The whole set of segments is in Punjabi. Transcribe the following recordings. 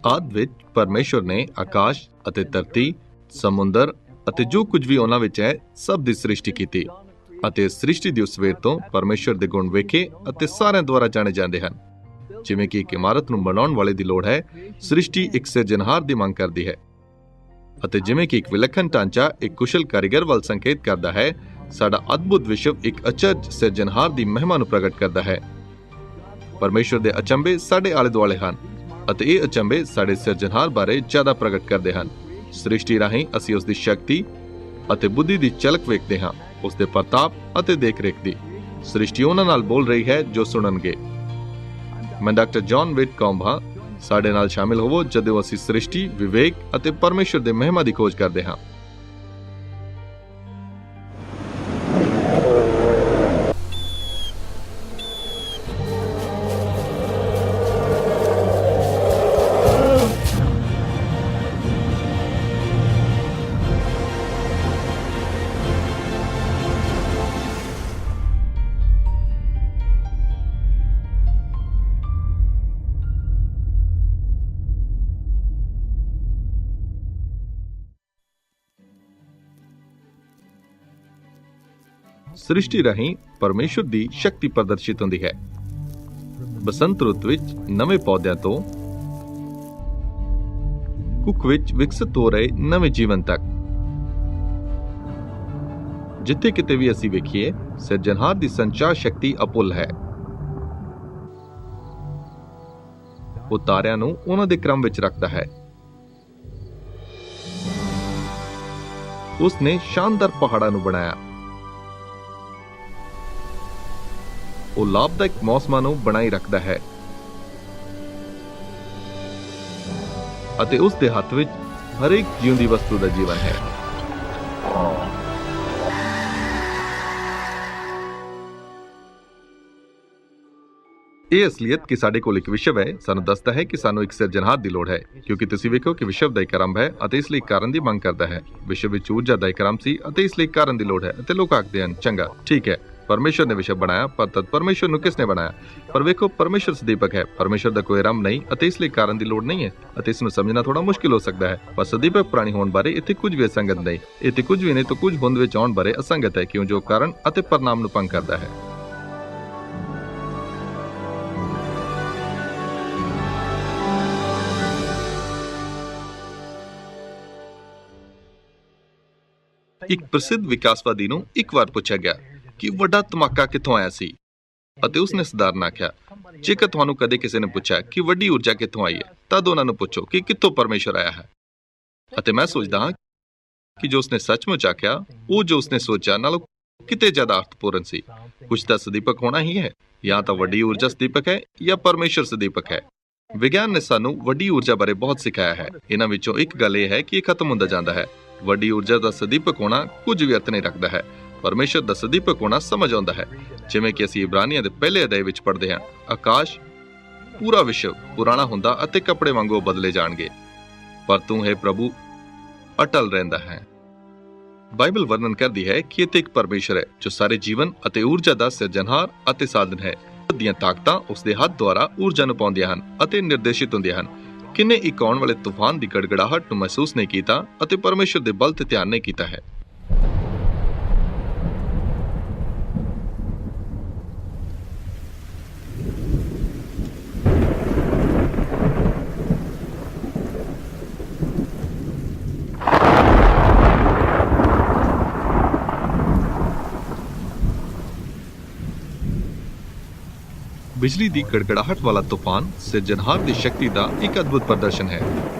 ਆਦਿ ਵਿੱਚ ਪਰਮੇਸ਼ਵਰ ਨੇ ਆਕਾਸ਼ ਅਤੇ ਧਰਤੀ, ਸਮੁੰਦਰ ਅਤੇ ਜੋ ਕੁਝ ਵੀ ਉਹਨਾਂ ਵਿੱਚ ਹੈ ਸਭ ਦੀ ਸ੍ਰਿਸ਼ਟੀ ਕੀਤੀ ਅਤੇ ਸ੍ਰਿਸ਼ਟੀ ਦੀ ਉਸ ਸਵੇਰ ਤੋਂ ਪਰਮੇਸ਼ਵਰ ਦੇ ਗੁਣ ਵੇਖੇ ਅਤੇ ਸਾਰਿਆਂ ਦੁਆਰਾ ਜਾਣੇ ਜਾਂਦੇ ਹਨ। ਜਿਵੇਂ ਕਿ ਇੱਕ ਇਮਾਰਤ ਨੂੰ ਬਣਾਉਣ ਵਾਲੇ ਦੀ ਲੋੜ ਹੈ, ਸ੍ਰਿਸ਼ਟੀ ਇੱਕ ਸਿਰਜਣਹਾਰ ਦੀ ਮੰਗ ਕਰਦੀ ਹੈ। ਅਤੇ ਜਿਵੇਂ ਕਿ ਇੱਕ ਵਿਲੱਖਣ ਢਾਂਚਾ ਇੱਕ ਕੁਸ਼ਲ ਕਾਰੀਗਰ ਵੱਲ ਸੰਕੇਤ ਕਰਦਾ ਹੈ, ਸਾਡਾ ਅਦਭੁਤ ਵਿਸ਼ਵ ਇੱਕ ਅਚਰਜ ਸਿਰਜਣਹਾਰ ਦੀ ਮਹਿਮਾ ਨੂੰ ਪ੍ਰਗਟ ਕਰਦਾ ਹੈ। ਪਰਮੇਸ਼ਵਰ ਦੇ ਅਚੰਭੇ ਸਾਡੇ ਆਲੇ ਦੁਆਲੇ ਹਨ ਅਤੇ ਇਹ ਅਚੰਭੇ ਸਾਡੇ ਸਿਰਜਣਹਾਰ ਬਾਰੇ ਜ਼ਿਆਦਾ ਪ੍ਰਗਟ ਕਰਦੇ ਹਨ। ਸ੍ਰਿਸ਼ਟੀ ਰਾਹੀਂ ਅਸੀਂ ਉਸ ਦੀ ਸ਼ਕਤੀ ਅਤੇ ਬੁੱਧੀ ਦੀ ਝਲਕ ਵੇਖਦੇ ਹਾਂ, ਉਸ ਦੇ ਪ੍ਰਤਾਪ ਅਤੇ ਦੇਖ-ਰੇਖ ਦੀ। ਸ੍ਰਿਸ਼ਟੀ ਉਹਨਾਂ ਨਾਲ ਬੋਲ ਰਹੀ ਹੈ ਜੋ ਸੁਣਨਗੇ। ਮੈਂ ਡਾਕਟਰ ਜੌਨ ਵਿਟ ਕੌਂਭਾ, ਸਾਡੇ ਨਾਲ ਸ਼ਾਮਿਲ ਹੋਵੋ ਜਦੋਂ ਅਸੀਂ ਸ੍ਰਿਸ਼ਟੀ, ਵਿਵੇਕ ਅਤੇ ਪਰਮੇਸ਼ਵਰ ਦੇ ਮਹਿਮਾ ਦੀ ਖੋਜ ਕਰਦੇ ਹਾਂ। ਸ੍ਰਿਸ਼ਟੀ ਰਾਹੀਂ ਪਰਮੇਸ਼ਵਰ ਦੀ ਸ਼ਕਤੀ ਪ੍ਰਦਰਸ਼ਿਤ ਹੁੰਦੀ ਹੈ। ਬਸੰਤ ਰੁੱਤ ਵਿੱਚ ਨਵੇਂ ਪੌਦਿਆਂ ਤੋਂ ਕੁੱਖ ਵਿੱਚ ਵਿਕਸਿਤ ਹੋ ਰਹੇ ਨਵੇਂ ਜੀਵਨ ਤੱਕ, ਜਿੱਥੇ ਕਿਤੇ ਵੀ ਅਸੀਂ ਵੇਖੀਏ, ਸਿਰਜਣਹਾਰ ਦੀ ਸੰਚਾਰ ਸ਼ਕਤੀ ਅਪੁੱਲ ਹੈ। ਉਹ ਤਾਰਿਆਂ ਨੂੰ ਉਹਨਾਂ ਦੇ ਕ੍ਰਮ ਵਿੱਚ ਰੱਖਦਾ ਹੈ। ਉਸ ਨੇ ਸ਼ਾਨਦਾਰ ਪਹਾੜਾਂ ਨੂੰ ਬਣਾਇਆ। ਉਹ ਲਾਭਦਾਇਕ ਮੌਸਮਾਂ ਨੂੰ ਬਣਾਈ ਰੱਖਦਾ ਹੈ ਅਤੇ ਉਸ ਦੇ ਹੱਥ ਵਿੱਚ ਹਰੇਕ ਜਿਉਂਦੀ ਵਸਤੂ ਦਾ ਜੀਵਨ ਹੈ। ਇਹ ਅਸਲੀਅਤ ਕਿ ਸਾਡੇ ਕੋਲ ਇੱਕ ਵਿਸ਼ਵ ਹੈ ਸਾਨੂੰ ਦੱਸਦਾ ਹੈ ਕਿ ਸਾਨੂੰ ਇੱਕ ਸਿਰਜਣਹਾਰ ਦੀ ਲੋੜ ਹੈ, ਕਿਉਂਕਿ ਤੁਸੀਂ ਵੇਖੋ ਕਿ ਵਿਸ਼ਵ ਦਾ ਇੱਕ ਆਰੰਭ ਹੈ ਅਤੇ ਇਸ ਲਈ ਕਾਰਨ ਦੀ ਮੰਗ ਕਰਦਾ ਹੈ। ਵਿਸ਼ਵ ਵਿੱਚ ਊਰਜਾ ਦਾ ਇੱਕ ਆਰੰਭ ਸੀ ਅਤੇ ਇਸ ਲਈ ਕਾਰਨ ਦੀ ਲੋੜ ਹੈ ਅਤੇ ਲੋਕ ਆਖਦੇ ਹਨ, ਚੰਗਾ ਠੀਕ ਹੈ, ਪਰਮੇਸ਼ਵਰ ਨੇ ਵਿਸ਼ਵ ਬਣਾਇਆ, ਪਰ ਤਦ ਪਰਮੇਸ਼ਵਰ ਨੂੰ ਕਿਸ ਨੇ ਬਣਾਇਆ? ਪਰ ਵੇਖੋ, ਪਰਮੇਸ਼ਵਰ ਸਦੀਪਕ ਹੈ, ਪਰਮੇਸ਼ਵਰ ਦਾ ਕੋਈ ਆਰੰਭ ਨਹੀਂ ਅਤੇ ਇਸ ਲਈ ਕਾਰਨ ਦੀ ਲੋੜ ਨਹੀਂ ਹੈ ਅਤੇ ਇਸ ਨੂੰ ਸਮਝਣਾ ਥੋੜਾ ਮੁਸ਼ਕਿਲ ਹੋ ਸਕਦਾ ਹੈ। ਪਰ ਸਦੀਪਕ ਪ੍ਰਾਣੀ ਹੋਣ ਬਾਰੇ ਇੱਥੇ ਕੁਝ ਵੀ ਅਸੰਗਤ ਨਹੀਂ। ਇੱਥੇ ਕੁਝ ਵੀ ਨਹੀਂ ਤਾਂ ਕੁਝ ਹੋਂਦ ਵਿੱਚ ਆਉਣ ਬਾਰੇ ਅਸੰਗਤ ਹੈ, ਕਿਉਂ ਜੋ ਕਾਰਨ ਅਤੇ ਪਰਿਣਾਮ ਨੂੰ ਭੰਗ ਕਰਦਾ ਹੈ। ਇੱਕ ਪ੍ਰਸਿੱਧ ਵਿਕਾਸਵਾਦੀ ਨੂੰ ਇੱਕ ਵਾਰ ਪੁੱਛਿਆ ਗਿਆ ਕਿ ਵੱਡਾ ਧਮਾਕਾ ਕਿੱਥੋਂ ਆਇਆ ਸੀ ਅਤੇ ਉਸਨੇ ਸਧਾਰਨ ਆਖਿਆ, ਜੇਕਰ ਤੁਹਾਨੂੰ ਕਦੇ ਕਿਸੇ ਨੇ ਪੁੱਛਿਆ ਕਿ ਵੱਡੀ ਊਰਜਾ ਕਿੱਥੋਂ ਆਈ ਹੈ, ਤਦ ਉਹਨਾਂ ਨੂੰ ਪੁੱਛੋ ਕਿ ਕਿੱਥੋਂ ਪਰਮੇਸ਼ਵਰ ਆਇਆ ਹੈ। ਅਤੇ ਮੈਂ ਸੋਚਦਾ ਹਾਂ ਕਿ ਜੋ ਉਸਨੇ ਸੱਚਮੁੱਚ ਆਖਿਆ, ਉਹ ਜੋ ਉਸਨੇ ਸੋਚਿਆ ਨਾਲੋਂ ਕਿਤੇ ਜ਼ਿਆਦਾ ਅਰਥਪੂਰਨ ਸੀ। ਕੁਝ ਤਾਂ ਸਦੀਪਕ ਹੋਣਾ ਹੀ ਹੈ, ਜਾਂ ਤਾਂ ਵੱਡੀ ਊਰਜਾ ਸਦੀਪਕ ਹੈ ਜਾਂ ਪਰਮੇਸ਼ਵਰ ਸਦੀਪਕ ਹੈ। ਵਿਗਿਆਨ ਨੇ ਸਾਨੂੰ ਵੱਡੀ ਊਰਜਾ ਬਾਰੇ ਬਹੁਤ ਸਿਖਾਇਆ ਹੈ। ਇਹਨਾਂ ਵਿੱਚੋਂ ਇੱਕ ਗੱਲ ਇਹ ਹੈ ਕਿ ਇਹ ਖਤਮ ਹੁੰਦਾ ਜਾਂਦਾ ਹੈ। ਵੱਡੀ ਊਰਜਾ ਦਾ ਸਦੀਪਕ ਹੋਣਾ ਕੁਝ ਵੀ ਅਰਥ ਨਹੀਂ ਰੱਖਦਾ ਹੈ। ਪਰਮੇਸ਼ਵਰ ਦਾ ਸਦੀਪਕ ਹੋਣਾ ਸਮਝ ਆਉਂਦਾ ਹੈ। ਜਿਵੇਂ ਕਿ ਅਸੀਂ ਇਬਰਾਨੀਆਂ ਦੇ ਪਹਿਲੇ ਅਧਿਆਇ ਵਿੱਚ ਪੜ੍ਹਦੇ ਹਾਂ, ਆਕਾਸ਼, ਪੂਰਾ ਵਿਸ਼ਵ ਪੁਰਾਣਾ ਹੁੰਦਾ ਅਤੇ ਕੱਪੜੇ ਵਾਂਗੂ ਬਦਲੇ ਜਾਣਗੇ, ਪਰ ਤੂੰ ਹੈ ਪ੍ਰਭੂ ਅਟਲ ਰਹਿੰਦਾ ਹੈ। ਬਾਈਬਲ ਵਰਣਨ ਕਰਦੀ ਹੈ ਕਿ ਇੱਥੇ ਇੱਕ ਪਰਮੇਸ਼ਰ ਹੈ ਜੋ ਸਾਰੇ ਜੀਵਨ ਅਤੇ ਊਰਜਾ ਦਾ ਸਿਰਜਣਹਾਰ ਅਤੇ ਸਾਧਨ ਹੈ। ਦੀਆਂ ਤਾਕਤਾਂ ਉਸ ਦੇ ਹੱਥ ਦੁਆਰਾ ਊਰਜਾ ਨੂੰ ਪਾਉਂਦੀਆਂ ਹਨ ਅਤੇ ਨਿਰਦੇਸ਼ਿਤ ਹੁੰਦੀਆਂ ਹਨ। ਕਿੰਨੇ ਇੱਕ ਆਉਣ ਵਾਲੇ ਤੂਫਾਨ ਦੀ ਗੜਗੜਾਹਟ ਨੂੰ ਮਹਿਸੂਸ ਨਹੀਂ ਕੀਤਾ ਅਤੇ ਪਰਮੇਸ਼ਰ ਦੇ ਬਲ ਤੇ ਧਿਆਨ ਨਹੀਂ ਕੀਤਾ ਹੈ। ਬਿਜਲੀ ਦੀ ਗੜਗੜਾਹਟ ਵਾਲਾ ਤੂਫਾਨ ਸਿਰਜਣਹਾਰ ਦੀ ਸ਼ਕਤੀ ਦਾ ਇੱਕ ਅਦਭੁਤ ਪ੍ਰਦਰਸ਼ਨ ਹੈ।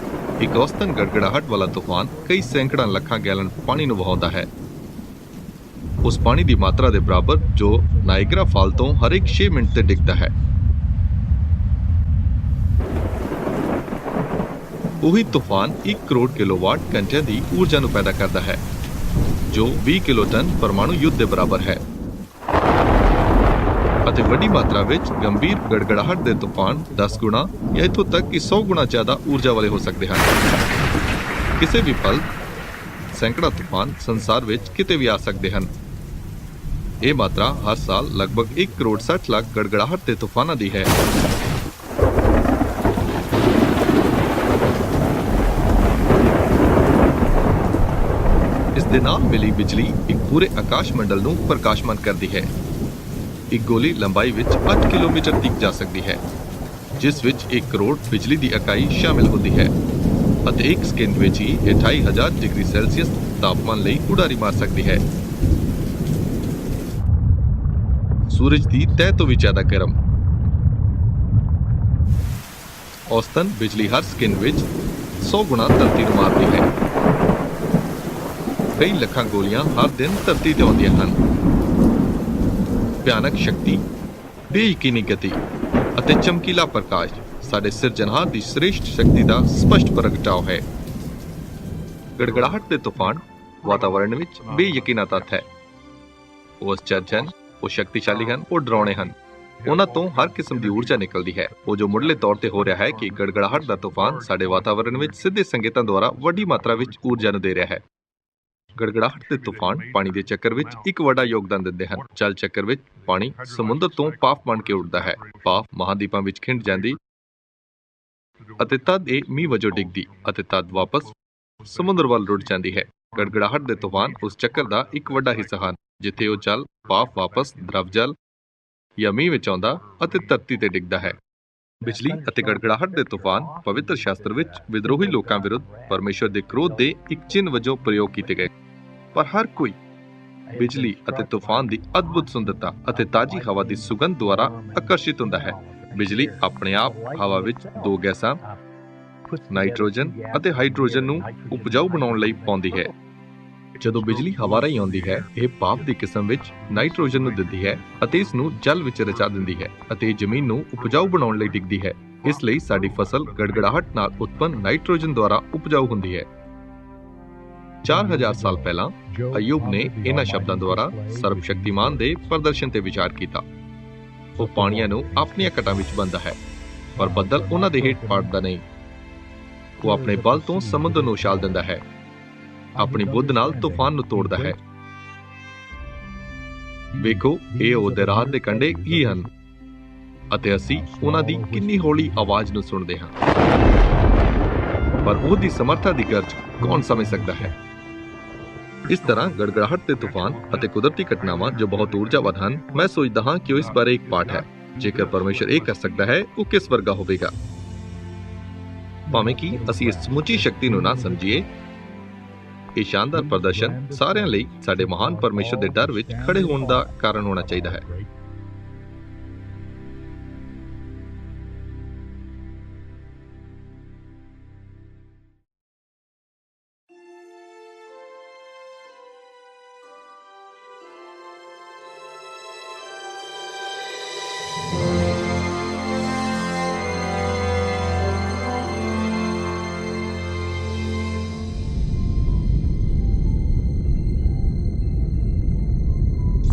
ਇੱਕ ਔਸਤਨ ਗੜਗੜਾਹਟ ਵਾਲਾ ਤੂਫਾਨ ਕਈ ਸੈਂਕੜਾਂ ਲੱਖਾਂ ਗੈਲਨ ਪਾਣੀ ਨੂੰ ਵਹਾਉਂਦਾ ਹੈ, ਉਸ ਪਾਣੀ ਦੀ ਮਾਤਰਾ ਦੇ ਬਰਾਬਰ ਜੋ ਨਾਇਗਰਾ ਫਾਲ ਤੋਂ ਹਰੇਕ 6 ਮਿੰਟ ਤੇ ਡਿੱਗਦਾ ਹੈ। ਉਹੀ ਤੂਫਾਨ 1 ਕਰੋੜ ਕਿਲੋਵਾਟ ਘੰਟਿਆਂ ਦੀ ਊਰਜਾ ਨੂੰ ਪੈਦਾ ਕਰਦਾ ਹੈ, ਜੋ 20 ਕਿਲੋਟਨ ਪਰਮਾਣੂ ਯੁੱਧ ਦੇ ਬਰਾਬਰ ਹੈ। ਅਤੇ ਵੱਡੀ ਮਾਤਰਾ ਵਿੱਚ ਗੰਭੀਰ ਗੜਗੜਾਹਟ ਦੇ ਤੂਫਾਨ 10 ਗੁਣਾ ਜਾਂ ਇੱਥੋਂ ਤੱਕ ਕਿ 100 ਗੁਣਾ ਜ਼ਿਆਦਾ ਊਰਜਾ ਵਾਲੇ ਹੋ ਸਕਦੇ ਹਨ। ਕਿਸੇ ਵੀ ਪਲ ਸੈਂਕੜਾ ਤੂਫਾਨ ਸੰਸਾਰ ਵਿੱਚ ਕਿਤੇ ਵੀ ਆ ਸਕਦੇ ਹਨ। ਇਹ ਮਾਤਰਾ ਹਰ ਸਾਲ ਲਗਭਗ 1 ਕਰੋੜ 60 ਲੱਖ ਗੜਗੜਾਹਟ ਦੇ ਤੂਫਾਨਾਂ ਦੀ ਹੈ। ਦੇ ਨਾਲ ਮਿਲੀ ਬਿਜਲੀ ਇੱਕ ਪੂਰੇ ਆਕਾਸ਼ ਮੰਡਲ ਨੂੰ ਪ੍ਰਕਾਸ਼ਮਾਨ ਕਰਦੀ ਹੈ। ਇੱਕ ਗੋਲੀ ਲੰਬਾਈ ਵਿੱਚ 8 ਕਿਲੋਮੀਟਰ ਤੱਕ ਜਾ ਸਕਦੀ ਹੈ, ਜਿਸ ਵਿੱਚ 1 ਕਰੋੜ ਬਿਜਲੀ ਦੀ ਇਕਾਈ ਸ਼ਾਮਿਲ ਹੁੰਦੀ ਹੈ ਅਤੇ ਇੱਕ ਸਕਿੰਟ ਵਿੱਚ ਹੀ 28,000 ਡਿਗਰੀ ਸੈਲਸੀਅਸ ਤਾਪਮਾਨ ਲਈ ਉਡਾਰੀ ਮਾਰ ਸਕਦੀ ਹੈ। ਸੂਰਜ ਦੀ ਤਹਿ ਤੋਂ ਵੀ ਜ਼ਿਆਦਾ ਗਰਮ। ਔਸਤਨ ਬਿਜਲੀ ਹਰ ਸਕਿੰਟ ਵਿੱਚ 100 ਗੁਣਾ ਧਰਤੀ ਨੂੰ ਮਾਰਦੀ ਹੈ। ਕਈ ਲੱਖਾਂ ਗੋਲੀਆਂ ਹਰ ਦਿਨ ਧਰਤੀ ਤੇ ਆਉਂਦੀਆਂ ਹਨ। ਭਿਆਨਕ ਸ਼ਕਤੀ, ਬੇਯਕੀਨੀ ਗਤੀ ਅਤੇ ਚਮਕੀਲਾ ਪ੍ਰਕਾਸ਼ ਸਾਡੇ ਸਿਰਜਣਹਾਰ ਦੀ ਸ੍ਰੇਸ਼ਟ ਸ਼ਕਤੀ ਦਾ ਸਪਸ਼ਟ ਪ੍ਰਗਟਾਓ ਹੈ। ਗੜਗੜਾਹਟ ਦੇ ਤੂਫਾਨ ਵਾਤਾਵਰਣ ਵਿੱਚ ਬੇਯਕੀਨਾ ਤੱਤ ਹੈ। ਉਹ ਅਚਰਜ ਹਨ, ਉਹ ਸ਼ਕਤੀਸ਼ਾਲੀ ਹਨ, ਉਹ ਡਰਾਉਣੇ ਹਨ। ਉਹਨਾਂ ਤੋਂ ਹਰ ਕਿਸਮ ਦੀ ਊਰਜਾ ਨਿਕਲਦੀ ਹੈ। ਉਹ ਜੋ ਮੁੱਢਲੇ ਤੌਰ ਤੇ ਹੋ ਰਿਹਾ ਹੈ ਕਿ ਗੜਗੜਾਹਟ ਦਾ ਤੂਫਾਨ ਸਾਡੇ ਵਾਤਾਵਰਣ ਵਿੱਚ ਸਿੱਧੇ ਸੰਕੇਤਾਂ ਦੁਆਰਾ ਵੱਡੀ ਮਾਤਰਾ ਵਿੱਚ ਊਰਜਾ ਨੂੰ ਦੇ ਰਿਹਾ ਹੈ। ਗੜਗੜਾਹਟ ਦੇ ਤੂਫਾਨ ਪਾਣੀ ਦੇ ਚੱਕਰ ਵਿੱਚ ਇੱਕ ਵੱਡਾ ਯੋਗਦਾਨ ਦਿੰਦੇ ਹਨ। ਜਲ ਚੱਕਰ ਵਿੱਚ ਪਾਣੀ ਸਮੁੰਦਰ ਤੋਂ ਭਾਫ਼ ਬਣ ਕੇ ਉੱਡਦਾ ਹੈ। ਭਾਫ਼ ਮਹਾਦੀਪਾਂ ਵਿੱਚ ਖਿੰਡ ਜਾਂਦੀ ਅਤੇ ਤਦ ਇਹ ਮੀਂਹ ਵਜੋਂ ਡਿੱਗਦੀ ਅਤੇ ਤਦ ਵਾਪਸ ਸਮੁੰਦਰ ਵੱਲ ਰੁੜ ਜਾਂਦੀ ਹੈ। ਗੜਗੜਾਹਟ ਦੇ ਤੂਫਾਨ ਉਸ ਚੱਕਰ ਦਾ ਇੱਕ ਵੱਡਾ ਹਿੱਸਾ ਹਨ, ਜਿੱਥੇ ਉਹ ਜਲ ਭਾਫ਼ ਵਾਪਸ ਦਰਵ ਜਲ ਜਾਂ ਮੀਂਹ ਵਿੱਚ ਆਉਂਦਾ ਅਤੇ ਧਰਤੀ ਤੇ ਡਿੱਗਦਾ ਹੈ। ਬਿਜਲੀ ਅਤੇ ਗੜਗੜਾਹਟ ਦੇ ਤੂਫਾਨ ਪਵਿੱਤਰ ਸ਼ਾਸਤਰ ਵਿੱਚ ਵਿਦਰੋਹੀ ਲੋਕਾਂ ਵਿਰੁੱਧ ਪਰਮੇਸ਼ਵਰ ਦੇ ਕ੍ਰੋਧ ਦੇ ਇੱਕ ਚਿੰਨ੍ਹ ਵਜੋਂ ਪ੍ਰਯੋਗ ਕੀਤੇ ਗਏ। ਪਰ ਹਰ ਕੋਈ ਬਿਜਲੀ ਅਤੇ ਤੂਫਾਨ ਦੀ ਅਦਭੁਤ ਸੁੰਦਰਤਾ ਅਤੇ ਤਾਜ਼ੀ ਹਵਾ ਦੀ ਸੁਗੰਧ ਦੁਆਰਾ ਆਕਰਸ਼ਿਤ ਹੁੰਦਾ ਹੈ। ਬਿਜਲੀ ਆਪਣੇ ਆਪ ਹਵਾ ਵਿੱਚ 2 ਗੈਸਾਂ ਨਾਈਟ੍ਰੋਜਨ ਅਤੇ ਹਾਈਡਰੋਜਨ ਨੂੰ ਉਪਜਾਊ ਬਣਾਉਣ ਲਈ ਪਾਉਂਦੀ ਹੈ। ਜਦੋਂ ਬਿਜਲੀ ਹਵਾ ਰਾਹੀਂ ਆਉਂਦੀ ਹੈ, ਇਹ ਭਾਫ਼ ਦੀ ਕਿਸਮ ਵਿੱਚ ਨਾਈਟ੍ਰੋਜਨ ਨੂੰ ਦਿੰਦੀ ਹੈ ਅਤੇ ਇਸ ਨੂੰ ਜਲ ਵਿੱਚ ਰਚਾ ਦਿੰਦੀ ਹੈ ਅਤੇ ਜ਼ਮੀਨ ਨੂੰ ਉਪਜਾਊ ਬਣਾਉਣ ਲਈ ਡਿੱਗਦੀ ਹੈ। ਇਸ ਲਈ ਸਾਡੀ ਫਸਲ ਗੜਗੜਾਹਟ ਨਾਲ ਉਤਪੰਨ ਨਾਈਟ੍ਰੋਜਨ ਦੁਆਰਾ ਉਪਜਾਊ ਹੁੰਦੀ ਹੈ। 4000 ਸਾਲ ਪਹਿਲਾਂ ਅਯੂਬ ਨੇ ਇਹਨਾਂ ਸ਼ਬਦਾਂ ਦੁਆਰਾ ਸਰਬਸ਼ਕਤੀਮਾਨ ਦੇ ਪ੍ਰਦਰਸ਼ਨ ਤੇ ਵਿਚਾਰ ਕੀਤਾ। ਉਹ ਪਾਣੀਆਂ ਨੂੰ ਆਪਣੀਆਂ ਘਟਾਂ ਵਿੱਚ ਬੰਨ੍ਹਦਾ ਹੈ, ਪਰ ਬੱਦਲ ਉਹਨਾਂ ਦੇ ਹੇਠ ਪੜਦਾ ਨਹੀਂ। ਉਹ ਆਪਣੇ ਬਲ ਤੋਂ ਸਮੁੰਦਰ ਨੂੰ ਉਛਾਲ ਦਿੰਦਾ ਹੈ, ਆਪਣੀ ਬੁੱਧ ਨਾਲ ਤੂਫਾਨ ਨੂੰ ਤੋੜਦਾ ਹੈ। ਵੇਖੋ, ਇਹ ਉਹਦੇ ਰਾਹ ਦੇ ਕੰਢੇ ਕੀ ਹਨ ਅਤੇ ਅਸੀਂ ਉਹਨਾਂ ਦੀ ਕਿੰਨੀ ਹੌਲੀ ਆਵਾਜ਼ ਨੂੰ ਸੁਣਦੇ ਹਾਂ, ਪਰ ਉਹਦੀ ਸਮਰੱਥਾ ਦੀ ਗਰਜ ਕੌਣ ਸਮਝ ਸਕਦਾ ਹੈ। ਇਸ ਤਰ੍ਹਾਂ ਗੜਗੜਾਹਟ ਦੇ ਤੂਫਾਨ ਅਤੇ ਕੁਦਰਤੀ ਘਟਨਾਵਾਂ ਜੋ ਬਹੁਤ ਊਰਜਾਵਾਨ ਹਨ, ਮੈਂ ਸੋਚਦਾ ਹਾਂ ਕਿ ਉਹ ਇਸ ਬਾਰੇ ਇੱਕ ਪਾਠ ਹੈ। ਜੇਕਰ ਪਰਮੇਸ਼ਰ ਇਹ ਕਰ ਸਕਦਾ ਹੈ, ਉਹ ਕਿਸ ਵਰਗਾ ਹੋਵੇਗਾ। ਭਾਵੇਂ ਕਿ ਅਸੀਂ ਇਸ ਸਮੁੱਚੀ ਸ਼ਕਤੀ ਨੂੰ ਨਾ ਸਮਝੀਏ, ਇਹ ਸ਼ਾਨਦਾਰ ਪ੍ਰਦਰਸ਼ਨ ਸਾਰਿਆਂ ਲਈ ਸਾਡੇ ਮਹਾਨ ਪਰਮੇਸ਼ਰ ਦੇ ਡਰ ਵਿੱਚ ਖੜੇ ਹੋਣ ਦਾ ਕਾਰਨ ਹੋਣਾ ਚਾਹੀਦਾ ਹੈ।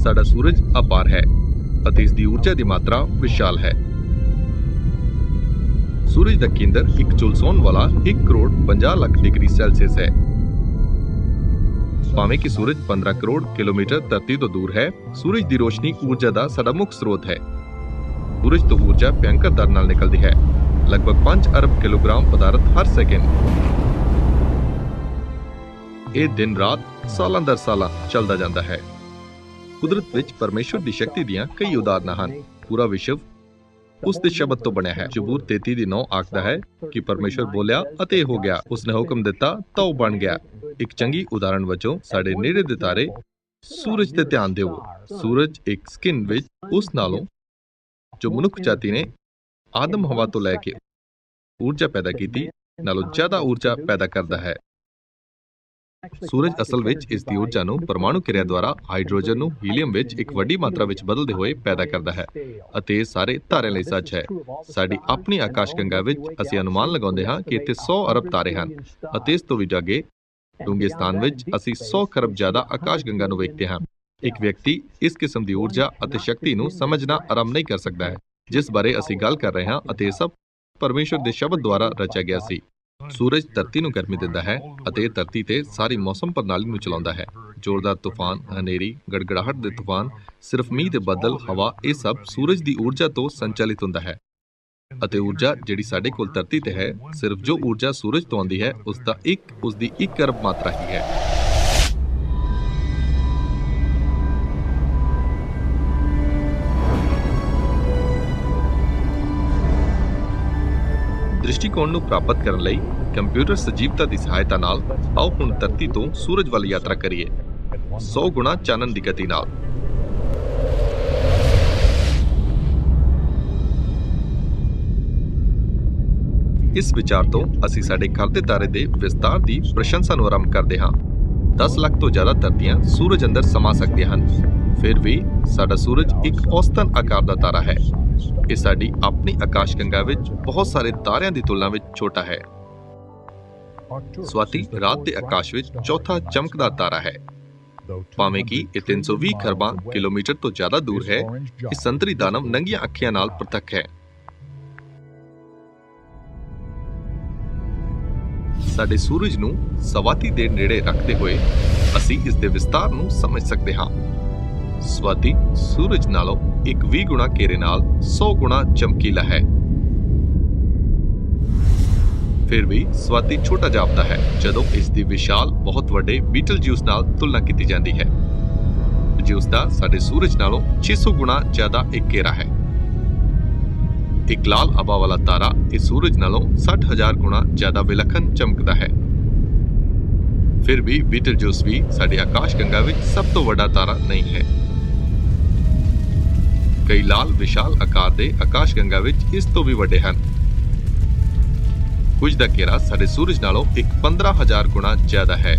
ਸਾਡਾ ਸੂਰਜ ਅਪਾਰ ਹੈ ਅਤੇ ਇਸ ਦੀ ਊਰਜਾ ਦੀ ਮਾਤਰਾ ਵਿਸ਼ਾਲ ਹੈ। ਸੂਰਜ ਦਾ ਕੇਂਦਰ ਇੱਕ ਝੁਲਸਾਉਣ ਵਾਲਾ 1 ਕਰੋੜ 50 ਲੱਖ ਡਿਗਰੀ ਸੈਲਸੀਅਸ ਹੈ। ਭਾਵੇਂ ਕਿ ਸੂਰਜ 15 ਕਰੋੜ ਕਿਲੋਮੀਟਰ ਧਰਤੀ ਤੋਂ ਦੂਰ ਹੈ, ਸੂਰਜ ਦੀ ਰੋਸ਼ਨੀ ਊਰਜਾ ਦਾ ਸਾਡਾ ਮੁੱਖ ਸਰੋਤ ਹੈ। ਸੂਰਜ ਤੋਂ ਊਰਜਾ ਭਿਅੰਕਰ ਦਰ ਨਾਲ ਨਿਕਲਦੀ ਹੈ, ਲਗਭਗ 5 ਅਰਬ ਕਿਲੋਗ੍ਰਾਮ ਪਦਾਰਥ ਹਰ ਸੈਕਿੰਡ। ਇਹ ਦਿਨ ਰਾਤ ਸਾਲਾਂ ਦਰ ਸਾਲਾਂ ਚੱਲਦਾ ਜਾਂਦਾ ਹੈ। ਕੁਦਰਤ ਵਿੱਚ ਪਰਮੇਸ਼ਵਰ ਦੀ ਸ਼ਕਤੀ ਦੀਆਂ ਕਈ ਉਦਾਹਰਨਾਂ ਹਨ। ਪੂਰਾ ਵਿਸ਼ਵ ਉਸ ਦੇ ਸ਼ਬਦ ਤੋਂ ਬਣਿਆ ਹੈ। ਜ਼ਬੂਰ 33:9 ਆਖਦਾ ਹੈ ਕਿ ਪਰਮੇਸ਼ਵਰ ਬੋਲਿਆ ਅਤੇ ਇਹ ਹੋ ਗਿਆ। ਉਸਨੇ ਹੁਕਮ ਦਿੱਤਾ ਤਾਂ ਉਹ ਬਣ ਗਿਆ। ਇੱਕ ਚੰਗੀ ਉਦਾਹਰਣ ਵਜੋਂ ਸਾਡੇ ਨੇੜੇ ਦੇ ਤਾਰੇ ਸੂਰਜ ਤੇ ਧਿਆਨ ਦਿਓ। ਸੂਰਜ ਇੱਕ ਸਕਿੰਟ ਵਿੱਚ ਉਸ ਨਾਲੋਂ ਜੋ ਮਨੁੱਖ ਜਾਤੀ ਨੇ ਆਦਮ ਹਵਾ ਤੋਂ ਲੈ ਕੇ ਊਰਜਾ ਪੈਦਾ ਕੀਤੀ ਨਾਲੋਂ ਜ਼ਿਆਦਾ ਊਰਜਾ ਪੈਦਾ ਕਰਦਾ ਹੈ। ਸੂਰਜ ਅਸਲ ਵਿੱਚ ਇਸ ਦੀ ਊਰਜਾ ਨੂੰ ਪਰਮਾਣੂ ਕਿਰਿਆ ਦੁਆਰਾ ਹਾਈਡਰੋਜਨ ਨੂੰ ਹੀਲੀਅਮ ਵਿੱਚ ਇੱਕ ਵੱਡੀ ਮਾਤਰਾ ਵਿੱਚ ਬਦਲਦੇ ਹੋਏ ਪੈਦਾ ਕਰਦਾ ਹੈ ਅਤੇ ਇਹ ਸਾਰੇ ਤਾਰਿਆਂ ਲਈ ਸੱਚ ਹੈ। ਸਾਡੀ ਆਪਣੀ ਆਕਾਸ਼ ਗੰਗਾ ਵਿੱਚ ਅਸੀਂ ਅਨੁਮਾਨ ਲਗਾਉਂਦੇ ਹਾਂ ਕਿ ਇੱਥੇ 100 ਅਰਬ ਤਾਰੇ ਹਨ ਅਤੇ ਇਸ ਤੋਂ ਵੀ ਅੱਗੇ ਡੂੰਘੇ ਸਥਾਨ ਵਿੱਚ ਅਸੀਂ 100 ਖਰਬ ਜ਼ਿਆਦਾ ਆਕਾਸ਼ ਗੰਗਾ ਨੂੰ ਵੇਖਦੇ ਹਾਂ। ਇੱਕ ਵਿਅਕਤੀ ਇਸ ਕਿਸਮ ਦੀ ਊਰਜਾ ਅਤੇ ਸ਼ਕਤੀ ਨੂੰ ਸਮਝਣਾ ਆਰੰਭ ਨਹੀਂ ਕਰ ਸਕਦਾ ਹੈ ਜਿਸ ਬਾਰੇ ਅਸੀਂ ਗੱਲ ਕਰ ਰਹੇ ਹਾਂ, ਅਤੇ ਇਹ ਸਭ ਪਰਮੇਸ਼ਵਰ ਦੇ ਸ਼ਬਦ ਦੁਆਰਾ ਰਚਿਆ ਗਿਆ ਸੀ। ਸੂਰਜ ਧਰਤੀ ਨੂੰ ਗਰਮੀ ਦਿੰਦਾ ਹੈ ਅਤੇ ਇਹ ਧਰਤੀ ਤੇ ਸਾਰੀ ਮੌਸਮ ਪ੍ਰਣਾਲੀ ਨੂੰ ਚਲਾਉਂਦਾ ਹੈ। ਜ਼ੋਰਦਾਰ ਤੂਫਾਨ, ਹਨੇਰੀ, ਗੜਗੜਾਹਟ ਦੇ ਤੂਫਾਨ, ਸਿਰਫ ਮੀਂਹ ਦੇ ਬੱਦਲ, ਹਵਾ, ਇਹ ਸਭ ਸੂਰਜ ਦੀ ਊਰਜਾ ਤੋਂ ਸੰਚਾਲਿਤ ਹੁੰਦਾ ਹੈ। ਅਤੇ ਊਰਜਾ ਜਿਹੜੀ ਸਾਡੇ ਕੋਲ ਧਰਤੀ ਤੇ ਹੈ, ਸਿਰਫ ਜੋ ਊਰਜਾ ਸੂਰਜ ਤੋਂ ਆਉਂਦੀ ਹੈ ਉਸ ਦੀ 1 ਅਰਬ ਮਾਤਰਾ ਹੀ ਹੈ। ਦ੍ਰਿਸ਼ਟੀਕੋਣ ਨੂੰ ਪ੍ਰਾਪਤ ਕਰਨ ਲਈ ਕੰਪਿਊਟਰ ਸਜੀਵਤਾ ਦੀ ਸਹਾਇਤਾ ਨਾਲ ਆਓ ਹੁਣ ਧਰਤੀ ਤੋਂ ਸੂਰਜ ਵੱਲ ਯਾਤਰਾ ਕਰੀਏ 100 ਗੁਣਾ ਚਾਨਣ ਦੀ ਗਤੀ ਨਾਲ। ਇਸ ਵਿਚਾਰ ਤੋਂ ਅਸੀਂ ਸਾਡੇ ਘਰ ਦੇ ਤਾਰੇ ਦੇ ਵਿਸਤਾਰ ਦੀ ਪ੍ਰਸ਼ੰਸਾ ਨੂੰ ਆਰੰਭ ਕਰਦੇ ਹਾਂ। 10 ਲੱਖ ਤੋਂ ਜ਼ਿਆਦਾ ਧਰਤੀਆਂ ਸੂਰਜ ਅੰਦਰ ਸਮਾ ਸਕਦੀਆਂ ਹਨ। ਫਿਰ ਵੀ ਸਾਡਾ ਸੂਰਜ ਇੱਕ ਔਸਤਨ ਆਕਾਰ ਦਾ ਤਾਰਾ ਹੈ। ਇਹ ਸਾਡੀ ਆਪਣੀ ਆਕਾਸ਼ਗੰਗਾ ਵਿੱਚ ਬਹੁਤ ਸਾਰੇ ਤਾਰਿਆਂ ਦੀ ਤੁਲਨਾ ਵਿੱਚ ਛੋਟਾ ਹੈ। ਸਵਾਤੀ ਰਾਤ ਦੇ ਆਕਾਸ਼ ਵਿੱਚ ਚੌਥਾ ਚਮਕਦਾ ਤਾਰਾ ਹੈ। ਭਾਵੇਂ ਕਿ ਇਹ 320 ਖਰਬਾਂ ਕਿਲੋਮੀਟਰ ਤੋਂ ਜ਼ਿਆਦਾ ਦੂਰ ਹੈ, ਇਹ ਸੰਤਰੀ ਦਾਨਵ ਨੰਗੀਆਂ ਅੱਖੀਆਂ ਨਾਲ ਪ੍ਰਤੱਖ ਹੈ। ਸਾਡੇ ਸੂਰਜ ਨੂੰ ਸਵਾਤੀ ਦੇ ਨੇੜੇ ਰੱਖਦੇ ਹੋਏ ਅਸੀਂ ਇਸ ਦੇ ਵਿਸਤਾਰ ਨੂੰ ਸਮਝ ਸਕਦੇ ਹਾਂ। ਸਵਾਤੀ ਸੂਰਜ ਨਾਲੋਂ 20 ਗੁਣਾ ਘੇਰੇ ਨਾਲ 100 ਗੁਣਾ ਚਮਕੀਲਾ ਹੈ। ਫਿਰ ਵੀ ਸਵਾਤੀ ਛੋਟਾ ਜਾਪਦਾ ਹੈ ਜਦੋਂ ਇਸ ਦੀ ਵਿਸ਼ਾਲ ਬਹੁਤ ਵੱਡੇ ਬੀਟਲਜਿਊਸ ਨਾਲ ਤੁਲਨਾ ਕੀਤੀ ਜਾਂਦੀ ਹੈ, ਜਿਸ ਦਾ ਸਾਡੇ ਸੂਰਜ ਨਾਲੋਂ 600 ਗੁਣਾ ਜ਼ਿਆਦਾ ਇੱਕ ਘੇਰਾ ਹੈ। ਇੱਕ ਲਾਲ ਆਭਾ ਵਾਲਾ ਤਾਰਾ ਇਸ ਸੂਰਜ ਨਾਲੋਂ 60,000 ਗੁਣਾ ਜ਼ਿਆਦਾ ਵਿਲੱਖਣ ਚਮਕਦਾ ਹੈ। ਫਿਰ ਵੀ ਬੀਟਲਜੂਸ ਵੀ ਸਾਡੀ ਆਕਾਸ਼ਗੰਗਾ ਵਿੱਚ ਸਭ ਤੋਂ ਵੱਡਾ ਤਾਰਾ ਨਹੀਂ ਹੈ। ਕਈ ਲਾਲ ਵਿਸ਼ਾਲ ਆਕਾਰ ਦੇ ਆਕਾਸ਼ਗੰਗਾ ਵਿੱਚ ਇਸ ਤੋਂ ਵੀ ਵੱਡੇ ਹਨ। ਕੁਝ ਦਾ ਘੇਰਾ ਸਾਡੇ ਸੂਰਜ ਨਾਲੋਂ 15,000 ਗੁਣਾ ਜ਼ਿਆਦਾ ਹੈ।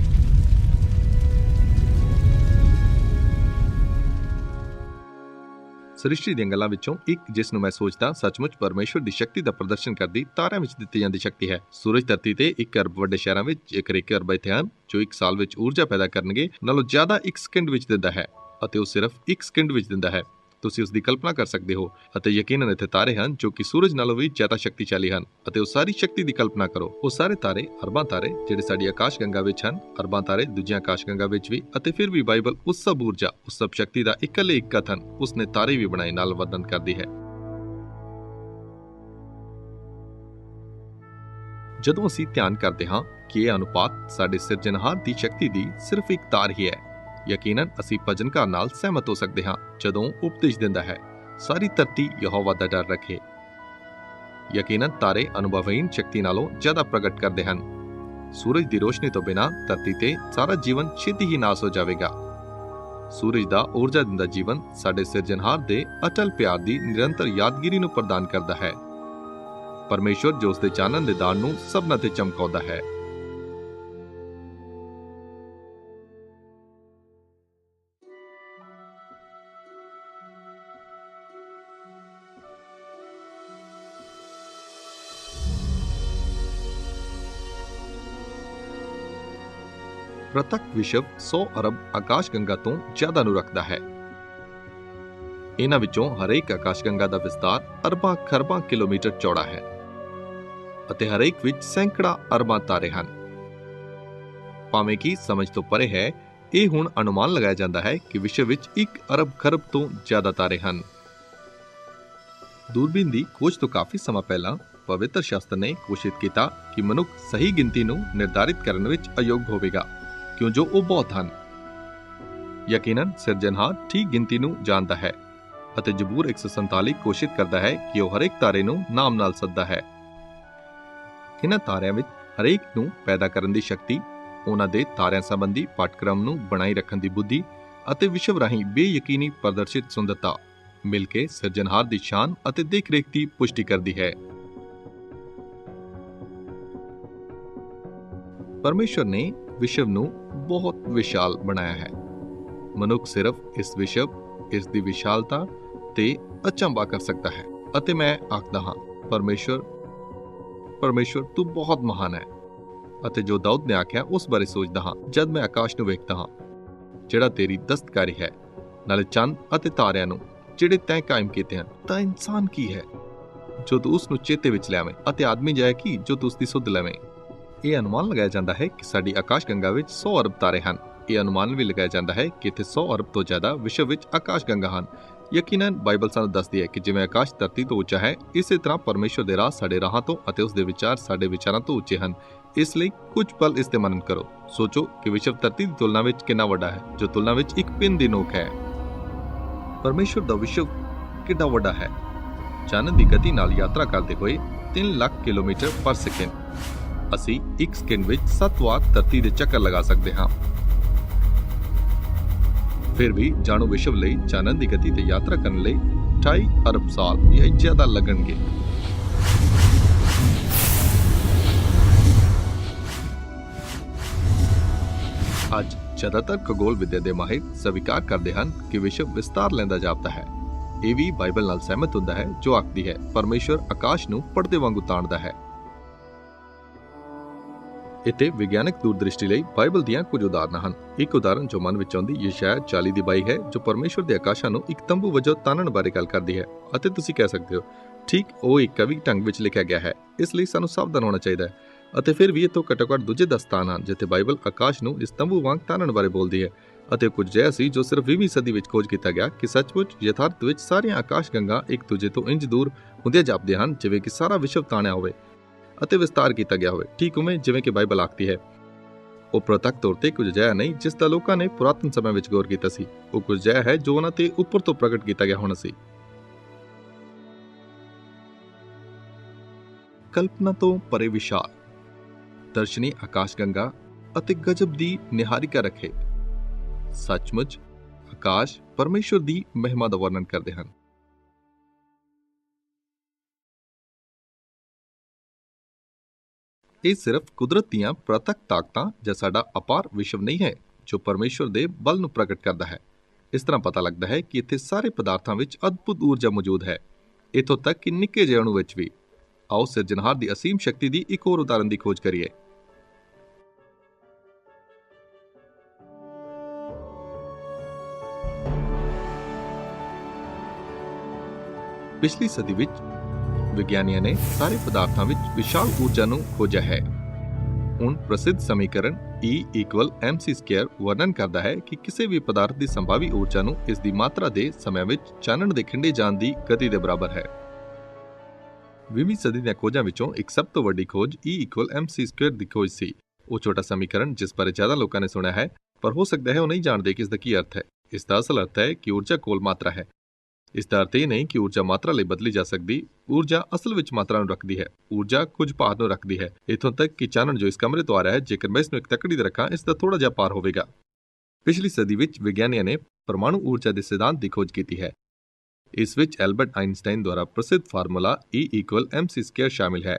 ਸ੍ਰਿਸ਼ਟੀ ਦੀਆਂ ਗੱਲਾਂ ਵਿੱਚੋਂ ਇੱਕ ਜਿਸ ਨੂੰ ਮੈਂ ਸੋਚਦਾ ਸੱਚਮੁੱਚ ਪਰਮੇਸ਼ਵਰ ਦੀ ਸ਼ਕਤੀ ਦਾ ਪ੍ਰਦਰਸ਼ਨ ਕਰਦੀ ਤਾਰਿਆਂ ਵਿੱਚ ਦਿੱਤੀ ਜਾਂਦੀ ਸ਼ਕਤੀ ਹੈ। ਸੂਰਜ ਧਰਤੀ ਤੇ 1 ਅਰਬ ਵੱਡੇ ਸ਼ਹਿਰਾਂ ਵਿੱਚ 1 ਅਰਬ ਇੱਥੇ ਹਨ ਜੋ 1 ਸਾਲ ਵਿੱਚ ਊਰਜਾ ਪੈਦਾ ਕਰਨਗੇ ਨਾਲੋਂ ਜ਼ਿਆਦਾ 1 ਸਕਿੰਟ ਵਿੱਚ ਦਿੰਦਾ ਹੈ, ਅਤੇ ਉਹ ਸਿਰਫ 1 ਸਕਿੰਟ ਵਿੱਚ ਦਿੰਦਾ ਹੈ। ਤੁਸੀਂ ਉਸ ਦੀ ਕਲਪਨਾ ਕਰ ਸਕਦੇ ਹੋ। ਅਤੇ ਯਕੀਨਨ ਇੱਥੇ ਤਾਰੇ ਹਨ ਜੋ ਕਿ ਸੂਰਜ ਨਾਲੋਂ ਵੀ ਜ਼ਿਆਦਾ ਸ਼ਕਤੀਸ਼ਾਲੀ ਹਨ, ਅਤੇ ਉਹ ਸਾਰੀ ਸ਼ਕਤੀ ਦੀ ਕਲਪਨਾ ਕਰੋ। ਉਹ ਸਾਰੇ ਤਾਰੇ, ਅਰਬਾਂ ਤਾਰੇ ਜਿਹੜੇ ਸਾਡੀ ਆਕਾਸ਼ਗੰਗਾ ਵਿੱਚ ਹਨ, ਅਰਬਾਂ ਤਾਰੇ ਦੂਜੀਆਂ ਆਕਾਸ਼ਗੰਗਾ ਵਿੱਚ ਵੀ, ਅਤੇ ਫਿਰ ਵੀ ਬਾਈਬਲ ਉਸ ਸਭ ਊਰਜਾ, ਉਸ ਸਭ ਸ਼ਕਤੀ ਦਾ ਇਕੱਲੇ ਇੱਕ ਕਥਨ ਉਸਨੇ ਤਾਰੇ ਵੀ ਬਣਾਏ ਨਾਲ ਵਰਣਨ ਕਰਦੀ ਹੈ। ਜਦੋਂ ਅਸੀਂ ਧਿਆਨ ਕਰਦੇ ਹਾਂ ਕਿ ਇਹ ਅਨੁਪਾਤ ਸਾਡੇ ਸਿਰਜਣਹਾਰ ਦੀ ਸ਼ਕਤੀ ਦੀ ਸਿਰਫ ਇੱਕ ਤਾਰ ਹੀ ਹੈ, ਯਕੀਨਨ ਅਸੀਂ ਭਜਨਕਾਰ ਨਾਲ ਸਹਿਮਤ ਹੋ ਸਕਦੇ ਹਾਂ ਜਦੋਂ ਉਪਦੇਸ਼ ਦਿੰਦਾ ਹੈ, ਸਾਰੀ ਧਰਤੀ ਯਹੋਵਾ ਦਾ ਡਰ ਰੱਖੇ। ਯਕੀਨਨ ਤਾਰੇ ਅਨੁਭਵਹੀਨ ਸ਼ਕਤੀ ਨਾਲੋਂ ਜ਼ਿਆਦਾ ਪ੍ਰਗਟ ਕਰਦੇ ਹਨ। ਸੂਰਜ ਦੀ ਰੋਸ਼ਨੀ ਤੋਂ ਬਿਨਾਂ ਧਰਤੀ ਤੇ ਸਾਰਾ ਜੀਵਨ ਛੇਤੀ ਹੀ ਨਾਸ ਹੋ ਜਾਵੇਗਾ। ਸੂਰਜ ਦਾ ਊਰਜਾ ਦਿੰਦਾ ਜੀਵਨ ਸਾਡੇ ਸਿਰਜਣਹਾਰ ਦੇ ਅਟਲ ਪਿਆਰ ਦੀ ਨਿਰੰਤਰ ਯਾਦਗਿਰੀ ਨੂੰ ਪ੍ਰਦਾਨ ਕਰਦਾ ਹੈ। ਪਰਮੇਸ਼ਵਰ ਜੋ ਉਸ ਦੇ ਚਾਨਣ ਦੇ ਦਾਨ ਨੂੰ ਸਭਨਾਂ ਤੇ ਚਮਕਾਉਂਦਾ ਹੈ। ਪ੍ਰਤੱਖ ਵਿਸ਼ਵ 100 ਅਰਬ ਆਕਾਸ਼ਗੰਗਾ ਤੋਂ ਜ਼ਿਆਦਾ ਨੂੰ ਰੱਖਦਾ ਹੈ। ਇਹਨਾਂ ਵਿੱਚੋਂ ਹਰੇਕ ਆਕਾਸ਼ਗੰਗਾ ਦਾ ਵਿਸਤਾਰ ਅਰਬਾਂ ਖਰਬਾਂ ਕਿਲੋਮੀਟਰ ਚੌੜਾ ਹੈ, ਅਤੇ ਹਰੇਕ ਵਿੱਚ ਸੈਂਕੜਾ ਅਰਬਾਂ ਤਾਰੇ ਹਨ। ਭਾਵੇਂ ਕਿ ਸਮਝ ਤੋਂ ਪਰੇ ਹੈ, ਇਹ ਹੁਣ ਅਨੁਮਾਨ ਲਗਾਇਆ ਜਾਂਦਾ ਹੈ ਕਿ ਵਿਸ਼ਵ ਵਿੱਚ 1 ਅਰਬ ਖਰਬ ਤੋਂ ਜ਼ਿਆਦਾ ਤਾਰੇ ਹਨ। ਦੂਰਬੀਨ ਦੀ ਖੋਜ ਤੋਂ ਕਾਫੀ ਸਮਾਂ ਪਹਿਲਾਂ ਪਵਿੱਤਰ ਸ਼ਾਸਤਰ ਨੇ ਕੋਸ਼ਿਸ਼ ਕੀਤਾ ਕਿ ਮਨੁੱਖ ਸਹੀ ਗਿਣਤੀ ਨੂੰ ਨਿਰਧਾਰਿਤ ਕਰਨ ਵਿੱਚ ਅਯੋਗ ਹੋਵੇਗਾ, ਕਿਉਂ ਜੋ ਉਹ ਬਹੁਤ ਹਨ। ਯਕੀਨਨ ਸਿਰਜਣਹਾਰ ਠੀਕ ਗਿਣਤੀ ਨੂੰ ਜਾਣਦਾ ਹੈ, ਅਤੇ ਜ਼ਬੂਰ 147 ਕੋਸ਼ਿਸ਼ ਕਰਦਾ ਹੈ ਕਿ ਉਹ ਹਰੇਕ ਤਾਰੇ ਨੂੰ ਨਾਮ ਨਾਲ ਸੱਦਦਾ ਹੈ। ਇਹਨਾਂ ਤਾਰਿਆਂ ਵਿੱਚ ਹਰੇਕ ਨੂੰ ਪੈਦਾ ਕਰਨ ਦੀ ਸ਼ਕਤੀ, ਉਹਨਾਂ ਦੇ ਤਾਰਿਆਂ ਸੰਬੰਧੀ ਪਾਠਕ੍ਰਮ ਨੂੰ ਬਣਾਈ ਰੱਖਣ ਦੀ ਬੁੱਧੀ, ਅਤੇ ਵਿਸ਼ਵ ਰਾਹੀਂ ਬੇਯਕੀਨੀ ਪ੍ਰਦਰਸ਼ਿਤ ਸੁੰਦਰਤਾ ਮਿਲ ਕੇ ਸਿਰਜਣਹਾਰ ਦੀ ਸ਼ਾਨ ਅਤੇ ਦੇਖਰੇਖ ਦੀ ਪੁਸ਼ਟੀ ਕਰਦੀ ਹੈ। ਪਰਮੇਸ਼ਵਰ ਨੇ ਵਿਸ਼ਵ ਨੂੰ ਬਹੁਤ ਵਿਸ਼ਾਲ ਬਣਾਇਆ ਹੈ। ਮਨੁੱਖ ਸਿਰਫ ਇਸ ਵਿਸ਼ਵ, ਇਸ ਦੀ ਵਿਸ਼ਾਲਤਾ ਤੇ ਅਚੰਭਾ ਕਰ ਸਕਦਾ ਹੈ, ਅਤੇ ਮੈਂ ਆਖਦਾ ਹਾਂ, ਪਰਮੇਸ਼ਵਰ ਤੂੰ ਬਹੁਤ ਮਹਾਨ ਹੈ। ਅਤੇ ਜੋ ਦਾਊਦ ਨੇ ਆਖਿਆ ਉਸ ਬਾਰੇ ਸੋਚਦਾ ਹਾਂ, ਜਦ ਮੈਂ ਆਕਾਸ਼ ਨੂੰ ਵੇਖਦਾ ਹਾਂ ਜਿਹੜਾ ਤੇਰੀ ਦਸਤਕਾਰੀ ਹੈ, ਨਾਲੇ ਚੰਦ ਅਤੇ ਤਾਰਿਆਂ ਨੂੰ ਜਿਹੜੇ ਤੈਂ ਕਾਇਮ ਕੀਤੇ ਹਨ, ਤਾਂ ਇਨਸਾਨ ਕੀ ਹੈ ਜੋ ਤੂੰ ਉਸ ਨੂੰ ਚੇਤੇ ਵਿੱਚ ਲਿਆਵੇਂ, ਅਤੇ ਆਦਮੀ ਜਾਏ ਕੀ ਜੋ ਤੂੰ ਉਸ ਦੀ ਸੁਧ ਲਵੇਂ। ਇਹ ਅਨੁਮਾਨ ਲਗਾਇਆ ਜਾਂਦਾ ਹੈ ਕਿ ਸਾਡੀ ਆਕਾਸ਼ਗੰਗਾ ਵਿੱਚ 100 ਅਰਬ ਤਾਰੇ ਹਨ। ਇਹ ਅਨੁਮਾਨ ਵੀ ਲਗਾਇਆ ਜਾਂਦਾ ਹੈ ਕਿ ਇੱਥੇ 100 ਅਰਬ ਤੋਂ ਜ਼ਿਆਦਾ ਵਿਸ਼ਵ ਵਿੱਚ ਆਕਾਸ਼ਗੰਗਾ ਹਨ। ਯਕੀਨਨ ਬਾਈਬਲ ਸਾਨੂੰ ਦੱਸਦੀ ਹੈ ਕਿ ਜਿਵੇਂ ਆਕਾਸ਼ ਧਰਤੀ ਤੋਂ ਉੱਚਾ ਹੈ, ਇਸੇ ਤਰ੍ਹਾਂ ਪਰਮੇਸ਼ਵਰ ਦੇ ਰਾਹ ਸਾਡੇ ਰਾਹਾਂ ਤੋਂ ਅਤੇ ਉਸ ਦੇ ਵਿਚਾਰ ਸਾਡੇ ਵਿਚਾਰਾਂ ਤੋਂ ਉੱਚੇ ਹਨ। ਇਸ ਲਈ ਕੁਝ ਪਲ ਇਸ ਤੇ ਮਨਨ ਕਰੋ। ਸੋਚੋ ਕਿ ਵਿਸ਼ਵ ਧਰਤੀ ਦੀ ਤੁਲਨਾ ਵਿੱਚ ਕਿੰਨਾ ਵੱਡਾ ਹੈ, ਜੋ ਤੁਲਨਾ ਵਿੱਚ ਇੱਕ ਪਿੰਨ ਦੀ ਨੋਕ ਹੈ। ਪਰਮੇਸ਼ਵਰ ਦਾ ਵਿਸ਼ਵ ਕਿੰਨਾ ਵੱਡਾ ਹੈ। ਚਾਨਣ ਦੀ ਗਤੀ ਨਾਲ ਯਾਤਰਾ ਕਰਦੇ ਹੋਏ 3 ਲੱਖ ਕਿਲੋਮੀਟਰ ਪਰ ਸੈਕਿੰਡ। ਅਸੀਂ ਇੱਕ ਸਕਿੰਟ ਵਿੱਚ 7 ਵਾਰ ਧਰਤੀ ਦੇ ਚੱਕਰ ਲਗਾ ਸਕਦੇ ਹਾਂ। ਫਿਰ ਵੀ ਜਾਣੂ ਵਿਸ਼ਵ ਲਈ ਚਾਨਣ ਦੀ ਗਤੀ ਤੇ ਯਾਤਰਾ ਕਰਨ ਲਈ 28 ਅਰਬ ਸਾਲ ਜਾਂ ਜ਼ਿਆਦਾ ਲੱਗਣਗੇ। ਅੱਜ ਜ਼ਿਆਦਾਤਰ ਖਗੋਲ ਵਿਦਿਆ ਦੇ ਮਾਹਿਰ ਸਵੀਕਾਰ ਕਰਦੇ ਹਨ ਕਿ ਵਿਸ਼ਵ ਵਿਸਤਾਰ ਲੈਂਦਾ ਜਾਪਦਾ ਹੈ। ਇਹ ਵੀ ਬਾਈਬਲ ਨਾਲ ਸਹਿਮਤ ਹੁੰਦਾ ਹੈ ਜੋ ਆਖਦੀ ਹੈ ਪਰਮੇਸ਼ਵਰ ਆਕਾਸ਼ ਨੂੰ ਪਰਦੇ ਵਾਂਗੂ ਤਾਣਦਾ ਹੈ। ਇੱਥੇ ਵਿਗਿਆਨਕ ਦੂਰਦ੍ਰਿਸ਼ਟੀ ਲਈ ਬਾਈਬਲ ਦੀਆਂ ਕੁਝ ਉਦਾਹਰਨਾਂ ਹਨ। ਇੱਕ ਉਦਾਹਰਨ ਜੋ ਮਨ ਵਿੱਚ ਆਉਂਦੀ ਯਸ਼ਾਇਆ 40:22 ਹੈ, ਜੋ ਪਰਮੇਸ਼ਵਰ ਦੇ ਆਕਾਸ਼ਾਂ ਨੂੰ ਇੱਕ ਤੰਬੂ ਵਜੋਂ ਤਾਣਨ ਬਾਰੇ ਗੱਲ ਕਰਦੀ ਹੈ। ਅਤੇ ਤੁਸੀਂ ਕਹਿ ਸਕਦੇ ਹੋ ਠੀਕ ਉਹ ਇੱਕ ਕਵੀ ਢੰਗ ਵਿੱਚ ਲਿਖਿਆ ਗਿਆ ਹੈ, ਇਸ ਲਈ ਸਾਨੂੰ ਸਾਵਧਾਨ ਹੋਣਾ ਚਾਹੀਦਾ ਹੈ। ਅਤੇ ਫਿਰ ਵੀ ਇੱਥੋਂ ਘੱਟੋ ਘੱਟ ਦੂਜੇ 10 ਸਥਾਨ ਹਨ ਜਿੱਥੇ ਬਾਈਬਲ ਆਕਾਸ਼ ਨੂੰ ਇਸ ਤੰਬੂ ਵਾਂਗ ਤਾਣਨ ਬਾਰੇ ਬੋਲਦੀ ਹੈ। ਅਤੇ ਕੁਝ ਅਜਿਹਾ ਸੀ ਜੋ ਸਿਰਫ 20ਵੀਂ ਸਦੀ ਵਿੱਚ ਖੋਜ ਕੀਤਾ ਗਿਆ ਕਿ ਸੱਚਮੁੱਚ ਯਥਾਰਥ ਵਿੱਚ ਸਾਰੀਆਂ ਆਕਾਸ਼ ਗੰਗਾ ਇੱਕ ਦੂਜੇ ਤੋਂ ਇੰਜ ਦੂਰ ਹੁੰਦੀਆਂ ਜਾਪਦੀਆਂ ਹਨ ਜਿਵੇਂ ਕਿ ਸਾਰਾ ਵਿਸ਼ਵ ਤਾਣਿਆ ਹੋਵੇ ਅਤੇ ਵਿਸਤਾਰ ਕੀਤਾ ਗਿਆ ਹੋਵੇ, ਠੀਕ ਉਵੇਂ ਜਿਵੇਂ ਕਿ ਬਾਈਬਲ ਆਖਦੀ ਹੈ। ਉਹ ਪ੍ਰਤੱਖ ਤੌਰ ਤੇ ਕੁਝ ਅਜਿਹਾ ਨਹੀਂ ਜਿਸ ਦਾ ਲੋਕਾਂ ਨੇ ਪੁਰਾਤਨ ਸਮੇਂ ਵਿੱਚ ਗੌਰ ਕੀਤਾ ਸੀ। ਉਹ ਕੁਝ ਅਜਿਹਾ ਹੈ ਜੋ ਉਹਨਾਂ ਤੇ ਉੱਪਰ ਤੋਂ ਪ੍ਰਗਟ ਕੀਤਾ ਗਿਆ ਹੋਣਾ ਸੀ। ਕਲਪਨਾ ਤੋਂ ਪਰੇ ਵਿਸ਼ਾਲ, ਦਰਸ਼ਨੀ ਆਕਾਸ਼ ਗੰਗਾ ਅਤੇ ਗਜਬ ਦੀ ਨਿਹਾਰਿਕਾ ਰੱਖੇ। ਸੱਚਮੁੱਚ ਆਕਾਸ਼ ਪਰਮੇਸ਼ਵਰ ਦੀ ਮਹਿਮਾ ਦਾ ਵਰਣਨ ਕਰਦੇ ਹਨ। ਇਹ ਸਿਰਫ ਕੁਦਰਤ ਦੀਆਂ ਪ੍ਰਤੱਖ ਤਾਕਤਾਂ ਜਾਂ ਸਾਡਾ ਅਪਾਰ ਵਿਸ਼ਵ ਨਹੀਂ ਹੈ ਜੋ ਪਰਮੇਸ਼ਵਰ ਦੇ ਬਲ ਨੂੰ ਪ੍ਰਗਟ ਕਰਦਾ ਹੈ। ਇਸ ਤਰ੍ਹਾਂ ਪਤਾ ਲੱਗਦਾ ਹੈ ਕਿ ਇੱਥੇ ਸਾਰੇ ਪਦਾਰਥਾਂ ਵਿੱਚ ਅਦਭੁਤ ਊਰਜਾ ਮੌਜੂਦ ਹੈ, ਇੱਥੋਂ ਤੱਕ ਕਿ ਨਿੱਕੇ ਜਿਹੇ ਅਣੂ ਵਿੱਚ ਵੀ। ਆਓ ਸਿਰਜਣਹਾਰ ਦੀ ਅਸੀਮ ਸ਼ਕਤੀ ਦੀ ਇੱਕ ਹੋਰ ਉਦਾਹਰਨ ਦੀ ਖੋਜ ਕਰੀਏ। ਪਿਛਲੀ ਸਦੀ ਵਿੱਚ ਵਿਗਿਆਨੀਆਂ ਨੇ ਸਾਰੇ ਪਦਾਰਥਾਂ ਵਿੱਚ ਵਿਸ਼ਾਲ ਊਰਜਾ ਨੂੰ ਖੋਜਿਆ ਹੈ। ਹੁਣ ਪ੍ਰਸਿੱਧ ਸਮੀਕਰਨ E=mc² ਵਰਣਨ ਕਰਦਾ ਹੈ ਕਿ ਕਿਸੇ ਵੀ ਪਦਾਰਥ ਦੀ ਸੰਭਾਵੀ ਊਰਜਾ ਨੂੰ ਇਸ ਦੀ ਮਾਤਰਾ ਦੇ ਸਮੇਂ ਵਿੱਚ ਚਾਨਣ ਦੇ ਖਿੰਡੇ ਜਾਣ ਦੀ ਗਤੀ ਦੇ ਬਰਾਬਰ ਹੈ। 20ਵੀਂ ਸਦੀ ਦੀਆਂ ਖੋਜਾਂ ਵਿੱਚੋਂ ਇੱਕ ਸਭ ਤੋਂ ਵੱਡੀ ਖੋਜ E=mc² ਦੀ ਖੋਜ ਸੀ। ਉਹ ਛੋਟਾ ਸਮੀਕਰਨ ਜਿਸ ਬਾਰੇ ਜ਼ਿਆਦਾ ਲੋਕਾਂ ਨੇ ਸੁਣਿਆ ਹੈ, ਪਰ ਹੋ ਸਕਦਾ ਹੈ ਉਹ ਨਹੀਂ ਜਾਣਦੇ ਕਿ ਇਸ ਦਾ ਕੀ ਅਰਥ ਹੈ। ਇਸ ਦਾ ਅਸਲ ਅਰਥ ਹੈ ਕਿ ਊਰਜਾ ਕੋਲ ਮਾਤਰਾ ਹੈ। ਇਸ ਦਾ ਅਰਥ ਇਹ ਨਹੀਂ ਕਿ ਊਰਜਾ ਮਾਤਰਾ ਲਈ ਬਦਲੀ ਜਾ ਸਕਦੀ। ਊਰਜਾ ਅਸਲ ਵਿੱਚ ਮਾਤਰਾ ਨੂੰ ਰੱਖਦੀ ਹੈ। ਊਰਜਾ ਕੁਝ ਭਾਰ ਨੂੰ ਰੱਖਦੀ ਹੈ, ਇੱਥੋਂ ਤੱਕ ਕਿ ਚਾਨਣ ਜੋ ਇਸ ਕਮਰੇ ਤੋਂ ਆ ਰਿਹਾ ਹੈ, ਜੇਕਰ ਮੈਂ ਇਸ ਨੂੰ ਇੱਕ ਤੱਕੜੀ ਤੇ ਰੱਖਾਂ, ਇਸ ਦਾ ਥੋੜਾ ਜਿਹਾ ਭਾਰ ਹੋਵੇਗਾ। ਪਿਛਲੀ ਸਦੀ ਵਿੱਚ ਵਿਗਿਆਨੀਆਂ ਨੇ ਪਰਮਾਣੂ ਊਰਜਾ ਦੇ ਸਿਧਾਂਤ ਦੀ ਖੋਜ ਕੀਤੀ ਹੈ। ਇਸ ਵਿੱਚ ਐਲਬਰਟ ਆਇਨਸਟਾਈਨ ਦੁਆਰਾ ਪ੍ਰਸਿੱਧ ਫਾਰਮੂਲਾ E=mc² ਸ਼ਾਮਿਲ ਹੈ।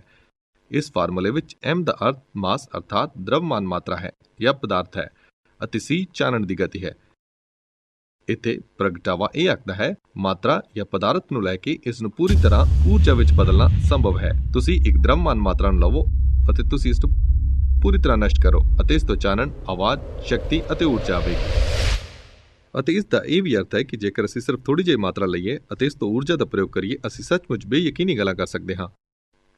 ਇਸ ਫਾਰਮੂਲੇ ਵਿੱਚ m ਦਾ ਅਰਥ ਮਾਸ ਅਰਥਾਤ ਦਰਵਮਾਨ ਮਾਤਰਾ ਹੈ ਜਾਂ ਪਦਾਰਥ ਹੈ, ਅਤੇ c ਚਾਨਣ ਦੀ ਗਤੀ ਹੈ। ਇੱਥੇ ਪ੍ਰਗਟਾਵਾ ਇਹ ਆਖਦਾ ਹੈ ਮਾਤਰਾ ਜਾਂ ਪਦਾਰਥ ਨੂੰ ਲੈ ਕੇ ਇਸ ਨੂੰ ਪੂਰੀ ਤਰ੍ਹਾਂ ਊਰਜਾ ਵਿੱਚ ਬਦਲਣਾ ਸੰਭਵ ਹੈ। ਤੁਸੀਂ ਇੱਕ ਦਰਵਮਾਨ ਮਾਤਰਾ ਨੂੰ ਲਵੋ ਅਤੇ ਤੁਸੀਂ ਇਸ ਨੂੰ ਪੂਰੀ ਤਰ੍ਹਾਂ ਨਸ਼ਟ ਕਰੋ ਅਤੇ ਇਸ ਤੋਂ ਚਾਨਣ, ਆਵਾਜ਼, ਸ਼ਕਤੀ ਅਤੇ ਊਰਜਾ ਆਵੇਗੀ। ਅਤੇ ਇਸ ਦਾ ਇਹ ਵੀ ਅਰਥ ਹੈ ਕਿ ਜੇਕਰ ਅਸੀਂ ਸਿਰਫ ਥੋੜੀ ਜਿਹੀ ਮਾਤਰਾ ਲਈਏ ਅਤੇ ਇਸ ਤੋਂ ਊਰਜਾ ਦਾ ਪ੍ਰਯੋਗ ਕਰੀਏ, ਅਸੀਂ ਸੱਚਮੁੱਚ ਬੇਯਕੀਨੀ ਗੱਲਾਂ ਕਰ ਸਕਦੇ ਹਾਂ।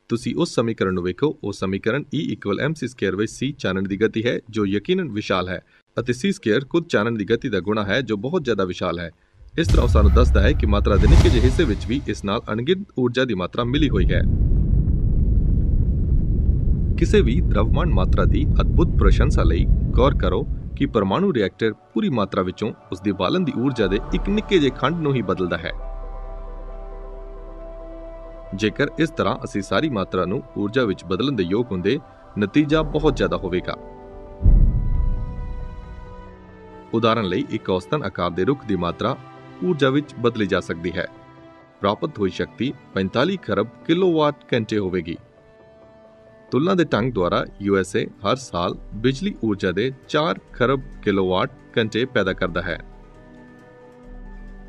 ਤੁਸੀਂ ਉਸ ਸਮੀਕਰਨ ਨੂੰ ਵੇਖੋ। ਉਹ ਸਮੀਕਰਨ E=mc² ਵਿੱਚ c ਚਾਨਣ ਦੀ ਗਤੀ ਹੈ ਜੋ ਯਕੀਨਨ ਵਿਸ਼ਾਲ ਹੈ, ਅਤੇ c² ਖੁਦ ਚਾਨਣ ਦੀ ਗਤੀ ਦਾ ਗੁਣਾ ਹੈ ਜੋ ਬਹੁਤ ਜ਼ਿਆਦਾ ਵਿਸ਼ਾਲ ਹੈ। ਇਸ ਤਰ੍ਹਾਂ ਉਹ ਸਾਨੂੰ ਦੱਸਦਾ ਹੈ ਕਿ ਮਾਤਰਾ ਦੇ ਨਿੱਕੇ ਜਿਹੇ ਹਿੱਸੇ ਵਿੱਚ ਵੀ ਇਸ ਨਾਲ ਅਣਗਿਣਤ ਊਰਜਾ ਦੀ ਮਾਤਰਾ ਮਿਲੀ ਹੋਈ ਹੈ। ਕਿਸੇ ਵੀ ਦਰਵਮਾਨ ਮਾਤਰਾ ਦੀ ਅਦਭੁਤ ਪ੍ਰਸ਼ੰਸਾ ਲਈ ਗੌਰ ਕਰੋ ਕਿ ਪਰਮਾਣੂ ਰਿਐਕਟਰ ਪੂਰੀ ਮਾਤਰਾ ਵਿੱਚੋਂ ਉਸ ਦੀ ਬਾਲਣ ਦੀ ਊਰਜਾ ਦੇ ਇੱਕ ਨਿੱਕੇ ਜਿਹੇ ਖੰਡ ਨੂੰ ਹੀ ਬਦਲਦਾ ਹੈ। ਜੇਕਰ ਇਸ ਤਰ੍ਹਾਂ ਅਸੀਂ ਸਾਰੀ ਮਾਤਰਾ ਨੂੰ ਊਰਜਾ ਵਿੱਚ ਬਦਲਣ ਦੇ ਯੋਗ ਹੁੰਦੇ, ਨਤੀਜਾ ਬਹੁਤ ਜ਼ਿਆਦਾ ਹੋਵੇਗਾ। ਉਦਾਹਰਨ ਲਈ ਇੱਕ ਔਸਤਨ ਆਕਾਰ ਦੇ ਰੁੱਖ ਦੀ ਮਾਤਰਾ ਊਰਜਾ ਵਿੱਚ ਬਦਲੀ ਜਾ ਸਕਦੀ ਹੈ। ਪ੍ਰਾਪਤ ਹੋਈ ਸ਼ਕਤੀ 45 ਖਰਬ ਕਿਲੋਵਾਟ ਘੰਟੇ ਹੋਵੇਗੀ। ਤੁਲਨਾ ਦੇ ਢੰਗ ਦੁਆਰਾ USA ਹਰ ਸਾਲ ਬਿਜਲੀ ਊਰਜਾ ਦੇ 4 ਖਰਬ ਕਿਲੋਵਾਟ ਘੰਟੇ ਪੈਦਾ ਕਰਦਾ ਹੈ।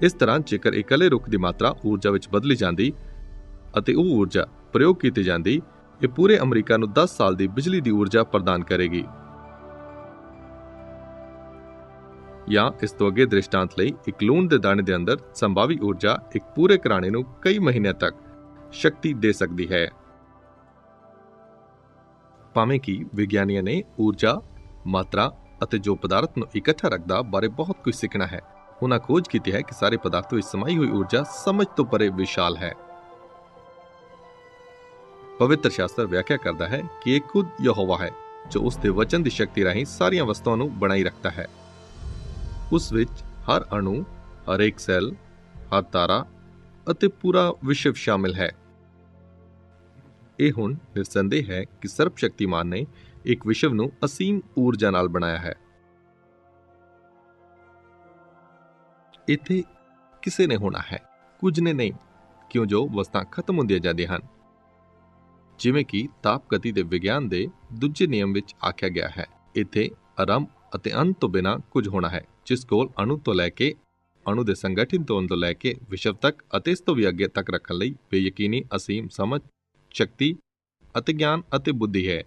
ਇਸ ਤਰ੍ਹਾਂ ਜੇਕਰ ਇਕੱਲੇ ਰੁੱਖ ਦੀ ਮਾਤਰਾ ਊਰਜਾ ਵਿੱਚ ਬਦਲੀ ਜਾਂਦੀ ਅਤੇ ਉਹ ਊਰਜਾ ਪ੍ਰਯੋਗ ਕੀਤੀ ਜਾਂਦੀ, ਇਹ ਪੂਰੇ ਅਮਰੀਕਾ ਨੂੰ 10 ਸਾਲ ਦੀ ਬਿਜਲੀ ਦੀ ਊਰਜਾ ਪ੍ਰਦਾਨ ਕਰੇਗੀ। ਜਾਂ ਇਸ ਤੋਂ ਅੱਗੇ ਦ੍ਰਿਸ਼ਟਾਂਤ ਲਈ ਇੱਕ ਲੂਣ ਦੇ ਦਾਣੇ ਦੇ ਅੰਦਰ ਸੰਭਾਵੀ ਊਰਜਾ ਇੱਕ ਪੂਰੇ ਘਰਾਣੇ ਨੂੰ ਕਈ ਮਹੀਨਿਆਂ ਤੱਕ ਸ਼ਕਤੀ ਦੇ ਸਕਦੀ ਹੈ। ਭਾਵੇਂ ਕਿ ਵਿਗਿਆਨੀਆਂ ਨੇ ਊਰਜਾ, ਮਾਤਰਾ ਅਤੇ ਜੋ ਪਦਾਰਥ ਨੂੰ ਇਕੱਠਾ ਰੱਖਦਾ ਬਾਰੇ ਬਹੁਤ ਕੁਝ ਸਿੱਖਣਾ ਹੈ, ਉਹਨਾਂ ਖੋਜ ਕੀਤੀ ਹੈ ਕਿ ਸਾਰੇ ਪਦਾਰਥ ਵਿੱਚ ਸਮਾਈ ਹੋਈ ਊਰਜਾ ਸਮਝ ਤੋਂ ਪਰੇ ਵਿਸ਼ਾਲ ਹੈ। ਪਵਿੱਤਰ ਸ਼ਾਸਤਰ ਵਿਆਖਿਆ ਕਰਦਾ ਹੈ ਕਿ ਇਹ ਖੁਦ ਯਹੋਵਾ ਹੈ ਜੋ ਉਸ ਦੇ ਵਚਨ ਦੀ ਸ਼ਕਤੀ ਰਾਹੀਂ ਸਾਰੀਆਂ ਵਸਤੂਆਂ ਨੂੰ ਬਣਾਈ ਰੱਖਦਾ ਹੈ। ਉਸ ਵਿੱਚ ਹਰ ਅਣੂ, ਹਰੇਕ ਸੈੱਲ, ਹਰ ਤਾਰਾ ਅਤੇ ਪੂਰਾ ਵਿਸ਼ਵ ਸ਼ਾਮਿਲ ਹੈ। ਇਹ ਹੁਣ ਨਿਰਸੰਦੇਹ ਹੈ ਕਿ ਸਰਬ ਸ਼ਕਤੀਮਾਨ ਨੇ ਇੱਕ ਵਿਸ਼ਵ ਨੂੰ ਅਸੀਮ ਊਰਜਾ ਨਾਲ ਬਣਾਇਆ ਹੈ। ਇੱਥੇ ਕਿਸੇ ਨੇ ਹੋਣਾ ਹੈ, ਕੁਝ ਨੇ ਨਹੀਂ, ਕਿਉਂ ਜੋ ਵਸਤਾਂ ਖਤਮ ਹੁੰਦੀਆਂ ਜਾਂਦੀਆਂ ਹਨ। ਜਿਵੇਂ ਕਿ ਤਾਪਗਤੀ ਦੇ ਵਿਗਿਆਨ ਦੇ ਦੂਜੇ ਨਿਯਮ ਵਿੱਚ ਆਖਿਆ ਗਿਆ ਹੈ, ਇੱਥੇ ਆਰੰਭ ਅਤੇ ਅੰਤ ਤੋਂ ਬਿਨਾਂ ਕੁਝ ਹੋਣਾ ਹੈ, ਜਿਸ ਕੋਲ ਅਣੂ ਤੋਂ ਲੈ ਕੇ ਅਣੂ ਦੇ ਸੰਗਠਿਤ ਹੋਣ ਤੋਂ ਲੈ ਕੇ ਵਿਸ਼ਵ ਤੱਕ ਅਤੇ ਇਸ ਤੋਂ ਵੀ ਅੱਗੇ ਤੱਕ ਰੱਖਣ ਲਈ ਬੇਯਕੀਨੀ ਅਸੀਮ ਸਮਝ, ਸ਼ਕਤੀ ਅਤੇ ਗਿਆਨ ਅਤੇ ਬੁੱਧੀ ਹੈ।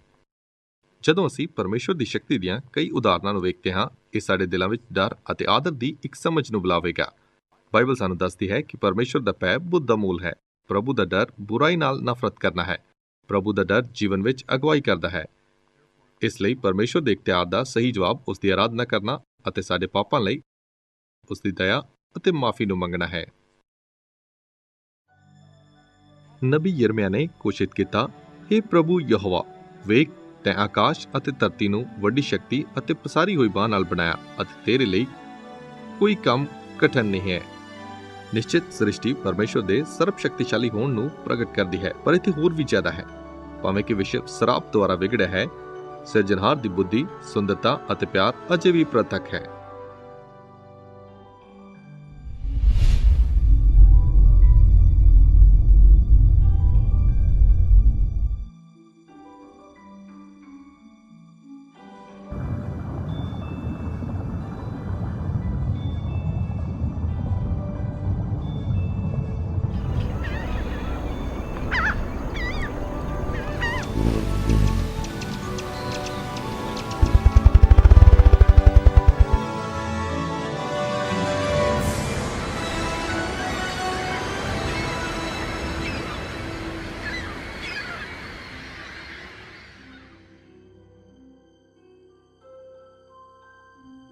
ਜਦੋਂ ਅਸੀਂ ਪਰਮੇਸ਼ਵਰ ਦੀ ਸ਼ਕਤੀ ਦੀਆਂ ਕਈ ਉਦਾਹਰਨਾਂ ਨੂੰ ਵੇਖਦੇ ਹਾਂ, ਇਹ ਸਾਡੇ ਦਿਲਾਂ ਵਿੱਚ ਡਰ ਅਤੇ ਆਦਰ ਦੀ ਇੱਕ ਸਮਝ ਨੂੰ ਬੁਲਾਵੇਗਾ। ਬਾਈਬਲ ਸਾਨੂੰ ਦੱਸਦੀ ਹੈ ਕਿ ਪਰਮੇਸ਼ਵਰ ਦਾ ਭੈ ਬੁੱਧ ਦਾ ਮੂਲ ਹੈ। ਪ੍ਰਭੂ ਦਾ ਡਰ ਬੁਰਾਈ ਨਾਲ ਨਫ਼ਰਤ ਕਰਨਾ ਹੈ। ਪ੍ਰਭੂ ਦਾ ਡਰ ਜੀਵਨ ਵਿੱਚ ਅਗਵਾਈ ਕਰਦਾ ਹੈ। ਇਸ ਲਈ ਪਰਮੇਸ਼ਵਰ ਦੇ ਇਖਤਿਆਰ ਦਾ ਸਹੀ ਜਵਾਬ ਉਸ ਦੀ ਆਰਾਧਨਾ ਕਰਨਾ ਅਤੇ ਸਾਡੇ ਪਾਪਾਂ ਲਈ ਉਸ ਦੀ ਦਇਆ ਅਤੇ ਮਾਫੀ ਨੂੰ ਮੰਗਣਾ ਹੈ। ਨਬੀ ਯਿਰਮੀਆ ਨੇ ਘੋਸ਼ਿਤ ਕੀਤਾ, ਹੇ ਪ੍ਰਭੂ ਯਹੋਵਾ, ਵੇਖ, ਤੈਂ ਆਕਾਸ਼ ਅਤੇ ਧਰਤੀ ਨੂੰ ਵੱਡੀ ਸ਼ਕਤੀ ਅਤੇ ਪਸਾਰੀ ਹੋਈ ਬਾਂਹ ਨਾਲ ਬਣਾਇਆ ਅਤੇ ਤੇਰੇ ਲਈ ਕੋਈ ਕੰਮ ਕਠਿਨ ਨਹੀਂ ਹੈ। ਨਿਸ਼ਚਿਤ ਸ੍ਰਿਸ਼ਟੀ ਪਰਮੇਸ਼ਵਰ ਦੇ ਸਰਬ ਸ਼ਕਤੀਸ਼ਾਲੀ ਹੋਣ ਨੂੰ ਪ੍ਰਗਟ ਕਰਦੀ ਹੈ, ਪਰ ਇੱਥੇ ਹੋਰ ਵੀ ਜ਼ਿਆਦਾ ਹੈ। ਭਾਵੇਂ ਕਿ ਵਿਸ਼ਵ ਸਰਾਪ ਦੁਆਰਾ ਵਿਗੜਿਆ ਹੈ, ਸਿਰਜਣਹਾਰ ਦੀ ਬੁੱਧੀ, ਸੁੰਦਰਤਾ ਅਤੇ ਪਿਆਰ ਅਜੇ ਵੀ ਪ੍ਰਤੱਖ ਹੈ।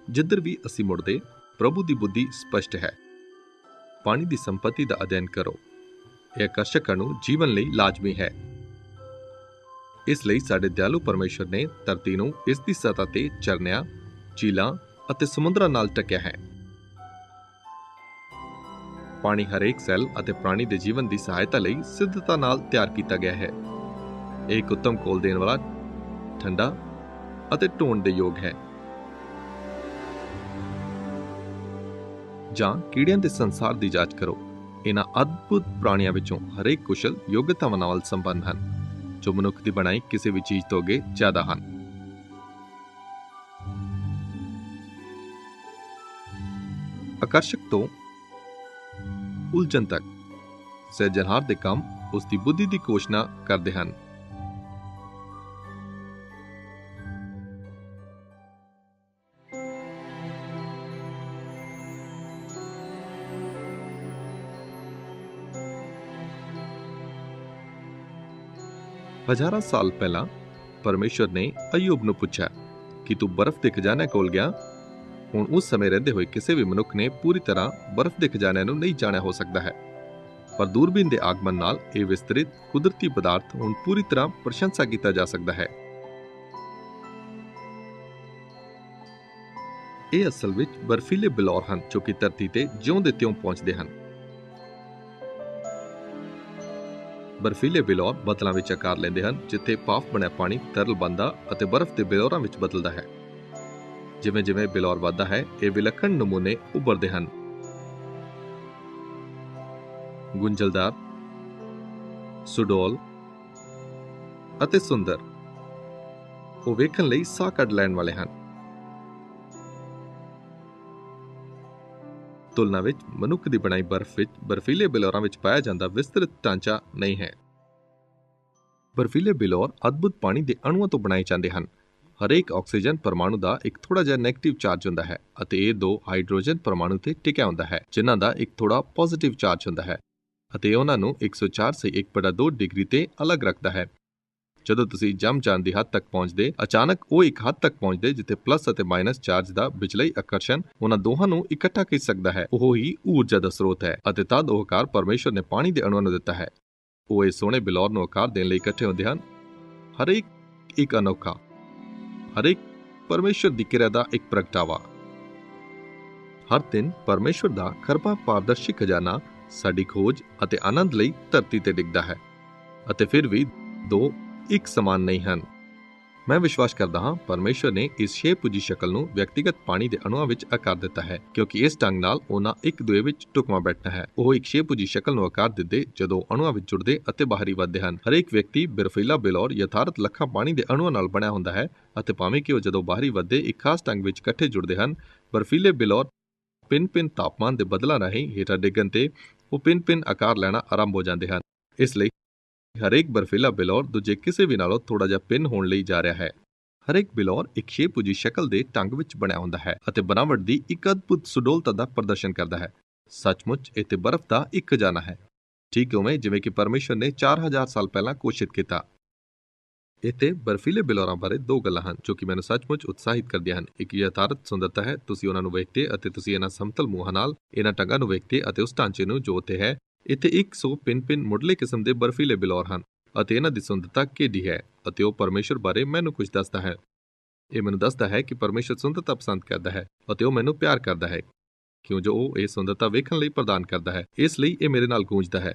ਜਿੱਧਰ ਵੀ ਅਸੀਂ ਮੁੜਦੇ, ਪ੍ਰਭੂ ਦੀ ਬੁੱਧੀ ਸਪਸ਼ਟ ਹੈ। ਪਾਣੀ ਦੀ ਸੰਪਤੀ ਦਾ ਅਧਿਐਨ ਕਰੋ। ਇਹ ਆਕਰਸ਼ਕ ਅਣੂ ਜੀਵਨ ਲਈ ਲਾਜ਼ਮੀ ਹੈ। ਇਸ ਲਈ ਸਾਡੇ ਦਿਆਲੂ ਪਰਮੇਸ਼ਵਰ ਨੇ ਧਰਤੀ ਨੂੰ ਇਸ ਦੀ ਸਤ੍ਹਾ ਤੇ ਝਰਨਿਆਂ, ਝੀਲਾਂ ਅਤੇ ਸਮੁੰਦਰਾਂ ਨਾਲ ਢੱਕਿਆ ਹੈ। ਪਾਣੀ ਹਰੇਕ ਸੈੱਲ ਅਤੇ ਪ੍ਰਾਣੀ ਦੇ ਜੀਵਨ ਦੀ ਸਹਾਇਤਾ ਲਈ ਸਿੱਧਤਾ ਨਾਲ ਤਿਆਰ ਕੀਤਾ ਗਿਆ ਹੈ। ਇਹ ਇੱਕ ਉੱਤਮ ਘੋਲ ਦੇਣ ਵਾਲਾ, ਠੰਡਾ ਅਤੇ ਢੋਣ ਦੇ ਯੋਗ ਹੈ। ਜਾਂ ਕੀੜਿਆਂ ਦੇ ਸੰਸਾਰ ਦੀ ਜਾਂਚ ਕਰੋ। ਇਹਨਾਂ ਅਦਭੁਤ ਪ੍ਰਾਣੀਆਂ ਵਿੱਚੋਂ ਹਰੇਕ ਕੁਸ਼ਲ ਯੋਗਤਾਵਾਂ ਨਾਲ ਸੰਪੰਨ ਹਨ, ਜੋ ਮਨੁੱਖ ਦੀ ਬਣਾਈ ਕਿਸੇ ਵੀ ਚੀਜ਼ ਤੋਂ ਅੱਗੇ ਜ਼ਿਆਦਾ ਹਨ। ਆਕਰਸ਼ਕ ਤੋਂ ਉਲਝਣ ਤੱਕ ਸਿਰਜਣਹਾਰ ਦੇ ਕੰਮ ਉਸ ਦੀ ਬੁੱਧੀ ਦੀ ਘੋਸ਼ਣਾ ਕਰਦੇ ਹਨ। ਹਜ਼ਾਰਾਂ ਸਾਲ ਪਹਿਲਾਂ ਪਰਮੇਸ਼ਵਰ ਨੇ ਅਯੂਬ ਨੂੰ ਪੁੱਛਿਆ ਕਿ ਤੂੰ ਬਰਫ਼ ਦੇ ਖਜ਼ਾਨੇ ਕੋਲ ਗਿਆ। ਹੁਣ ਉਸ ਸਮੇਂ ਰਹਿੰਦੇ ਹੋਏ ਕਿਸੇ ਵੀ ਮਨੁੱਖ ਨੇ ਪੂਰੀ ਤਰ੍ਹਾਂ ਬਰਫ਼ ਦੇ ਖਜ਼ਾਨੇ ਨੂੰ ਨਹੀਂ ਜਾਣਿਆ ਹੋ ਸਕਦਾ ਹੈ, ਪਰ ਦੂਰਬੀਨ ਦੇ ਆਗਮਨ ਨਾਲ ਇਹ ਵਿਸਤ੍ਰਿਤ ਕੁਦਰਤੀ ਪਦਾਰਥ ਹੁਣ ਪੂਰੀ ਤਰ੍ਹਾਂ ਪ੍ਰਸ਼ੰਸਾ ਕੀਤਾ ਜਾ ਸਕਦਾ ਹੈ। ਇਹ ਅਸਲ ਵਿੱਚ ਬਰਫੀਲੇ ਬਿਲੌਰ ਹਨ, ਜੋ ਕਿ ਧਰਤੀ ਤੇ ਜਿਉਂ ਦੇ ਤਿਉਂ ਪਹੁੰਚਦੇ ਹਨ। ਬਰਫੀਲੇ ਬਿਲੌਰ ਬੱਦਲਾਂ ਵਿੱਚ ਆਕਾਰ ਲੈਂਦੇ ਹਨ, ਜਿੱਥੇ ਭਾਫ਼ ਬਣਿਆ ਪਾਣੀ ਤਰਲ ਬਣਦਾ ਅਤੇ ਬਰਫ਼ ਦੇ ਬਿਲੌਰਾਂ ਵਿੱਚ ਬਦਲਦਾ ਹੈ। ਜਿਵੇਂ ਜਿਵੇਂ ਬਿਲੌਰ ਵੱਧਦਾ ਹੈ, ਇਹ ਵਿਲੱਖਣ ਨਮੂਨੇ ਉੱਭਰਦੇ ਹਨ। ਗੁੰਝਲਦਾਰ, ਸੁਡੌਲ ਅਤੇ ਸੁੰਦਰ। ਉਹ ਵੇਖਣ ਲਈ ਸਾਹ ਕੱਢ ਲੈਣ ਵਾਲੇ ਹਨ। ਤੁਲਨਾ ਵਿੱਚ ਮਨੁੱਖ ਦੀ ਬਣਾਈ ਬਰਫ਼ ਵਿੱਚ ਬਰਫੀਲੇ ਬਿਲੌਰਾਂ ਵਿੱਚ ਪਾਇਆ ਜਾਂਦਾ ਵਿਸਤ੍ਰਿਤ ਢਾਂਚਾ ਨਹੀਂ ਹੈ। ਬਰਫੀਲੇ ਬਿਲੌਰ ਅਦਭੁਤ ਪਾਣੀ ਦੇ ਅਣੂਆਂ ਤੋਂ ਬਣਾਏ ਜਾਂਦੇ ਹਨ। ਹਰੇਕ ਆਕਸੀਜਨ ਪਰਮਾਣੂ ਦਾ ਇੱਕ ਥੋੜਾ ਜਿਹਾ ਨੈਗੇਟਿਵ ਚਾਰਜ ਹੁੰਦਾ ਹੈ ਅਤੇ ਇਹ ਦੋ ਹਾਈਡਰੋਜਨ ਪਰਮਾਣੂ ਤੇ ਟਿਕਿਆ ਹੁੰਦਾ ਹੈ, ਜਿਨ੍ਹਾਂ ਦਾ ਇੱਕ ਥੋੜਾ ਪੋਜ਼ਿਟਿਵ ਚਾਰਜ ਹੁੰਦਾ ਹੈ ਅਤੇ ਉਹਨਾਂ ਨੂੰ 104/1/2 ਡਿਗਰੀ ਤੇ ਅਲੱਗ ਰੱਖਦਾ ਹੈ। ਜਦੋਂ ਤੁਸੀਂ ਜੰਮ ਜਾਣ ਦੀ ਹੱਦ ਤੱਕ ਪਹੁੰਚਦੇ, ਅਚਾਨਕ ਉਹ ਇੱਕ ਹੱਦ ਤੱਕ ਪਹੁੰਚਦੇ ਜਿੱਥੇ ਪਲੱਸ ਅਤੇ ਮਾਈਨਸ ਚਾਰਜ ਦਾ ਬਿਜਲਈ ਆਕਰਸ਼ਣ ਉਹਨਾਂ ਦੋਹਾਂ ਨੂੰ ਇਕੱਠਾ ਖਿੱਚ ਸਕਦਾ ਹੈ। ਉਹ ਹੀ ਊਰਜਾ ਦਾ ਸਰੋਤ ਹੈ ਅਤੇ ਤਦ ਉਹ ਆਕਾਰ ਪਰਮੇਸ਼ਵਰ ਨੇ ਪਾਣੀ ਦੇ ਅਣੂਆਂ ਨੂੰ ਦਿੱਤਾ ਹੈ। ਉਹ ਇਸ ਸੋਹਣੇ ਬਿਲੌਰ ਨੂੰ ਆਕਾਰ ਦੇਣ ਲਈ ਇਕੱਠੇ ਹੁੰਦੇ ਹਨ। ਹਰੇਕ ਇੱਕ ਅਨੋਖਾ, ਹਰੇਕ ਪਰਮੇਸ਼ਵਰ ਦੀ ਕਿਰਿਆ ਦਾ ਇੱਕ ਪ੍ਰਗਟਾਵਾ। ਹਰ ਦਿਨ ਪਰਮੇਸ਼ਵਰ ਦਾ ਖਰਬਾ ਪਾਰਦਰਸ਼ੀ ਖਜ਼ਾਨਾ ਸਾਡੀ ਖੋਜ ਅਤੇ ਆਨੰਦ ਲਈ ਧਰਤੀ ਤੇ ਡਿੱਗਦਾ ਹੈ, ਅਤੇ ਫਿਰ ਵੀ ਦੋ ਇੱਕ ਸਮਾਨ ਨਹੀਂ ਹਨ। ਮੈਂ ਵਿਸ਼ਵਾਸ ਕਰਦਾ ਹਾਂ ਪਰਮੇਸ਼ਰ ਨੇ ਇਸ 6 ਪੁੱਜੀ ਸ਼ਕਲ ਨੂੰ ਵਿਅਕਤੀਗਤ ਪਾਣੀ ਦੇ ਅਣੂਆਂ ਵਿੱਚ ਆਕਾਰ ਦਿੱਤਾ ਹੈ, ਕਿਉਂਕਿ ਇਸ ਢੰਗ ਨਾਲ ਉਹਨਾਂ ਇੱਕ ਦੂਏ ਵਿੱਚ ਢੁਕਵਾਂ ਬੈਠਣਾ ਹੈ। ਉਹ ਇੱਕ 6 ਪੁੱਜੀ ਸ਼ਕਲ ਨੂੰ ਆਕਾਰ ਦਿੰਦੇ ਜਦੋਂ ਅਣੂਆਂ ਵਿੱਚ ਜੁੜਦੇ ਅਤੇ ਬਾਹਰੀ ਵੱਧਦੇ ਹਨ। ਹਰੇਕ ਵਿਅਕਤੀ ਬਰਫੀਲਾ ਬਿਲੌਰ ਯਥਾਰਥ ਲੱਖਾਂ ਪਾਣੀ ਦੇ ਅਣੂਆਂ ਨਾਲ ਬਣਿਆ ਹੁੰਦਾ ਹੈ, ਅਤੇ ਭਾਵੇਂ ਕਿ ਉਹ ਜਦੋਂ ਬਾਹਰੀ ਵੱਧਦੇ ਇੱਕ ਖਾਸ ਢੰਗ ਵਿੱਚ ਇਕੱਠੇ ਜੁੜਦੇ ਹਨ, ਬਰਫੀਲੇ ਬਿਲੌਰ ਪਿੰਨ ਤਾਪਮਾਨ ਦੇ ਬਦਲਾਂ ਰਾਹੀਂ ਹੇਠਾਂ ਡਿੱਗਣ ਤੇ ਉਹ ਪਿੰਨ ਆਕਾਰ ਲੈਣਾ ਆਰੰਭ ਹੋ ਜਾਂਦੇ ਹਨ। ਇਸ ਲਈ ਹਰੇਕ ਬਰਫੀਲਾ ਬਿਲੌਰ ਦੂਜੇ ਕਿਸੇ ਵੀ ਨਾਲੋਂ ਥੋੜਾ ਜਿਹਾ ਪਿੰਨ ਹੋਣ ਲਈ ਜਾ ਰਿਹਾ ਹੈ। ਹਰੇਕ ਬਿਲੌਰ ਇੱਕ 6 ਪੁੱਜੀ ਸ਼ਕਲ ਦੇ ਢੰਗ ਵਿੱਚ ਬਣਿਆ ਹੁੰਦਾ ਹੈ ਅਤੇ ਬਣਾਵਟ ਦੀ ਇੱਕ ਅਦਭੁਤ ਸੁਡੋਲਤਾ ਦਾ ਪ੍ਰਦਰਸ਼ਨ ਕਰਦਾ ਹੈ। ਸੱਚਮੁੱਚ ਇੱਥੇ ਬਰਫ਼ ਦਾ ਇੱਕ ਖਜ਼ਾਨਾ ਹੈ, ਠੀਕ ਉਵੇਂ ਜਿਵੇਂ ਕਿ ਪਰਮੇਸ਼ਰ ਨੇ 4000 ਸਾਲ ਪਹਿਲਾਂ ਘੋਸ਼ਿਤ ਕੀਤਾ। ਇੱਥੇ ਬਰਫੀਲੇ ਬਿਲੌਰਾਂ ਬਾਰੇ ਦੋ ਗੱਲਾਂ ਹਨ ਜੋ ਕਿ ਮੈਨੂੰ ਸੱਚਮੁੱਚ ਉਤਸ਼ਾਹਿਤ ਕਰਦੀਆਂ ਹਨ। ਇੱਕ ਯਥਾਰਥ ਸੁੰਦਰਤਾ ਹੈ, ਤੁਸੀਂ ਉਹਨਾਂ ਨੂੰ ਵੇਖਦੇ ਅਤੇ ਤੁਸੀਂ ਇਹਨਾਂ ਸਮਤਲ ਮੂੰਹਾਂ ਨਾਲ ਇਹਨਾਂ ਢੰਗਾਂ ਨੂੰ ਵੇਖਦੇ ਅਤੇ ਉਸ ਢਾਂਚੇ ਨੂੰ ਜੋ ਉੱਥੇ ਹੈ। ਇੱਥੇ 100 ਪਿੰਨ ਮੁੱਢਲੇ ਕਿਸਮ ਦੇ ਬਰਫੀਲੇ ਬਿਲੌਰ ਹਨ ਅਤੇ ਇਹਨਾਂ ਦੀ ਸੁੰਦਰਤਾ ਕਿਹੜੀ ਹੈ ਅਤੇ ਉਹ ਪਰਮੇਸ਼ਰ ਬਾਰੇ ਮੈਨੂੰ ਕੁਝ ਦੱਸਦਾ ਹੈ। ਇਹ ਮੈਨੂੰ ਦੱਸਦਾ ਹੈ ਕਿ ਪਰਮੇਸ਼ਰ ਸੁੰਦਰਤਾ ਪਸੰਦ ਕਰਦਾ ਹੈ ਅਤੇ ਉਹ ਮੈਨੂੰ ਪਿਆਰ ਕਰਦਾ ਹੈ, ਕਿਉਂ ਜੋ ਉਹ ਇਹ ਸੁੰਦਰਤਾ ਵੇਖਣ ਲਈ ਪ੍ਰਦਾਨ ਕਰਦਾ ਹੈ। ਇਸ ਲਈ ਇਹ ਮੇਰੇ ਨਾਲ ਗੂੰਜਦਾ ਹੈ।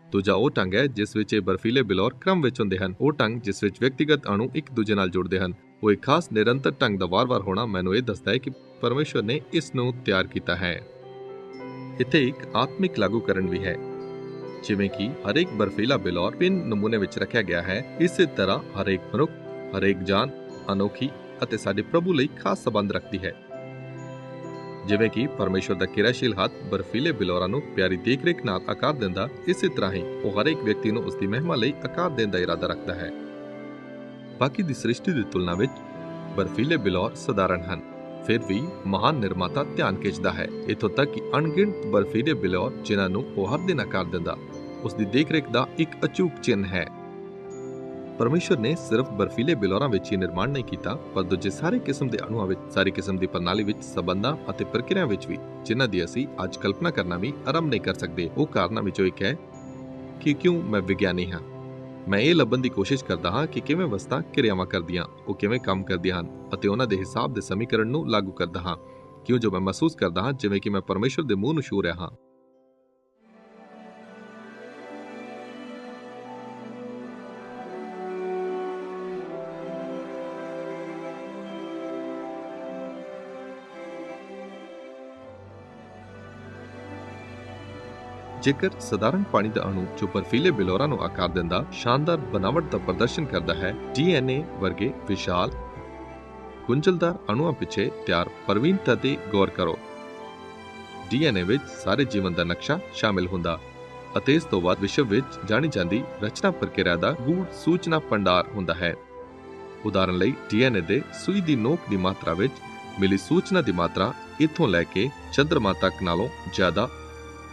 ਦੂਜਾ ਉਹ ਢੰਗ ਹੈ ਜਿਸ ਵਿੱਚ ਇਹ ਬਰਫੀਲੇ ਬਿਲੌਰ ਕ੍ਰਮ ਵਿੱਚ ਹੁੰਦੇ ਹਨ। ਉਹ ਢੰਗ ਜਿਸ ਵਿੱਚ ਵਿਅਕਤੀਗਤ ਅਣੂ ਇੱਕ ਦੂਜੇ ਨਾਲ ਜੁੜਦੇ ਹਨ। ਉਹ ਇੱਕ ਖਾਸ ਨਿਰੰਤਰ ਢੰਗ ਦਾ ਵਾਰ-ਵਾਰ ਹੋਣਾ ਮੈਨੂੰ ਇਹ ਦੱਸਦਾ ਹੈ ਕਿ ਪਰਮੇਸ਼ਰ ਨੇ ਇਸ ਨੂੰ ਤਿਆਰ ਕੀਤਾ ਹੈ। ਇੱਥੇ ਇੱਕ ਆਤਮਿਕ ਲਾਗੂਕਰਨ ਵੀ ਹੈ। ਜਿਵੇਂ ਕਿ ਹਰੇਕ ਬਰਫੀਲਾ ਬਿਲੌਰ ਪਿੰਨ ਨਮੂਨੇ ਵਿੱਚ ਰੱਖਿਆ ਗਿਆ ਹੈ, ਇਸੇ ਤਰ੍ਹਾਂ ਹਰੇਕ ਮਨੁੱਖ, ਹਰੇਕ ਜਾਨ ਅਨੋਖੀ ਅਤੇ ਸਾਡੇ ਪ੍ਰਭੂ ਲਈ ਖਾਸ ਸਬੰਧ ਰੱਖਦੀ ਹੈ। ਜਿਵੇਂ ਕਿ ਪਰਮੇਸ਼ਰ ਦਾ ਕਿਰਿਆਸ਼ੀਲ ਹੱਥ ਬਰਫੀਲੇ ਬਿਲੌਰਾਂ ਨੂੰ ਪਿਆਰੀ ਦੇਖਰੇਖ ਨਾਲ ਆਕਾਰ ਦਿੰਦਾ, ਇਸੇ ਤਰ੍ਹਾਂ ਹੀ ਉਹ ਹਰੇਕ ਵਿਅਕਤੀ ਨੂੰ ਉਸ ਦੀ ਮਹਿਮਾ ਲਈ ਆਕਾਰ ਦੇਣ ਦਾ ਇਰਾਦਾ ਰੱਖਦਾ ਹੈ। ਬਾਕੀ ਦੀ ਸ੍ਰਿਸ਼ਟੀ ਦੀ ਤੁਲਨਾ ਵਿੱਚ ਬਰਫੀਲੇ ਬਿਲੌਰ ਸਧਾਰਨ ਹਨ, ਫਿਰ ਵੀ ਮਹਾਨ ਨਿਰਮਾਤਾ ਧਿਆਨ ਖਿੱਚਦਾ ਹੈ। ਇੱਥੋਂ ਤੱਕ ਕਿ ਅਣਗਿਣਤ ਬਰਫੀਲੇ ਬਿਲੌਰ ਜਿਨ੍ਹਾਂ ਨੂੰ ਉਹ ਹਰ ਦਿਨ ਆਕਾਰ ਦਿੰਦਾ, ਉਸ ਦੀ ਦੇਖਰੇਖ ਦਾ ਇੱਕ ਅਚੂਕ ਚਿੰਨ੍ਹ ਹੈ। ਪਰਮੇਸ਼ਰ ਨੇ ਸਿਰਫ ਬਰਫੀਲੇ ਬਿਲੌਰਾਂ ਵਿੱਚ ਹੀ ਨਿਰਮਾਣ ਨਹੀਂ ਕੀਤਾ, ਪਰ ਦੂਜੇ ਸਾਰੇ ਕਿਸਮ ਦੇ ਅਣੂਆਂ ਵਿੱਚ, ਸਾਰੀ ਕਿਸਮ ਦੀ ਪ੍ਰਣਾਲੀ ਵਿੱਚ, ਸਬੰਧਾਂ ਅਤੇ ਪ੍ਰਕਿਰਿਆ ਵਿੱਚ ਵੀ, ਜਿਨ੍ਹਾਂ ਦੀ ਅਸੀਂ ਅੱਜ ਕਲਪਨਾ ਕਰਨਾ ਵੀ ਆਰੰਭ ਨਹੀਂ ਕਰ ਸਕਦੇ। ਉਹ ਕਾਰਨਾਂ ਵਿੱਚੋਂ ਇੱਕ ਹੈ ਕਿ ਕਿਉਂ ਮੈਂ ਵਿਗਿਆਨੀ ਹਾਂ। ਮੈਂ ਇਹ ਲੱਭਣ ਦੀ ਕੋਸ਼ਿਸ਼ ਕਰਦਾ ਹਾਂ ਕਿ ਕਿਵੇਂ ਵਸਤਾਂ ਕਿਰਿਆਵਾਂ ਕਰਦੀਆਂ, ਉਹ ਕਿਵੇਂ ਕੰਮ ਕਰਦੀਆਂ ਹਨ ਅਤੇ ਉਹਨਾਂ ਦੇ ਹਿਸਾਬ ਦੇ ਸਮੀਕਰਨ ਨੂੰ ਲਾਗੂ ਕਰਦਾ ਹਾਂ, ਕਿਉਂ ਜੋ ਮੈਂ ਮਹਿਸੂਸ ਕਰਦਾ ਹਾਂ ਜਿਵੇਂ ਕਿ ਮੈਂ ਪਰਮੇਸ਼ਰ ਦੇ ਮੂੰਹ ਨੂੰ ਛੂ ਰਿਹਾ ਹਾਂ। ਜੇਕਰ ਸਧਾਰਨ ਪਾਣੀ ਦਾ ਅਣੂ ਜੋ ਬਰਫੀਲੇ ਬਿਲੌਰਾਂ ਨੂੰ ਆਕਾਰ ਦਿੰਦਾ ਸ਼ਾਨਦਾਰ ਬਨਾਵਟ ਦਾ ਪ੍ਰਦਰਸ਼ਨ ਕਰਦਾ ਹੈ, DNA ਵਰਗੇ ਵਿਸ਼ਾਲ ਗੁੰਝਲਦਾਰ ਅਣੂਆਂ ਪਿੱਛੇ ਤਿਆਰ ਪ੍ਰਵੀਨਤਾ ਤੇ ਗੌਰ ਕਰੋ। DNA ਵਿੱਚ ਸਾਰੇ ਜੀਵਨ ਦਾ ਨਕਸ਼ਾ ਸ਼ਾਮਿਲ ਹੁੰਦਾ ਅਤੇ ਇਸ ਤੋਂ ਬਾਅਦ ਵਿਸ਼ਵ ਵਿੱਚ ਜਾਣੀ ਜਾਂਦੀ ਰਚਨਾ ਪ੍ਰਕਿਰਿਆ ਦਾ ਗੂੜ ਸੂਚਨਾ ਭੰਡਾਰ ਹੁੰਦਾ ਹੈ। ਉਦਾਹਰਨ ਲਈ DNA ਦੇ ਸੂਈ ਦੀ ਨੋਕ ਦੀ ਮਾਤਰਾ ਵਿੱਚ ਮਿਲੀ ਸੂਚਨਾ ਦੀ ਮਾਤਰਾ ਇੱਥੋਂ ਲੈ ਕੇ ਚੰਦਰਮਾ ਤੱਕ ਨਾਲੋਂ ਜ਼ਿਆਦਾ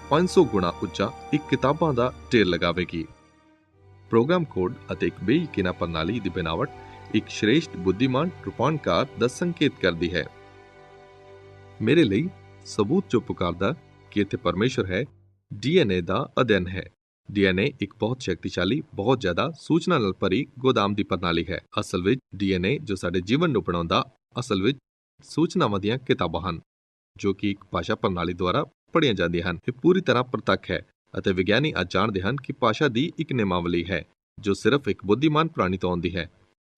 500 ਗੁਣਾ ਉੱਚਾ ਇੱਕ ਕਿਤਾਬਾਂ ਦਾ ਢੇਰ ਲਗਾਵੇਗੀ। ਪ੍ਰੋਗਰਾਮ ਕੋਡ ਅਤੇ ਇੱਕ ਬੇਯਕੀਨਾ ਪ੍ਰਣਾਲੀ ਦੀ ਬਣਾਵਟ ਇੱਕ ਸ਼੍ਰੇਸ਼ਟ ਬੁੱਧੀਮਾਨ ਰੂਪਾਂਕਾਰ ਦਾ ਸੰਕੇਤ ਕਰਦੀ ਹੈ। ਮੇਰੇ ਲਈ ਸਬੂਤ ਜੋ ਪੁਕਾਰਦਾ ਕਿ ਇੱਥੇ ਪਰਮੇਸ਼ਰ ਹੈ, DNA ਦਾ ਅਧਿਐਨ ਹੈ। DNA ਇੱਕ ਬਹੁਤ ਸ਼ਕਤੀਸ਼ਾਲੀ, ਬਹੁਤ ਜ਼ਿਆਦਾ ਸੂਚਨਾ ਨਾਲ ਭਰੀ ਗੋਦਾਮ ਦੀ ਪ੍ਰਣਾਲੀ ਹੈ। ਅਸਲ ਵਿੱਚ DNA ਜੋ ਸਾਡੇ ਜੀਵਨ ਨੂੰ ਬਣਾਉਂਦਾ, ਅਸਲ ਵਿੱਚ ਸੂਚਨਾਵਾਂ ਦੀਆਂ ਕਿਤਾਬਾਂ ਹਨ ਜੋ ਕਿ ਇੱਕ ਭਾਸ਼ਾ ਪ੍ਰਣਾਲੀ ਦੁਆਰਾ ਪੜ੍ਹੀਆਂ ਜਾਂਦੀਆਂ ਹਨ। ਇਹ ਪੂਰੀ ਤਰ੍ਹਾਂ ਪ੍ਰਤੱਖ ਹੈ ਅਤੇ ਵਿਗਿਆਨੀ ਅੱਜ ਜਾਣਦੇ ਹਨ ਕਿ ਭਾਸ਼ਾ ਦੀ ਇੱਕ ਨਿਯਮਾਵਲੀ ਹੈ ਜੋ ਸਿਰਫ ਇੱਕ ਬੁੱਧੀਮਾਨ ਪ੍ਰਾਣੀ ਤੋਂ ਆਉਂਦੀ ਹੈ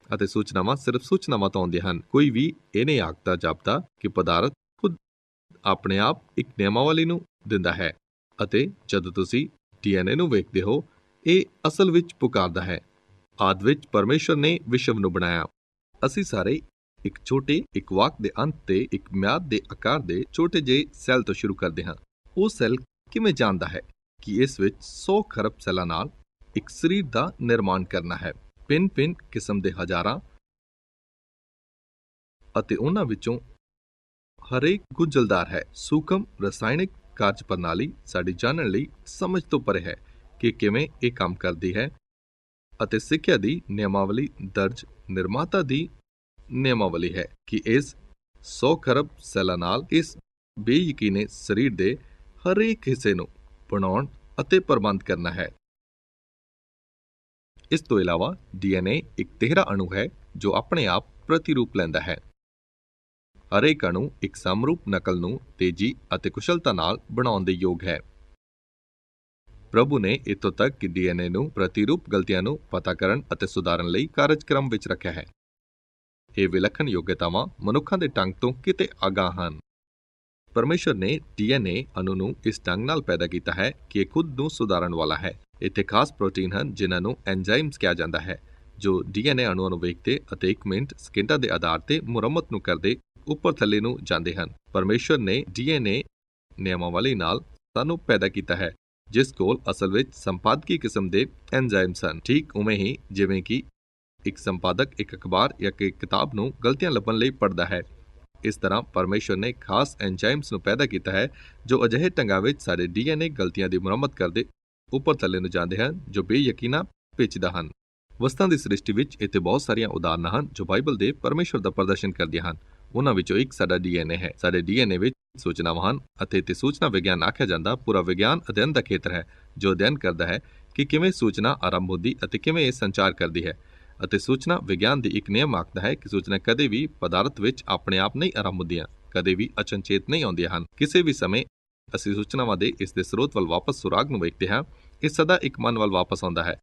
ਅਤੇ ਸੂਚਨਾਵਾਂ ਸਿਰਫ ਸੂਚਨਾਵਾਂ ਤੋਂ ਆਉਂਦੀਆਂ ਹਨ। ਕੋਈ ਵੀ ਇਹ ਨਹੀਂ ਆਖਦਾ ਜਾਪਦਾ ਕਿ ਪਦਾਰਥ ਖੁਦ ਆਪਣੇ ਆਪ ਇੱਕ ਨਿਯਮਾਵਲੀ ਨੂੰ ਦਿੰਦਾ ਹੈ ਅਤੇ ਜਦੋਂ ਤੁਸੀਂ DNA ਨੂੰ ਵੇਖਦੇ ਹੋ, ਇਹ ਅਸਲ ਵਿੱਚ ਪੁਕਾਰਦਾ ਹੈ, ਆਦਿ ਵਿੱਚ ਪਰਮੇਸ਼ਰ ਨੇ ਵਿਸ਼ਵ ਨੂੰ ਬਣਾਇਆ। ਅਸੀਂ ਸਾਰੇ ਇੱਕ ਛੋਟੇ ਇੱਕ ਵਾਕ ਦੇ ਅੰਤ ਤੇ ਇੱਕ ਮਿਆਦ ਦੇ ਆਕਾਰ ਦੇ ਛੋਟੇ ਜਿਹੇ ਸੈੱਲ ਤੋਂ ਸ਼ੁਰੂ ਕਰਦੇ ਹਾਂ। ਉਹ ਸੈੱਲ ਕਿਵੇਂ ਜਾਣਦਾ ਹੈ ਕਿ ਇਸ ਵਿੱਚ 100 ਖਰਬ ਸੈੱਲਾਂ ਨਾਲ ਇੱਕ ਸਰੀਰ ਦਾ ਨਿਰਮਾਣ ਕਰਨਾ ਹੈ। ਪਿੰਨ ਕਿਸਮ ਦੇ ਹਜ਼ਾਰਾਂ ਅਤੇ ਉਹਨਾਂ ਵਿੱਚੋਂ ਹਰੇਕ ਗੁੰਝਲਦਾਰ ਹੈ। ਸੂਖਮ ਰਸਾਇਣਿਕ ਕਾਰਜ ਪ੍ਰਣਾਲੀ ਸਾਡੀ ਜਾਣਨ ਲਈ ਸਮਝ ਤੋਂ ਪਰੇ ਹੈ ਕਿ ਕਿਵੇਂ ਇਹ ਕੰਮ ਕਰਦੀ ਹੈ ਅਤੇ ਸਿੱਖਿਆ ਦੀ ਨਿਯਮਾਵਲੀ ਦਰਜ ਨਿਰਮਾਤਾ ਦੀ ਨਿਯਮਾਵਲੀ ਹੈ ਕਿ ਇਸ 100 ਖਰਬ ਸੈੱਲਾਂ ਨਾਲ ਇਸ ਬੇਯਕੀਨੇ ਸਰੀਰ ਦੇ ਹਰੇਕ ਹਿੱਸੇ ਨੂੰ ਬਣਾਉਣ ਅਤੇ ਪ੍ਰਬੰਧ ਕਰਨਾ ਹੈ। ਇਸ ਤੋਂ ਇਲਾਵਾ DNA ਇੱਕ ਤਿਹਰਾ ਅਣੂ ਹੈ ਜੋ ਆਪਣੇ ਆਪ ਪ੍ਰਤੀਰੂਪ ਲੈਂਦਾ ਹੈ। ਹਰੇਕ ਅਣੂ ਇੱਕ ਸਮਰੂਪ ਨਕਲ ਨੂੰ ਤੇਜ਼ੀ ਅਤੇ ਕੁਸ਼ਲਤਾ ਨਾਲ ਬਣਾਉਣ ਦੇ ਯੋਗ ਹੈ। ਪ੍ਰਭੂ ਨੇ ਇੱਥੋਂ ਤੱਕ ਕਿ ਡੀਐਨਏ ਨੂੰ ਪ੍ਰਤੀਰੂਪ ਗਲਤੀਆਂ ਨੂੰ ਪਤਾ ਕਰਨ ਅਤੇ ਸੁਧਾਰਨ ਲਈ ਕਾਰਜਕ੍ਰਮ ਵਿੱਚ ਰੱਖਿਆ ਹੈ। ਇਹ ਵਿਲੱਖਣ ਯੋਗਤਾਵਾਂ ਮਨੁੱਖਾਂ ਦੇ ਢੰਗ ਤੋਂ ਕਿਤੇ ਅਗਾਂਹ ਹਨ। ਪਰਮੇਸ਼ਰ ਨੇ ਡੀਐਨਏ ਅਣੂ ਨੂੰ ਇਸ ਢੰਗ ਨਾਲ ਪੈਦਾ ਕੀਤਾ ਹੈ ਕਿ ਇਹ ਖੁਦ ਨੂੰ ਸੁਧਾਰਨ ਵਾਲਾ ਹੈ। ਇੱਥੇ ਖਾਸ ਪ੍ਰੋਟੀਨ ਹਨ ਜਿਨ੍ਹਾਂ ਨੂੰ ਐਂਜ਼ਾਈਮਸ ਕਿਹਾ ਜਾਂਦਾ ਹੈ, ਜੋ ਡੀਐਨਏ ਅਣੂਆਂ ਨੂੰ ਵੇਖਦੇ ਅਤੇ 1 ਮਿੰਟ ਸਕਿੰਟਾਂ ਦੇ ਆਧਾਰ ਤੇ ਮੁਰੰਮਤ ਨੂੰ ਕਰਦੇ ਉੱਪਰ ਥੱਲੇ ਨੂੰ ਜਾਂਦੇ ਹਨ। ਪਰਮੇਸ਼ਰ ਨੇ ਡੀਐਨਏ ਨਿਯਮਾਵਲੀ ਨਾਲ ਸਾਨੂੰ ਪੈਦਾ ਕੀਤਾ ਹੈ, ਜਿਸ ਕੋਲ ਅਸਲ ਵਿੱਚ ਸੰਪਾਦਕੀ ਕਿਸਮ ਦੇ ਐਂਜ਼ਾਈਮਸ ਹਨ। ਠੀਕ ਉਵੇਂ ਹੀ ਜਿਵੇਂ ਕਿ ਇੱਕ ਸੰਪਾਦਕ ਇੱਕ ਅਖਬਾਰ ਜਾਂ ਇੱਕ ਕਿਤਾਬ ਨੂੰ ਗਲਤੀਆਂ ਲੱਭਣ ਲਈ ਪੜ੍ਹਦਾ ਹੈ, ਇਸ ਤਰ੍ਹਾਂ ਪਰਮੇਸ਼ਰ ਨੇ ਖਾਸ ਐਂਜ਼ਾਈਮਸ ਨੂੰ ਪੈਦਾ ਕੀਤਾ ਹੈ ਜੋ ਅਜਿਹੇ ਢੰਗਾਂ ਵਿੱਚ ਸਾਡੇ ਡੀਐਨਏ ਗਲਤੀਆਂ ਦੀ ਮੁਰੰਮਤ ਕਰਦੇ ਉੱਪਰ ਥੱਲੇ ਨੂੰ ਜਾਂਦੇ ਹਨ, ਜੋ ਬੇਯਕੀਨਾ ਪੇਚੀਦਾ ਹਨ। ਵਸਤਾਂ ਦੀ ਸ੍ਰਿਸ਼ਟੀ ਵਿੱਚ ਇੱਥੇ ਬਹੁਤ ਸਾਰੀਆਂ ਉਦਾਹਰਨਾਂ ਹਨ ਜੋ ਬਾਈਬਲ ਦੇ ਪਰਮੇਸ਼ਰ ਦਾ ਪ੍ਰਦਰਸ਼ਨ ਕਰਦੀਆਂ ਹਨ। ਉਹਨਾਂ ਵਿੱਚੋਂ ਇੱਕ ਸਾਡਾ ਡੀਐਨਏ ਹੈ। ਸਾਡੇ ਡੀਐਨਏ ਵਿੱਚ ਸੂਚਨਾਵਾਂ ਹਨ ਅਤੇ ਇੱਥੇ ਸੂਚਨਾ ਵਿਗਿਆਨ ਆਖਿਆ ਜਾਂਦਾ ਪੂਰਾ ਵਿਗਿਆਨ ਅਧਿਐਨ ਦਾ ਖੇਤਰ ਹੈ, ਜੋ ਅਧਿਐਨ ਕਰਦਾ ਹੈ ਕਿ ਕਿਵੇਂ ਸੂਚਨਾ ਆਰੰਭ ਹੁੰਦੀ ਅਤੇ ਕਿਵੇਂ ਇਹ ਸੰਚਾਰ ਕਰਦੀ ਹੈ। ਅਤੇ ਸੂਚਨਾ ਵਿਗਿਆਨ ਦੀ ਇੱਕ ਨਿਯਮ ਆਖਦਾ ਹੈ ਕਿ ਸੂਚਨਾ ਕਦੇ ਵੀ ਪਦਾਰਥ ਵਿੱਚ ਆਪਣੇ ਆਪ ਨਹੀਂ ਆਰੰਭ ਹੁੰਦੀਆਂ, ਕਦੇ ਵੀ ਅਚਨਚੇਤ ਨਹੀਂ ਆਉਂਦੀਆਂ ਹਨ। ਕਿਸੇ ਵੀ ਸਮੇਂ ਅਸੀਂ ਸੂਚਨਾਵਾਂ ਦੇ ਇਸ ਦੇ ਸਰੋਤ ਵੱਲ ਵਾਪਸ ਸੁਰਾਗ ਨੂੰ ਵੇਖਦੇ ਹਾਂ। ਇਹ ਸਦਾ ਇੱਕ ਮਨ ਵੱਲ ਵਾਪਸ ਆਉਂਦਾ ਹੈ।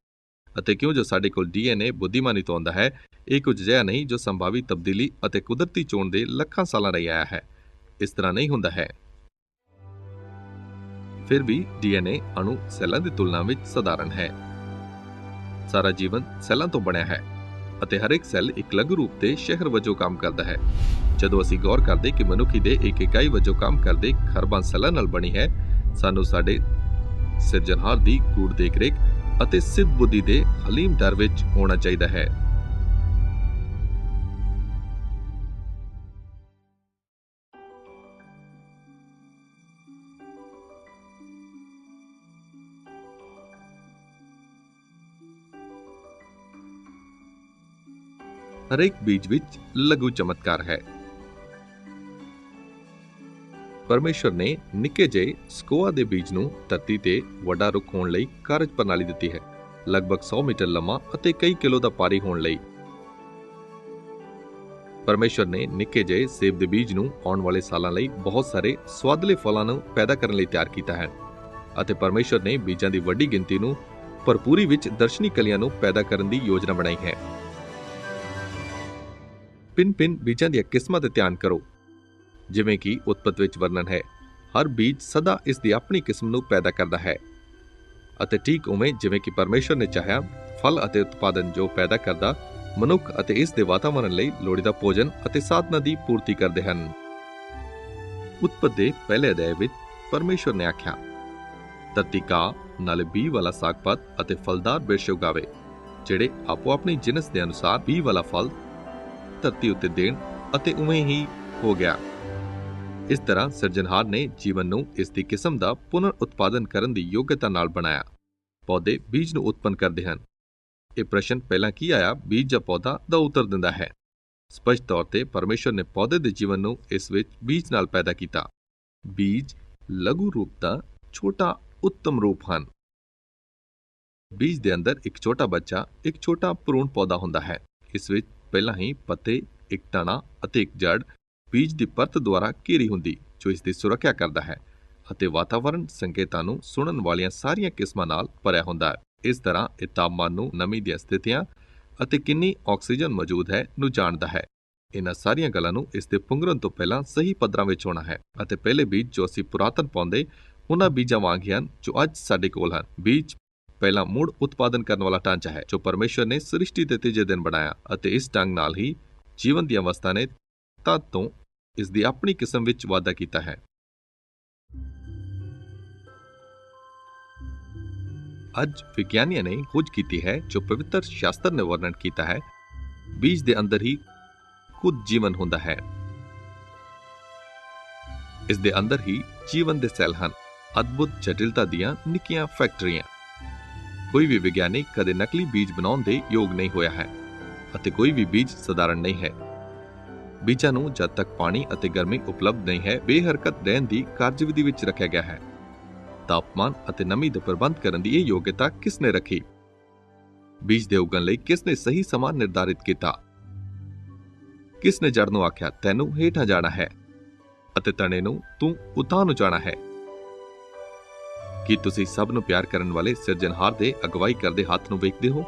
ਅਤੇ ਕਿਉਂ ਜੋ ਸਾਡੇ ਕੋਲ ਡੀਐਨਏ ਬੁੱਧੀਮਾਨੀ ਤੋਂ ਆਉਂਦਾ ਹੈ, ਇਹ ਕੁਝ ਅਜਿਹਾ ਨਹੀਂ ਜੋ ਸੰਭਾਵੀ ਤਬਦੀਲੀ ਅਤੇ ਕੁਦਰਤੀ ਚੋਣ ਦੇ ਲੱਖਾਂ ਸਾਲਾਂ ਰਹੀ ਆਇਆ ਹੈ। ਇਸ ਤਰ੍ਹਾਂ ਨਹੀਂ ਹੁੰਦਾ ਹੈ। ਫਿਰ ਵੀ ਡੀਐਨਏ ਅਣੂ ਸੈੱਲਾਂ ਦੀ ਤੁਲਨਾ ਵਿੱਚ ਸਧਾਰਨ ਹੈ। ਸਾਰਾ ਜੀਵਨ ਸੈੱਲਾਂ ਤੋਂ ਬਣਿਆ ਹੈ ਅਤੇ ਹਰ ਇੱਕ ਸੈੱਲ ਇੱਕ ਲਘੂ ਰੂਪ ਦੇ ਸ਼ਹਿਰ ਵਜੋਂ ਕੰਮ ਕਰਦਾ ਹੈ। ਜਦੋਂ ਅਸੀਂ ਗੌਰ ਕਰਦੇ ਕਿ ਮਨੁੱਖੀ ਦੇ ਇੱਕ ਇਕਾਈ ਵਜੋਂ ਕੰਮ ਕਰਦੇ ਖਰਬਾਂ ਸੈੱਲਾਂ ਨਾਲ ਬਣੀ ਹੈ, ਸਾਨੂੰ ਸਾਡੇ ਸਿਰਜਣਹਾਰ ਦੀ ਗੂੜ ਦੇਖਰੇਖ ਅਤੇ ਸਿੱਧ ਬੁੱਧੀ ਦੇ ਹਲੀਮ ਡਰ ਵਿੱਚ ਹੋਣਾ ਚਾਹੀਦਾ ਹੈ। ਹਰੇਕ ਬੀਜ ਵਿੱਚ ਲਘੂ ਚਮਤਕਾਰ ਹੈ। ਪਰਮੇਸ਼ਰ ਨੇ ਨਿੱਕੇ ਜਿਹੇ ਸਕੋਆ ਦੇ ਬੀਜ ਨੂੰ ਧਰਤੀ ਤੇ ਵੱਡਾ ਰੁੱਖ ਹੋਣ ਲਈ ਕਾਰਜ ਪ੍ਰਣਾਲੀ ਦਿੱਤੀ ਹੈ, ਲਗਭਗ 100 ਮੀਟਰ ਲੰਮਾ ਅਤੇ ਕਈ ਕਿਲੋ ਦਾ ਭਾਰੀ ਹੋਣ ਲਈ। ਪਰਮੇਸ਼ਰ ਨੇ ਨਿੱਕੇ ਜਿਹੇ ਸੇਬ ਦੇ ਬੀਜ ਨੂੰ ਆਉਣ ਵਾਲੇ ਸਾਲਾਂ ਲਈ ਬਹੁਤ ਸਾਰੇ ਸਵਾਦਲੇ ਫਲਾਂ ਨੂੰ ਪੈਦਾ ਕਰਨ ਲਈ ਤਿਆਰ ਕੀਤਾ ਹੈ। ਅਤੇ ਪਰਮੇਸ਼ਰ ਨੇ ਬੀਜਾਂ ਦੀ ਵੱਡੀ ਗਿਣਤੀ ਨੂੰ ਭਰਪੂਰੀ ਵਿੱਚ ਦਰਸ਼ਨੀ ਕਲੀਆਂ ਨੂੰ ਪੈਦਾ ਕਰਨ ਦੀ ਯੋਜਨਾ ਬਣਾਈ ਹੈ। ਭਿੰਨ-ਭਿੰਨ ਬੀਜਾਂ ਦੀਆਂ ਕਿਸਮਾਂ ਤੇ ਧਿਆਨ ਕਰੋ। ਜਿਵੇਂ ਕਿ ਉਤਪਤ ਵਿੱਚ ਵਰਣਨ ਹੈ, ਹਰ ਬੀਜ ਸਦਾ ਇਸ ਦੀ ਆਪਣੀ ਕਿਸਮ ਨੂੰ ਪੈਦਾ ਕਰਦਾ ਹੈ। ਅਤੇ ਠੀਕ ਉਵੇਂ ਜਿਵੇਂ ਕਿ ਪਰਮੇਸ਼ਰ ਨੇ ਚਾਹਿਆ, ਫਲ ਅਤੇ ਉਤਪਾਦਨ ਜੋ ਪੈਦਾ ਕਰਦਾ ਮਨੁੱਖ ਅਤੇ ਇਸ ਦੇ ਵਾਤਾਵਰਣ ਲਈ ਲੋੜੀਂਦਾ ਭੋਜਨ ਅਤੇ ਸਾਧਨਾਂ ਦੀ ਪੂਰਤੀ ਕਰਦੇ ਹਨ। ਉਤਪਤ ਦੇ ਪਹਿਲੇ ਅਧਿਆਇ ਵਿੱਚ ਪਰਮੇਸ਼ਰ ਨੇ ਆਖਿਆ, ਧਰਤੀ ਘਾਹ ਨਾਲੇ ਬੀਜ ਵਾਲਾ ਸਾਗ-ਪਾਤ ਅਤੇ ਫਲਦਾਰ ਬਿਰਛ ਉਗਾਵੇ, ਜਿਹੜੇ ਆਪੋ ਆਪਣੀ ਜਿਨਸ ਦੇ ਅਨੁਸਾਰ ਬੀਜ ਵਾਲਾ ਫਲ ਧਰਤੀ ਉੱਤੇ ਦੇਣ। ਅਤੇ ਉਵੇਂ ਹੀ ਹੋ ਗਿਆ। ਇਸ ਤਰ੍ਹਾਂ ਸਿਰਜਣਹਾਰ ਨੇ ਜੀਵਨ ਨੂੰ ਇਸ ਦੀ ਕਿਸਮ ਦਾ ਪੁਨਰ ਉਤਪਾਦਨ ਕਰਨ ਦੀ ਯੋਗਤਾ ਨਾਲ ਬਣਾਇਆ। ਪੌਦੇ ਬੀਜ ਨੂੰ ਉਤਪੰਨ ਕਰਦੇ ਹਨ। ਇਹ ਪ੍ਰਸ਼ਨ ਪਹਿਲਾਂ ਕੀ ਆਇਆ, ਬੀਜ ਜਾਂ ਪੌਦਾ ਦਾ ਉੱਤਰ ਦਿੰਦਾ ਹੈ। ਸਪਸ਼ਟ ਤੌਰ ਤੇ ਪਰਮੇਸ਼ਰ ਨੇ ਪੌਦੇ ਦੇ ਜੀਵਨ ਨੂੰ ਇਸ ਵਿੱਚ ਬੀਜ ਨਾਲ ਪੈਦਾ ਕੀਤਾ। ਬੀਜ ਲਘੂ ਰੂਪ ਦਾ ਛੋਟਾ ਉੱਤਮ ਰੂਪ ਹਨ। ਬੀਜ ਦੇ ਅੰਦਰ ਇੱਕ ਛੋਟਾ ਬੱਚਾ, ਇੱਕ ਛੋਟਾ ਭਰੂਣ ਪੌਦਾ ਹੁੰਦਾ ਹੈ। ਇਸ ਵਿੱਚ ਪਹਿਲਾਂ ਹੀ ਪੱਤੇ, ਇੱਕ ਤਣਾ ਅਤੇ ਇੱਕ ਜੜ ਬੀਜ ਦੀ ਪਰਤ ਦੁਆਰਾ ਘੇਰੀ ਹੁੰਦੀ, ਜੋ ਇਸ ਦੀ ਸੁਰੱਖਿਆ ਕਰਦਾ ਹੈ ਅਤੇ ਵਾਤਾਵਰਣ ਸੰਕੇਤਾਂ ਨੂੰ ਸੁਣਨ ਵਾਲੀਆਂ ਸਾਰੀਆਂ ਕਿਸਮਾਂ ਨਾਲ ਭਰਿਆ ਹੁੰਦਾ ਹੈ। ਇਸ ਤਰ੍ਹਾਂ ਇਹ ਤਾਪਮਾਨ ਨੂੰ, ਨਮੀ ਦੀਆਂ ਸਥਿਤੀਆਂ ਅਤੇ ਕਿੰਨੀ ਆਕਸੀਜਨ ਮੌਜੂਦ ਹੈ ਨੂੰ ਜਾਣਦਾ ਹੈ। ਇਹਨਾਂ ਸਾਰੀਆਂ ਗੱਲਾਂ ਨੂੰ ਇਸ ਦੇ ਪੁੰਗਰਨ ਤੋਂ ਪਹਿਲਾਂ ਸਹੀ ਪੱਧਰਾਂ ਵਿੱਚ ਹੋਣਾ ਹੈ। ਅਤੇ ਪਹਿਲੇ ਬੀਜ ਜੋ ਅਸੀਂ ਪੁਰਾਤਨ ਪਾਉਂਦੇ ਉਹਨਾਂ ਬੀਜਾਂ ਵਾਂਗ ਹੀ ਹਨ ਜੋ ਅੱਜ ਸਾਡੇ ਕੋਲ ਹਨ। ਬੀਜ ਪਹਿਲਾ ਮੁੜ ਉਤਪਾਦਨ ਕਰਨ ਵਾਲਾ ਢਾਂਚਾ ਹੈ ਜੋ ਪਰਮੇਸ਼ਰ ਨੇ ਸ੍ਰਿਸ਼ਟੀ ਦੇ ਤੀਜੇ ਦਿਨ ਬਣਾਇਆ, ਅਤੇ ਇਸ ਢੰਗ ਨਾਲ ਹੀ ਜੀਵਨ ਦੀਆਂ ਅਵਸਥਾ ਨੇ ਤਦ ਤੋਂ ਇਸ ਦੀ ਆਪਣੀ ਕਿਸਮ ਵਿੱਚ ਵਾਧਾ ਕੀਤਾ ਹੈ। ਅੱਜ ਵਿਗਿਆਨੀਆਂ ਨੇ ਖੋਜ ਕੀਤੀ ਹੈ ਜੋ ਪਵਿੱਤਰ ਸ਼ਾਸਤਰ ਨੇ ਵਰਣਨ ਕੀਤਾ ਹੈ, ਬੀਜ ਦੇ ਅੰਦਰ ਹੀ ਖੁਦ ਜੀਵਨ ਹੁੰਦਾ ਹੈ। ਇਸ ਦੇ ਅੰਦਰ ਹੀ ਜੀਵਨ ਦੇ ਸੈੱਲ ਹਨ, ਅਦਭੁਤ ਜਟਿਲਤਾ ਦੀਆਂ ਨਿੱਕੀਆਂ ਫੈਕਟਰੀਆਂ। ਕੋਈ ਵੀ ਵਿਗਿਆਨੀ ਕਦੇ ਨਕਲੀ ਬੀਜ ਬਣਾਉਣ ਦੇ ਯੋਗ ਨਹੀਂ ਹੋਇਆ ਹੈ, ਅਤੇ ਕੋਈ ਵੀ ਬੀਜ ਸਧਾਰਨ ਨਹੀਂ ਹੈ। ਬੀਜਾਂ ਨੂੰ ਜਦ ਤੱਕ ਪਾਣੀ ਅਤੇ ਗਰਮੀ ਉਪਲਬਧ ਨਹੀਂ ਹੈ, ਬੇਹਰਕਤ ਰਹਿਣ ਦੀ ਕਾਰਜਵਿਧੀ ਵਿੱਚ ਰੱਖਿਆ ਗਿਆ ਹੈ। ਤਾਪਮਾਨ ਅਤੇ ਨਮੀ ਦਾ ਪ੍ਰਬੰਧ ਕਰਨ ਦੀ ਇਹ ਯੋਗਤਾ ਕਿਸ ਨੇ ਰੱਖੀ? ਬੀਜ ਦੇ ਉਗਣ ਲਈ ਕਿਸ ਨੇ ਸਹੀ ਸਮਾਂ ਨਿਰਧਾਰਿਤ ਕੀਤਾ? ਕਿਸ ਨੇ ਜੜ ਨੂੰ ਆਖਿਆ, ਤੈਨੂੰ ਹੇਠਾਂ ਜਾਣਾ ਹੈ, ਅਤੇ ਤਣੇ ਨੂੰ, ਤੂੰ ਉਤਾਂਹ ਨੂੰ ਜਾਣਾ ਹੈ? ਕੀ ਤੁਸੀਂ ਸਭ ਨੂੰ ਪਿਆਰ ਕਰਨ ਵਾਲੇ ਸਿਰਜਣਹਾਰ ਦੇ ਅਗਵਾਈ ਕਰਦੇ ਹੱਥ ਨੂੰ ਵੇਖਦੇ ਹੋ?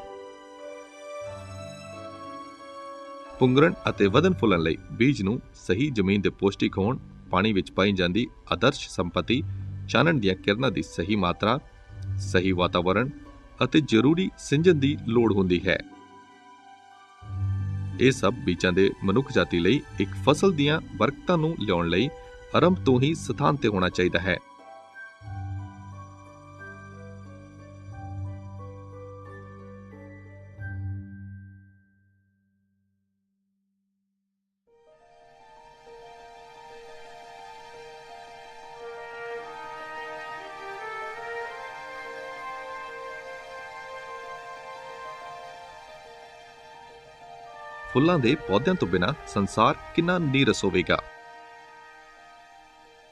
ਪੁੰਗਰਨ ਅਤੇ ਵਧਨ ਫੁੱਲਣ ਲਈ ਬੀਜ ਨੂੰ ਸਹੀ ਜ਼ਮੀਨ ਦੇ ਪੌਸ਼ਟਿਕ ਹੋਣ, ਪਾਣੀ ਵਿੱਚ ਪਾਈ ਜਾਂਦੀ ਆਦਰਸ਼ ਸੰਪਤੀ, ਚਾਨਣ ਦੀਆਂ ਕਿਰਨਾਂ ਦੀ ਸਹੀ ਮਾਤਰਾ, ਸਹੀ ਵਾਤਾਵਰਣ ਅਤੇ ਜ਼ਰੂਰੀ ਸਿੰਜਣ ਦੀ ਲੋੜ ਹੁੰਦੀ ਹੈ। ਇਹ ਸਭ ਬੀਜਾਂ ਦੇ ਮਨੁੱਖ ਜਾਤੀ ਲਈ ਇੱਕ ਫਸਲ ਦੀਆਂ ਬਰਕਤਾਂ ਨੂੰ ਲਿਆਉਣ ਲਈ ਆਰੰਭ ਤੋਂ ਹੀ ਸਥਾਨ ਤੇ ਹੋਣਾ ਚਾਹੀਦਾ ਹੈ। ਫੁੱਲਾਂ ਦੇ ਪੌਦਿਆਂ ਤੋਂ ਬਿਨਾਂ ਸੰਸਾਰ ਕਿੰਨਾ ਨੀਰਸ ਹੋਵੇਗਾ।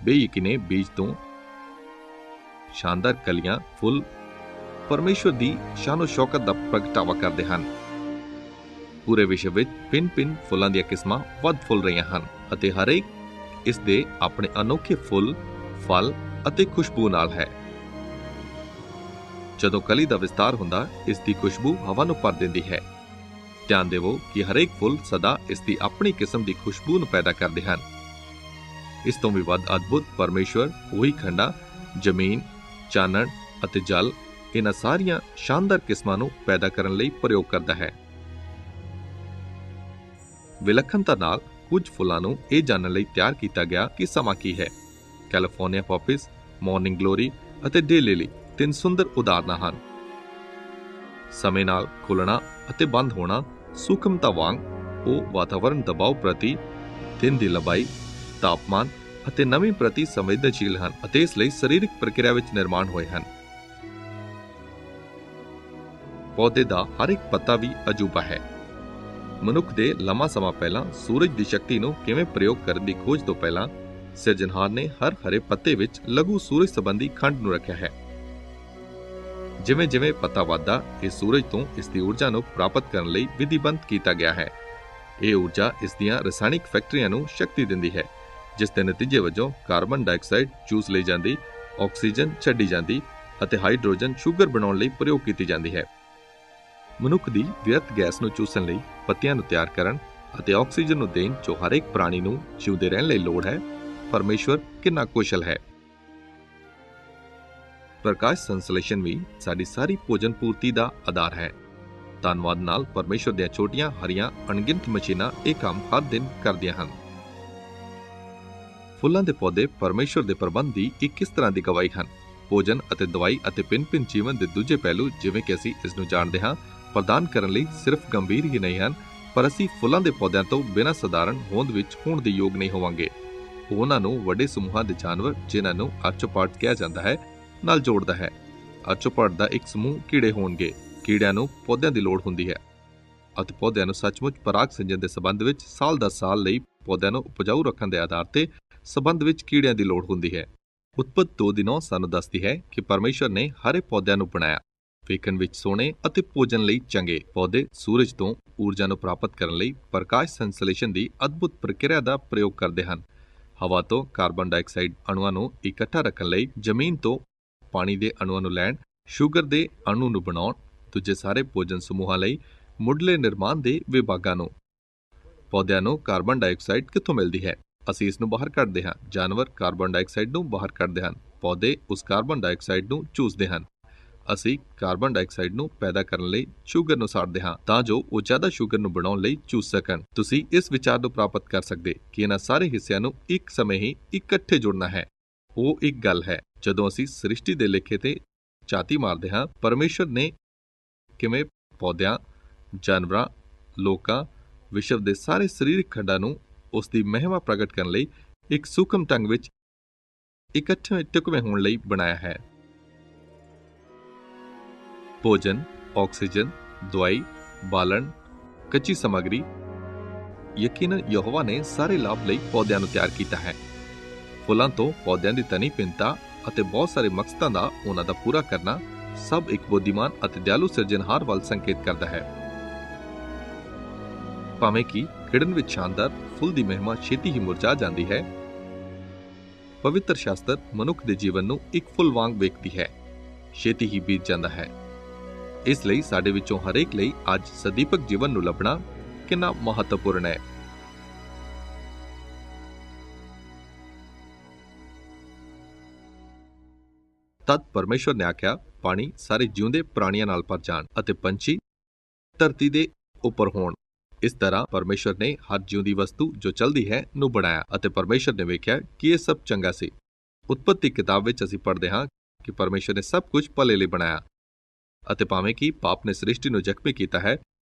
ਬੇਯਕੀਨੇ ਬੀਜ ਤੋਂ ਸ਼ਾਨਦਾਰ ਕਲੀਆਂ, ਫੁੱਲ ਪਰਮੇਸ਼ਵਰ ਦੀ ਸ਼ਾਨੋ ਸ਼ੌਕਤ ਦਾ ਪ੍ਰਗਟਾਵਾ ਕਰਦੇ ਹਨ। ਪੂਰੇ ਵਿਸ਼ਵ ਵਿੱਚ ਭਿੰਨ-ਭਿੰਨ ਫੁੱਲਾਂ ਦੀਆਂ ਕਿਸਮਾਂ ਵੱਧ ਫੁੱਲ ਰਹੀਆਂ ਹਨ ਅਤੇ ਹਰੇਕ ਇਸ ਦੇ ਆਪਣੇ ਅਨੋਖੇ ਫੁੱਲ, ਫਲ ਅਤੇ ਖੁਸ਼ਬੂ ਨਾਲ ਹੈ। ਜਦੋਂ ਕਲੀ ਦਾ ਵਿਸਤਾਰ ਹੁੰਦਾ, ਇਸ ਦੀ ਖੁਸ਼ਬੂ ਹਵਾ ਨੂੰ ਭਰ ਦਿੰਦੀ ਹੈ। ਧਿਆਨ ਦੇਵੋ ਕਿ ਹਰੇਕ ਫੁੱਲ ਸਦਾ ਇਸ ਦੀ ਆਪਣੀ ਕਿਸਮ ਦੀ ਖੁਸ਼ਬੂ ਨੂੰ ਪੈਦਾ ਕਰਦੇ ਹਨ। ਇਸ ਤੋਂ ਵੀ ਵੱਧ ਅਦਭੁਤ ਪਰਮੇਸ਼ਵਰ ਉਹੀ ਖੰਡਾ, ਜ਼ਮੀਨ, ਚਾਨਣ ਅਤੇ ਜਲ, ਇਹਨਾਂ ਸਾਰੀਆਂ ਸ਼ਾਨਦਾਰ ਕਿਸਮਾਂ ਨੂੰ ਪੈਦਾ ਕਰਨ ਲਈ ਪ੍ਰਯੋਗ ਕਰਦਾ ਹੈ। ਵਿਲੱਖਣਤਾ ਨਾਲ ਕੁਝ ਫੁੱਲਾਂ ਨੂੰ ਇਹ ਜਾਣਨ ਲਈ ਤਿਆਰ ਕੀਤਾ ਗਿਆ ਕਿ ਸਮਾਂ ਕੀ ਹੈ। ਕੈਲੀਫੋਰਨੀਆ ਪੌਪਿਸ, ਮਾਰਨਿੰਗ ਗਲੋਰੀ ਅਤੇ ਡੇ ਲਿਲੀ 3 ਸੁੰਦਰ ਉਦਾਹਰਨਾਂ ਹਨ। ਸਮੇਂ ਨਾਲ ਖੁੱਲਣਾ ਅਤੇ ਬੰਦ ਹੋਣਾ, ਸੂਖਮਤਾ ਵਾਂਗ ਉਹ ਵਾਤਾਵਰਣ ਦਬਾਅ ਪ੍ਰਤੀ, ਦਿਨ ਦੀ ਲੰਬਾਈ, ਤਾਪਮਾਨ ਅਤੇ ਨਮੀ ਪ੍ਰਤੀ ਸੰਵੇਦਨਸ਼ੀਲ ਹਨ ਅਤੇ ਇਸ ਲਈ ਸਰੀਰਕ ਪ੍ਰਕਿਰਿਆ ਵਿੱਚ ਨਿਰਮਾਣ ਹੋਏ ਹਨ। ਪੌਦੇ ਦਾ ਹਰ ਇੱਕ ਪੱਤਾ ਵੀ ਅਜੂਬਾ ਹੈ। ਮਨੁੱਖ ਦੇ ਲੰਮਾ ਸਮਾਂ ਪਹਿਲਾਂ ਸੂਰਜ ਦੀ ਸ਼ਕਤੀ ਨੂੰ ਕਿਵੇਂ ਪ੍ਰਯੋਗ ਕਰਨ ਦੀ ਖੋਜ ਤੋਂ ਪਹਿਲਾਂ ਸਿਰਜਣਹਾਰ ਨੇ ਹਰ ਹਰੇ ਪੱਤੇ ਵਿੱਚ ਲਘੂ ਸੂਰਜ ਸੰਬੰਧੀ ਖੰਡ ਨੂੰ ਰੱਖਿਆ ਹੈ। ਜਿਵੇਂ ਜਿਵੇਂ ਪੱਤਾ ਵੱਧਦਾ, ਇਹ ਸੂਰਜ ਤੋਂ ਇਸ ਦੀ ਊਰਜਾ ਨੂੰ ਪ੍ਰਾਪਤ ਕਰਨ ਲਈ ਵਿਧੀਬੱਧ ਕੀਤਾ ਗਿਆ ਹੈ। ਇਹ ਊਰਜਾ ਇਸ ਦੀਆਂ ਰਸਾਇਣਿਕ ਫੈਕਟਰੀਆਂ ਨੂੰ ਸ਼ਕਤੀ ਦਿੰਦੀ ਹੈ, ਜਿਸ ਦੇ ਨਤੀਜੇ ਵਜੋਂ ਕਾਰਬਨ ਡਾਈਆਕਸਾਈਡ ਚੂਸ ਲਈ ਜਾਂਦੀ, ਆਕਸੀਜਨ ਛੱਡੀ ਜਾਂਦੀ ਅਤੇ ਹਾਈਡਰੋਜਨ ਸ਼ੂਗਰ ਬਣਾਉਣ ਲਈ ਪ੍ਰਯੋਗ ਕੀਤੀ ਜਾਂਦੀ ਹੈ। ਮਨੁੱਖ ਦੀ ਵਿਅਰਥ ਗੈਸ ਨੂੰ ਚੂਸਣ ਲਈ, ਪੱਤਿਆਂ ਨੂੰ ਤਿਆਰ ਕਰਨ ਅਤੇ ਆਕਸੀਜਨ ਨੂੰ ਦੇਣ ਜੋ ਹਰੇਕ ਪ੍ਰਾਣੀ ਨੂੰ ਜਿਉਂਦੇ ਰਹਿਣ ਲਈ ਲੋੜ ਹੈ, ਪਰਮੇਸ਼ਵਰ ਕਿੰਨਾ ਕੁਸ਼ਲ ਹੈ। ਪ੍ਰਕਾਸ਼ ਸੰਸਲੇਸ਼ਨ ਵੀ ਸਾਡੀ ਸਾਰੀ ਭੋਜਨ ਪੂਰਤੀ ਦਾ ਆਧਾਰ ਹੈ। ਧੰਨਵਾਦ ਨਾਲ ਪਰਮੇਸ਼ਵਰ ਦੀਆਂ ਛੋਟੀਆਂ ਹਰੀਆਂ ਅਣਗਿਣਤ ਮਸ਼ੀਨਾਂ ਇਹ ਕੰਮ ਹਰ ਦਿਨ ਕਰਦੀਆਂ ਹਨ। ਫੁੱਲਾਂ ਦੇ ਪੌਦੇ ਪਰਮੇਸ਼ਵਰ ਦੇ ਪ੍ਰਬੰਧ ਦੀ ਇੱਕ ਕਿਸ ਤਰ੍ਹਾਂ ਦੀ ਗਵਾਹੀ ਹਨ। ਭੋਜਨ ਅਤੇ ਦਵਾਈ ਅਤੇ ਭਿੰਨ-ਭਿੰਨ ਜੀਵਨ ਦੇ ਦੂਜੇ ਪਹਿਲੂ, ਜਿਵੇਂ ਕਿ ਅਸੀਂ ਇਸ ਨੂੰ ਜਾਣਦੇ ਹਾਂ, ਪ੍ਰਦਾਨ ਕਰਨ ਲਈ ਸਿਰਫ ਗੰਭੀਰ ਹੀ ਨਹੀਂ ਹਨ, ਪਰ ਅਸੀਂ ਫੁੱਲਾਂ ਦੇ ਪੌਦਿਆਂ ਤੋਂ ਬਿਨਾਂ ਸਧਾਰਨ ਹੋਂਦ ਵਿੱਚ ਹੋਣ ਦੇ ਯੋਗ ਨਹੀਂ ਹੋਵਾਂਗੇ। ਉਹਨਾਂ ਨੂੰ ਵੱਡੇ ਸਮੂਹਾਂ ਦੇ ਜਾਨਵਰ, ਜਿਨ੍ਹਾਂ ਨੂੰ ਆਰਚੋਪੌਡ ਕਿਹਾ ਜਾਂਦਾ ਹੈ, ਨਾਲ ਜੋੜਦਾ ਹੈ। ਆਰਚੋਪੌਡ ਦਾ ਇੱਕ ਸਮੂਹ ਕੀੜੇ ਹੋਣਗੇ। ਕੀੜਿਆਂ ਨੂੰ ਪੌਦਿਆਂ ਦੀ ਲੋੜ ਹੁੰਦੀ ਹੈ ਅਤੇ ਪੌਦਿਆਂ ਨੂੰ ਸੱਚਮੁੱਚ ਪਰਾਗ ਸਿੰਜਣ ਦੇ ਸਬੰਧ ਵਿੱਚ ਸਾਲ ਦਰ ਸਾਲ ਲਈ ਪੌਦਿਆਂ ਨੂੰ ਉਪਜਾਊ ਰੱਖਣ ਦੇ ਆਧਾਰ ਤੇ ਸਬੰਧ ਵਿੱਚ ਕੀੜਿਆਂ ਦੀ ਲੋੜ ਹੁੰਦੀ ਹੈ। ਉਤਪਤ 2 ਸਾਨੂੰ ਦੱਸਦੀ ਹੈ ਕਿ ਪਰਮੇਸ਼ਵਰ ਨੇ ਹਰੇ ਪੌਦਿਆਂ ਨੂੰ ਬਣਾਇਆ, ਵੇਖਣ ਵਿੱਚ ਸੋਹਣੇ ਅਤੇ ਭੋਜਨ ਲਈ ਚੰਗੇ। ਪੌਦੇ ਸੂਰਜ ਤੋਂ ਊਰਜਾ ਨੂੰ ਪ੍ਰਾਪਤ ਕਰਨ ਲਈ ਪ੍ਰਕਾਸ਼ ਸੰਸਲੇਸ਼ਨ ਦੀ ਅਦਭੁਤ ਪ੍ਰਕਿਰਿਆ ਦਾ ਪ੍ਰਯੋਗ ਕਰਦੇ ਹਨ। ਹਵਾ ਤੋਂ ਕਾਰਬਨ ਡਾਈਆਕਸਾਈਡ ਅਣੂਆਂ ਨੂੰ ਇਕੱਠਾ ਰੱਖਣ ਲਈ, ਜ਼ਮੀਨ ਤੋਂ ਪਾਣੀ ਦੇ ਅਣੂਆਂ ਨੂੰ ਲੈਣ, ਸ਼ੂਗਰ ਦੇ ਅਣੂ ਨੂੰ ਬਣਾਉਣ, ਦੂਜੇ ਸਾਰੇ ਭੋਜਨ ਸਮੂਹਾਂ ਲਈ ਮੁੱਢਲੇ ਨਿਰਮਾਣ ਦੇ ਵਿਭਾਗਾਂ ਨੂੰ। ਪੌਦਿਆਂ ਨੂੰ ਕਾਰਬਨ ਡਾਈਆਕਸਾਈਡ ਕਿੱਥੋਂ ਮਿਲਦੀ ਹੈ? ਅਸੀਂ ਇਸ ਨੂੰ ਬਾਹਰ ਕੱਢਦੇ ਹਾਂ। ਜਾਨਵਰ ਕਾਰਬਨ ਡਾਈਆਕਸਾਈਡ ਨੂੰ ਬਾਹਰ ਕੱਢਦੇ ਹਨ। ਪੌਦੇ ਉਸ ਕਾਰਬਨ ਡਾਈਆਕਸਾਈਡ ਨੂੰ ਚੂਸਦੇ ਹਨ। ਅਸੀਂ ਕਾਰਬਨ ਡਾਈਆਕਸਾਈਡ ਨੂੰ ਪੈਦਾ ਕਰਨ ਲਈ ਸ਼ੂਗਰ ਨੂੰ ਸਾੜਦੇ ਹਾਂ ਤਾਂ ਜੋ ਉਹ ਜ਼ਿਆਦਾ ਸ਼ੂਗਰ ਨੂੰ ਬਣਾਉਣ ਲਈ ਚੂਸ ਸਕਣ। ਤੁਸੀਂ ਇਸ ਵਿਚਾਰ ਨੂੰ ਪ੍ਰਾਪਤ ਕਰ ਸਕਦੇ ਕਿ ਇਹਨਾਂ ਸਾਰੇ ਹਿੱਸਿਆਂ ਨੂੰ ਇੱਕ ਸਮੇਂ ਹੀ ਇਕੱਠੇ ਜੁੜਨਾ ਹੈ। ਉਹ ਇੱਕ ਗੱਲ ਹੈ। ਜਦੋਂ ਅਸੀਂ ਸ੍ਰਿਸ਼ਟੀ ਦੇ ਲੇਖੇ ਤੇ ਝਾਤੀ ਮਾਰਦੇ ਹਾਂ, ਪਰਮੇਸ਼ਵਰ ਨੇ ਕਿਵੇਂ ਪੌਦਿਆਂ, ਜਾਨਵਰਾਂ, ਲੋਕਾਂ, ਵਿਸ਼ਵ ਦੇ ਸਾਰੇ ਸਰੀਰਕ ਖੰਡਾਂ ਨੂੰ ਉਸ ਦੀ ਮਹਿਮਾ ਪ੍ਰਗਟ ਕਰਨ ਲਈ ਇੱਕ ਸੂਖਮ ਢੰਗ ਵਿੱਚ ਇਕੱਠੇ ਟਿਕਵੇਂ ਹੋਣ ਲਈ ਬਣਾਇਆ ਹੈ। ਭੋਜਨ, ਆਕਸੀਜਨ, ਦਵਾਈ, ਬਾਲਣ, ਕੱਚੀ ਸਮੱਗਰੀ, ਯਕੀਨਨ ਯਹੋਵਾ ਨੇ ਸਾਰੇ ਲਾਭ ਲਈ ਪੌਦਿਆਂ ਨੂੰ ਤਿਆਰ ਕੀਤਾ ਹੈ। ਫੁੱਲਾਂ ਤੋਂ ਪੌਦਿਆਂ ਦੀ ਤਨੀ ਭਿੰਨਤਾ ਅਤੇ ਬਹੁਤ ਸਾਰੇ ਮਕਸਦਾਂ ਦਾ ਉਹਨਾਂ ਦਾ ਪੂਰਾ ਕਰਨਾ ਸਭ ਇੱਕ ਬੁੱਧੀਮਾਨ ਅਤੇ ਦਿਆਲੂ ਸਿਰਜਣਹਾਰ ਵੱਲ ਸੰਕੇਤ ਕਰਦਾ ਹੈ। ਭਾਵੇਂ ਕਿ ਖਿੜਨ ਵਿੱਚ ਸ਼ਾਨਦਾਰ ਫੁੱਲ ਦੀ ਮਹਿਮਾ ਛੇਤੀ ਹੀ ਮੁਰਝਾ ਜਾਂਦੀ ਹੈ, ਪਵਿੱਤਰ ਸ਼ਾਸਤਰ ਮਨੁੱਖ ਦੇ ਜੀਵਨ ਨੂੰ ਇੱਕ ਫੁੱਲ ਵਾਂਗ ਵੇਖਦੀ ਹੈ। ਛੇਤੀ ਹੀ ਬੀਤ ਜਾਂਦਾ ਹੈ। ਇਸ ਲਈ ਸਾਡੇ ਵਿੱਚੋਂ ਹਰੇਕ ਲਈ ਅੱਜ ਸਦੀਪਕ ਜੀਵਨ ਨੂੰ ਲੱਭਣਾ ਕਿੰਨਾ ਮਹੱਤਵਪੂਰਨ ਹੈ। ਤਦ ਪਰਮੇਸ਼ਵਰ ਨੇ ਆਖਿਆ, ਪਾਣੀ ਸਾਰੇ ਜਿਉਂਦੇ ਪ੍ਰਾਣੀਆਂ ਨਾਲ ਭਰ ਜਾਣ ਅਤੇ ਪੰਛੀ ਧਰਤੀ ਦੇ ਉੱਪਰ ਹੋਣ। ਇਸ ਤਰ੍ਹਾਂ ਪਰਮੇਸ਼ਵਰ ਨੇ ਹਰ ਜਿਉਂਦੀ ਵਸਤੂ ਜੋ ਚਲਦੀ ਹੈ ਨੂੰ ਬਣਾਇਆ ਅਤੇ ਪਰਮੇਸ਼ਵਰ ਨੇ ਵੇਖਿਆ ਕਿ ਇਹ ਸਭ ਚੰਗਾ ਸੀ। ਉਤਪੱਤੀ ਕਿਤਾਬ ਵਿੱਚ ਅਸੀਂ ਪੜ੍ਹਦੇ ਹਾਂ ਕਿ ਪਰਮੇਸ਼ਵਰ ਨੇ ਸਭ ਕੁਝ ਭਲੇ ਲਈ ਬਣਾਇਆ ਅਤੇ ਭਾਵੇਂ ਕਿ ਪਾਪ ਨੇ ਸ੍ਰਿਸ਼ਟੀ ਨੂੰ ਜ਼ਖਮੀ ਕੀਤਾ ਹੈ,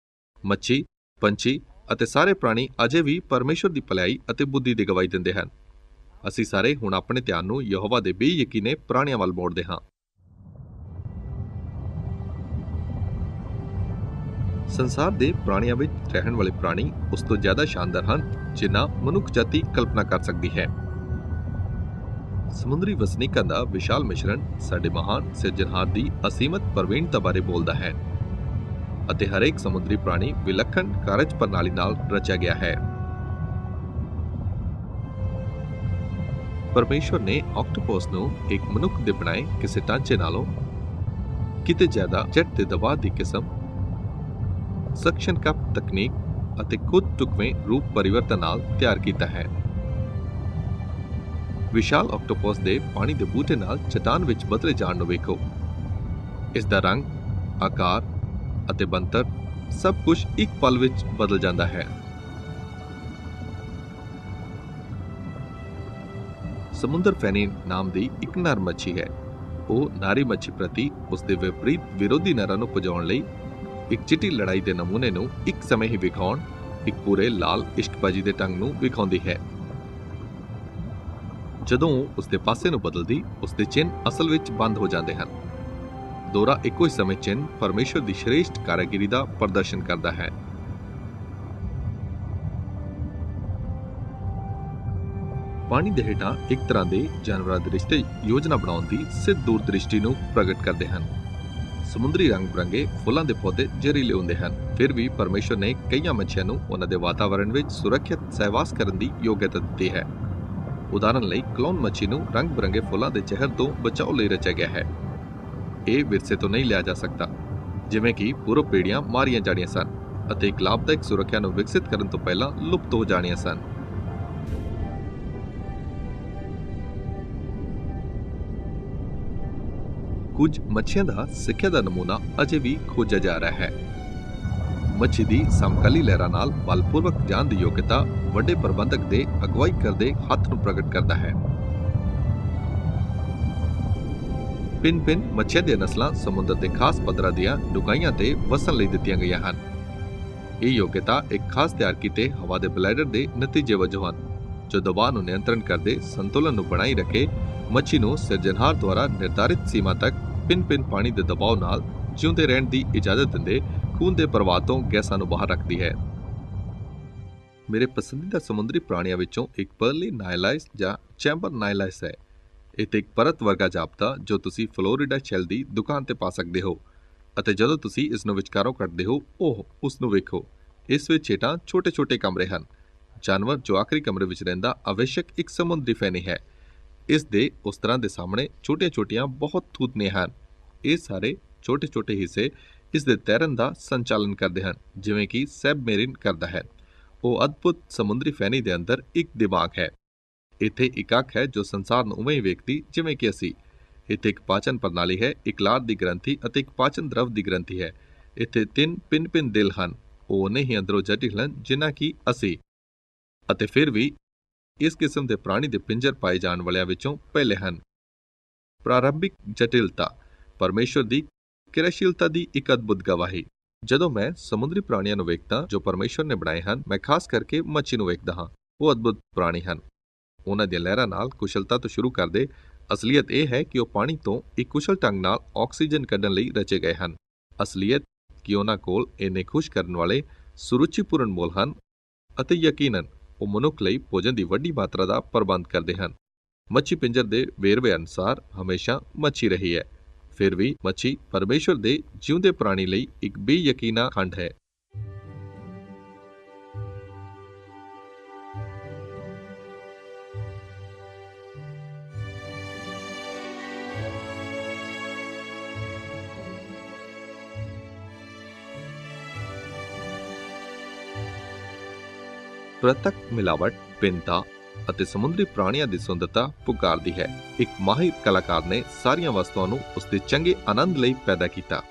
ਮੱਛੀ, ਪੰਛੀ ਅਤੇ ਸਾਰੇ ਪ੍ਰਾਣੀ ਅਜੇ ਵੀ ਪਰਮੇਸ਼ਵਰ ਦੀ ਭਲਾਈ ਅਤੇ ਬੁੱਧੀ ਦੀ ਗਵਾਹੀ ਦਿੰਦੇ ਹਨ। ਅਸੀਂ ਸਾਰੇ ਹੁਣ ਆਪਣੇ ਧਿਆਨ ਨੂੰ ਯਹੋਵਾ ਦੇ ਬੇਯਕੀਨੇ ਪ੍ਰਾਣੀਆਂ ਵੱਲ ਮੋੜਦੇ ਹਾਂ। ਸੰਸਾਰ ਦੇ ਪ੍ਰਾਣੀਆਂ ਵਿੱਚ ਰਹਿਣ ਵਾਲੇ ਪ੍ਰਾਣੀ ਉਸ ਤੋਂ ਜ਼ਿਆਦਾ ਸ਼ਾਨਦਾਰ ਹਨ ਜਿੰਨਾ ਮਨੁੱਖ ਜਾਤੀ ਕਲਪਨਾ ਕਰ ਸਕਦੀ ਹੈ। ਸਮੁੰਦਰੀ ਵਸਨੀਕਾਂ ਦਾ ਵਿਸ਼ਾਲ ਮਿਸ਼ਰਣ ਸਾਡੇ ਮਹਾਨ ਸਿਰਜਣਹਾਰ ਦੀ ਅਸੀਮਤ ਪ੍ਰਵੀਣਤਾ ਬਾਰੇ ਬੋਲਦਾ ਹੈ ਅਤੇ ਹਰੇਕ ਸਮੁੰਦਰੀ ਪ੍ਰਾਣੀ ਵਿਲੱਖਣ ਕਾਰਜ ਪ੍ਰਣਾਲੀ ਨਾਲ ਰਚਿਆ ਗਿਆ ਹੈ। ਪਰਮੇਸ਼ਵਰ ਨੇ ਆਕਟੋਪਸ ਨੂੰ ਇੱਕ ਮਨੁੱਖ ਦੇ ਬਣਾਏ ਕਿਸੇ ਢਾਂਚੇ ਨਾਲੋਂ ਕਿਤੇ ਜ਼ਿਆਦਾ ਜੈਟ ਦੇ ਦਬਾਅ ਦੀ ਕਿਸਮ, ਸਕਸ਼ਨ ਕੱਪ ਤਕਨੀਕ ਅਤੇ ਖੁਦ ਢੁਕਵੇਂ ਰੂਪ ਪਰਿਵਰਤਨ ਨਾਲ ਤਿਆਰ ਕੀਤਾ ਹੈ। ਵਿਸ਼ਾਲ ਆਕਟੋਪਸ ਦੇ ਪਾਣੀ ਦੇ ਬੂਟੇ ਨਾਲ ਚਟਾਨ ਵਿੱਚ ਬਦਲੇ ਜਾਣ ਨੂੰ ਵੇਖੋ। ਇਸ ਦਾ ਰੰਗ, ਆਕਾਰ ਅਤੇ ਬਣਤਰ ਸਭ ਕੁਝ ਇੱਕ ਪਲ ਵਿੱਚ ਬਦਲ ਜਾਂਦਾ ਹੈ। ਸਮੁੰਦਰ ਫੈਨੀ ਨਾਮ ਦੀ ਇੱਕ ਨਰ ਮੱਛੀ ਹੈ। ਉਹ ਨਾਰੀ ਮੱਛੀ ਪ੍ਰਤੀ ਉਸ ਦੇ ਵਿਪਰੀਤ ਵਿਰੋਧੀ ਨਰਾਂ ਨੂੰ ਭਜਾਉਣ ਲਈ ਇੱਕ ਚਿੱਟੀ ਲੜਾਈ ਦੇ ਨਮੂਨੇ ਨੂੰ ਇੱਕ ਸਮੇਂ ਹੀ ਵਿਖਾਉਣ ਇੱਕ ਪੂਰੇ ਲਾਲ ਇਸ਼ਕਬਾਜ਼ੀ ਦੇ ਢੰਗ ਨੂੰ ਵਿਖਾਉਂਦੀ ਹੈ। ਜਦੋਂ ਉਸ ਦੇ ਪਾਸੇ ਨੂੰ ਬਦਲਦੀ, ਉਸ ਦੇ ਚਿੰਨ੍ਹ ਅਸਲ ਵਿੱਚ ਬੰਦ ਹੋ ਜਾਂਦੇ ਹਨ। ਦੋਹਰਾ ਇੱਕੋ ਹੀ ਸਮੇਂ ਚਿੰਨ੍ਹ ਪਰਮੇਸ਼ਵਰ ਦੀ ਸ਼੍ਰੇਸ਼ਟ ਕਾਰਗਰੀ ਦਾ ਪ੍ਰਦਰਸ਼ਨ ਕਰਦਾ ਹੈ। ਪਾਣੀ ਦੇ ਹੇਠਾਂ ਇੱਕ ਤਰ੍ਹਾਂ ਦੇ ਜਾਨਵਰਾਂ ਦੇ ਰਿਸ਼ਤੇ ਯੋਜਨਾ ਬਣਾਉਣ ਦੀ ਸਿੱਧ ਦੂਰਦ੍ਰਿਸ਼ਟੀ ਨੂੰ ਪ੍ਰਗਟ ਕਰਦੇ ਹਨ। ਸਮੁੰਦਰੀ ਰੰਗ ਬਰੰਗੇ ਫੁੱਲਾਂ ਦੇ ਪੌਦੇ ਜ਼ਹਿਰੀਲੇ ਹੁੰਦੇ ਹਨ, ਫਿਰ ਵੀ ਪਰਮੇਸ਼ਵਰ ਨੇ ਕਈਆਂ ਮੱਛੀਆਂ ਨੂੰ ਉਹਨਾਂ ਦੇ ਵਾਤਾਵਰਣ ਵਿੱਚ ਸੁਰੱਖਿਅਤ ਸਹਿਵਾਸ ਕਰਨ ਦੀ ਯੋਗਤਾ ਦਿੱਤੀ ਹੈ। ਉਦਾਹਰਨ ਲਈ ਕਲਾਉਨ ਮੱਛੀ ਨੂੰ ਰੰਗ ਬਰੰਗੇ ਫੁੱਲਾਂ ਦੇ ਜ਼ਹਿਰ ਤੋਂ ਬਚਾਓ ਲਈ ਰਚਿਆ ਗਿਆ ਹੈ। ਇਹ ਵਿਰਸੇ ਤੋਂ ਨਹੀਂ ਲਿਆ ਜਾ ਸਕਦਾ, ਜਿਵੇਂ ਕਿ ਪੂਰਵ ਪੀੜ੍ਹੀਆਂ ਮਾਰੀਆਂ ਜਾਣੀਆਂ ਸਨ ਅਤੇ ਇੱਕ ਲਾਭਦਾਇਕ ਸੁਰੱਖਿਆ ਨੂੰ ਵਿਕਸਿਤ ਕਰਨ ਤੋਂ ਪਹਿਲਾਂ ਲੁਪਤ ਹੋ ਜਾਣੀਆਂ ਸਨ। ਕੁਝ ਮੱਛੀਆਂ ਦਾ ਸਿੱਖਿਆ ਦਾ ਨਮੂਨਾ ਅਜੇ ਵੀ ਖੋਜਿਆ ਜਾ ਰਿਹਾ ਹੈ। ਮੱਛੀ ਦੀ ਸਮਕਾਲੀ ਲਹਿਰਾਂ ਨਾਲ ਬਲਪੂਰਵਕ ਜਾਣ ਦੀ ਯੋਗਤਾ ਵੱਡੇ ਪ੍ਰਬੰਧਕ ਦੇ ਅਗਵਾਈ ਕਰਦੇ ਹੱਥ ਨੂੰ ਪ੍ਰਗਟ ਕਰਦਾ ਹੈ। ਪਿੰਨ ਮੱਛੀਆਂ ਦੀਆਂ ਨਸਲਾਂ ਸਮੁੰਦਰ ਦੇ ਖਾਸ ਪੱਧਰਾਂ ਦੀਆਂ ਡੂੰਘਾਈਆਂ ਤੇ ਵਸਣ ਲਈ ਦਿੱਤੀਆਂ ਗਈਆਂ ਹਨ। ਇਹ ਯੋਗਤਾ ਇੱਕ ਖਾਸ ਤਿਆਰ ਕੀਤੇ ਹਵਾ ਦੇ ਬਲੈਡਰ ਦੇ ਨਤੀਜੇ ਵਜੋਂ ਹਨ, ਜੋ ਦਬਾਅ ਨੂੰ ਨਿਯੰਤਰਣ ਕਰਦੇ ਸੰਤੁਲਨ ਨੂੰ ਬਣਾਈ ਰੱਖੇ ਮੱਛੀ ਨੂੰ ਸਿਰਜਣਹਾਰ ਦੁਆਰਾ ਨਿਰਧਾਰਿਤ ਸੀਮਾ ਤੱਕ ਪਿੰਨ ਪਾਣੀ ਦੇ ਦਬਾਅ ਨਾਲ ਜਿਉਂਦੇ ਰਹਿਣ ਦੀ ਇਜਾਜ਼ਤ ਦਿੰਦੇ ਖੂਨ ਦੇ ਪ੍ਰਵਾਹ ਤੋਂ ਗੈਸਾਂ ਨੂੰ ਬਾਹਰ ਰੱਖਦੀ ਹੈ। ਮੇਰੇ ਪਸੰਦੀਦਾ ਸਮੁੰਦਰੀ ਪ੍ਰਾਣੀਆਂ ਵਿੱਚੋਂ ਇੱਕ ਪਰਲੀ ਨਾਈਲਾਈਸ ਜਾਂ ਚੈਂਬਰ ਨਾਈਲਾਈਸ ਹੈ। ਇਹ ਇੱਕ ਪਰਤ ਵਰਗਾ ਜਾਪਦਾ ਜੋ ਤੁਸੀਂ ਫਲੋਰੀਡਾ ਸ਼ੈਲ ਦੀ ਦੁਕਾਨ ਤੇ ਪਾ ਸਕਦੇ ਹੋ, ਅਤੇ ਜਦੋਂ ਤੁਸੀਂ ਇਸ ਨੂੰ ਵਿਚਕਾਰੋਂ ਕੱਢਦੇ ਹੋ, ਉਸ ਨੂੰ ਵੇਖੋ। ਇਸ ਵਿੱਚ ਹੇਠਾਂ ਛੋਟੇ ਕਮਰੇ ਹਨ। ਜਾਨਵਰ ਜੋ ਆਖਰੀ ਕਮਰੇ ਵਿੱਚ ਰਹਿੰਦਾ ਆਵਸ਼ਕ ਇੱਕ ਸਮੁੰਦਰੀ ਫੈਨੀ ਹੈ। ਇਸ ਦੇ ਉਸ ਤਰ੍ਹਾਂ ਦੇ ਸਾਹਮਣੇ ਛੋਟੀਆਂ ਬਹੁਤ ਥੂਤਨੀਆਂ ਹਨ। ਇਹ ਸਾਰੇ ਛੋਟੇ ਹਿੱਸੇ ਇਸ ਦੇ ਤੈਰਨ ਦਾ ਸੰਚਾਲਨ ਕਰਦੇ ਹਨ, ਜਿਵੇਂ ਕਿ ਸਬਮਰੀਨ ਕਰਦਾ ਹੈ। ਉਹ ਅਦਭੁਤ ਸਮੁੰਦਰੀ ਫੈਨੀ ਦੇ ਅੰਦਰ ਇੱਕ ਦਿਮਾਗ ਹੈ। ਇੱਥੇ ਇੱਕ ਅੱਖ ਹੈ ਜੋ ਸੰਸਾਰ ਨੂੰ ਉਵੇਂ ਹੀ ਵੇਖਦੀ ਜਿਵੇਂ ਕਿ ਅਸੀਂ। ਇੱਥੇ ਇੱਕ ਪਾਚਨ ਪ੍ਰਣਾਲੀ ਹੈ, ਇੱਕ ਲਾਰ ਦੀ ਗ੍ਰੰਥੀ ਅਤੇ ਇੱਕ ਪਾਚਨ ਦਰਵ ਦੀ ਗ੍ਰੰਥੀ ਹੈ। ਇੱਥੇ 3 ਪਿੰਨ ਦਿਲ ਹਨ। ਉਹ ਉਨੇ ਹੀ ਅੰਦਰੋਂ ਜਟਿਲ ਹਨ ਜਿੰਨਾ ਕਿ ਅਸੀਂ, ਅਤੇ ਫਿਰ ਵੀ ਇਸ ਕਿਸਮ ਦੇ ਪ੍ਰਾਣੀ ਦੇ ਪਿੰਜਰ ਪਾਏ ਜਾਣ ਵਾਲਿਆਂ ਵਿੱਚੋਂ ਪਹਿਲੇ ਹਨ। ਪ੍ਰਾਰੰਭਿਕ ਜਟਿਲਤਾ ਪਰਮੇਸ਼ਵਰ ਦੀ ਕਿਰਿਆਸ਼ੀਲਤਾ ਦੀ ਇੱਕ ਅਦਭੁਤ ਗਵਾਹੀ। ਜਦੋਂ ਮੈਂ ਸਮੁੰਦਰੀ ਪ੍ਰਾਣੀਆਂ ਨੂੰ ਵੇਖਦਾ ਜੋ ਪਰਮੇਸ਼ਵਰ ਨੇ ਬਣਾਏ ਹਨ, ਮੈਂ ਖਾਸ ਕਰਕੇ ਮੱਛੀ ਨੂੰ ਵੇਖਦਾ ਹਾਂ। ਉਹ ਅਦਭੁਤ ਪ੍ਰਾਣੀ ਹਨ। ਉਹਨਾਂ ਦੀਆਂ ਲਹਿਰਾਂ ਨਾਲ ਕੁਸ਼ਲਤਾ ਤੋਂ ਸ਼ੁਰੂ ਕਰਦੇ, ਅਸਲੀਅਤ ਇਹ ਹੈ ਕਿ ਉਹ ਪਾਣੀ ਤੋਂ ਇੱਕ ਕੁਸ਼ਲ ਢੰਗ ਨਾਲ ਆਕਸੀਜਨ ਕੱਢਣ ਲਈ ਰਚੇ ਗਏ ਹਨ। ਅਸਲੀਅਤ ਕਿ ਉਹਨਾਂ ਕੋਲ ਇੰਨੇ ਖੁਸ਼ ਕਰਨ ਵਾਲੇ ਸੁਰੁਚੀਪੂਰਨ ਮੁੱਲ ਹਨ, ਅਤੇ ਯਕੀਨਨ ਉਹ ਮਨੁੱਖ ਲਈ ਭੋਜਨ ਦੀ ਵੱਡੀ ਮਾਤਰਾ ਦਾ ਪ੍ਰਬੰਧ ਕਰਦੇ ਹਨ। ਮੱਛੀ ਪਿੰਜਰ ਦੇ ਵੇਰਵੇ ਅਨੁਸਾਰ ਹਮੇਸ਼ਾ ਮੱਛੀ ਰਹੀ ਹੈ। ਫਿਰ ਵੀ ਮੱਛੀ ਪਰਮੇਸ਼ਵਰ ਦੇ ਜਿਉਂਦੇ ਪ੍ਰਾਣੀ ਲਈ ਇੱਕ ਬੇਯਕੀਨਾ ਖੰਡ ਹੈ। ਪ੍ਰਤੱਖ ਮਿਲਾਵਟ, ਭਿੰਨਤਾ ਅਤੇ ਸਮੁੰਦਰੀ ਪ੍ਰਾਣੀਆਂ ਦੀ ਸੁੰਦਰਤਾ ਪੁਕਾਰਦੀ ਹੈ। ਇੱਕ ਮਾਹਿਰ ਕਲਾਕਾਰ ਨੇ ਸਾਰੀਆਂ ਵਸਤੂਆਂ ਨੂੰ ਉਸ ਦੇ ਚੰਗੇ ਆਨੰਦ ਲਈ ਪੈਦਾ ਕੀਤਾ।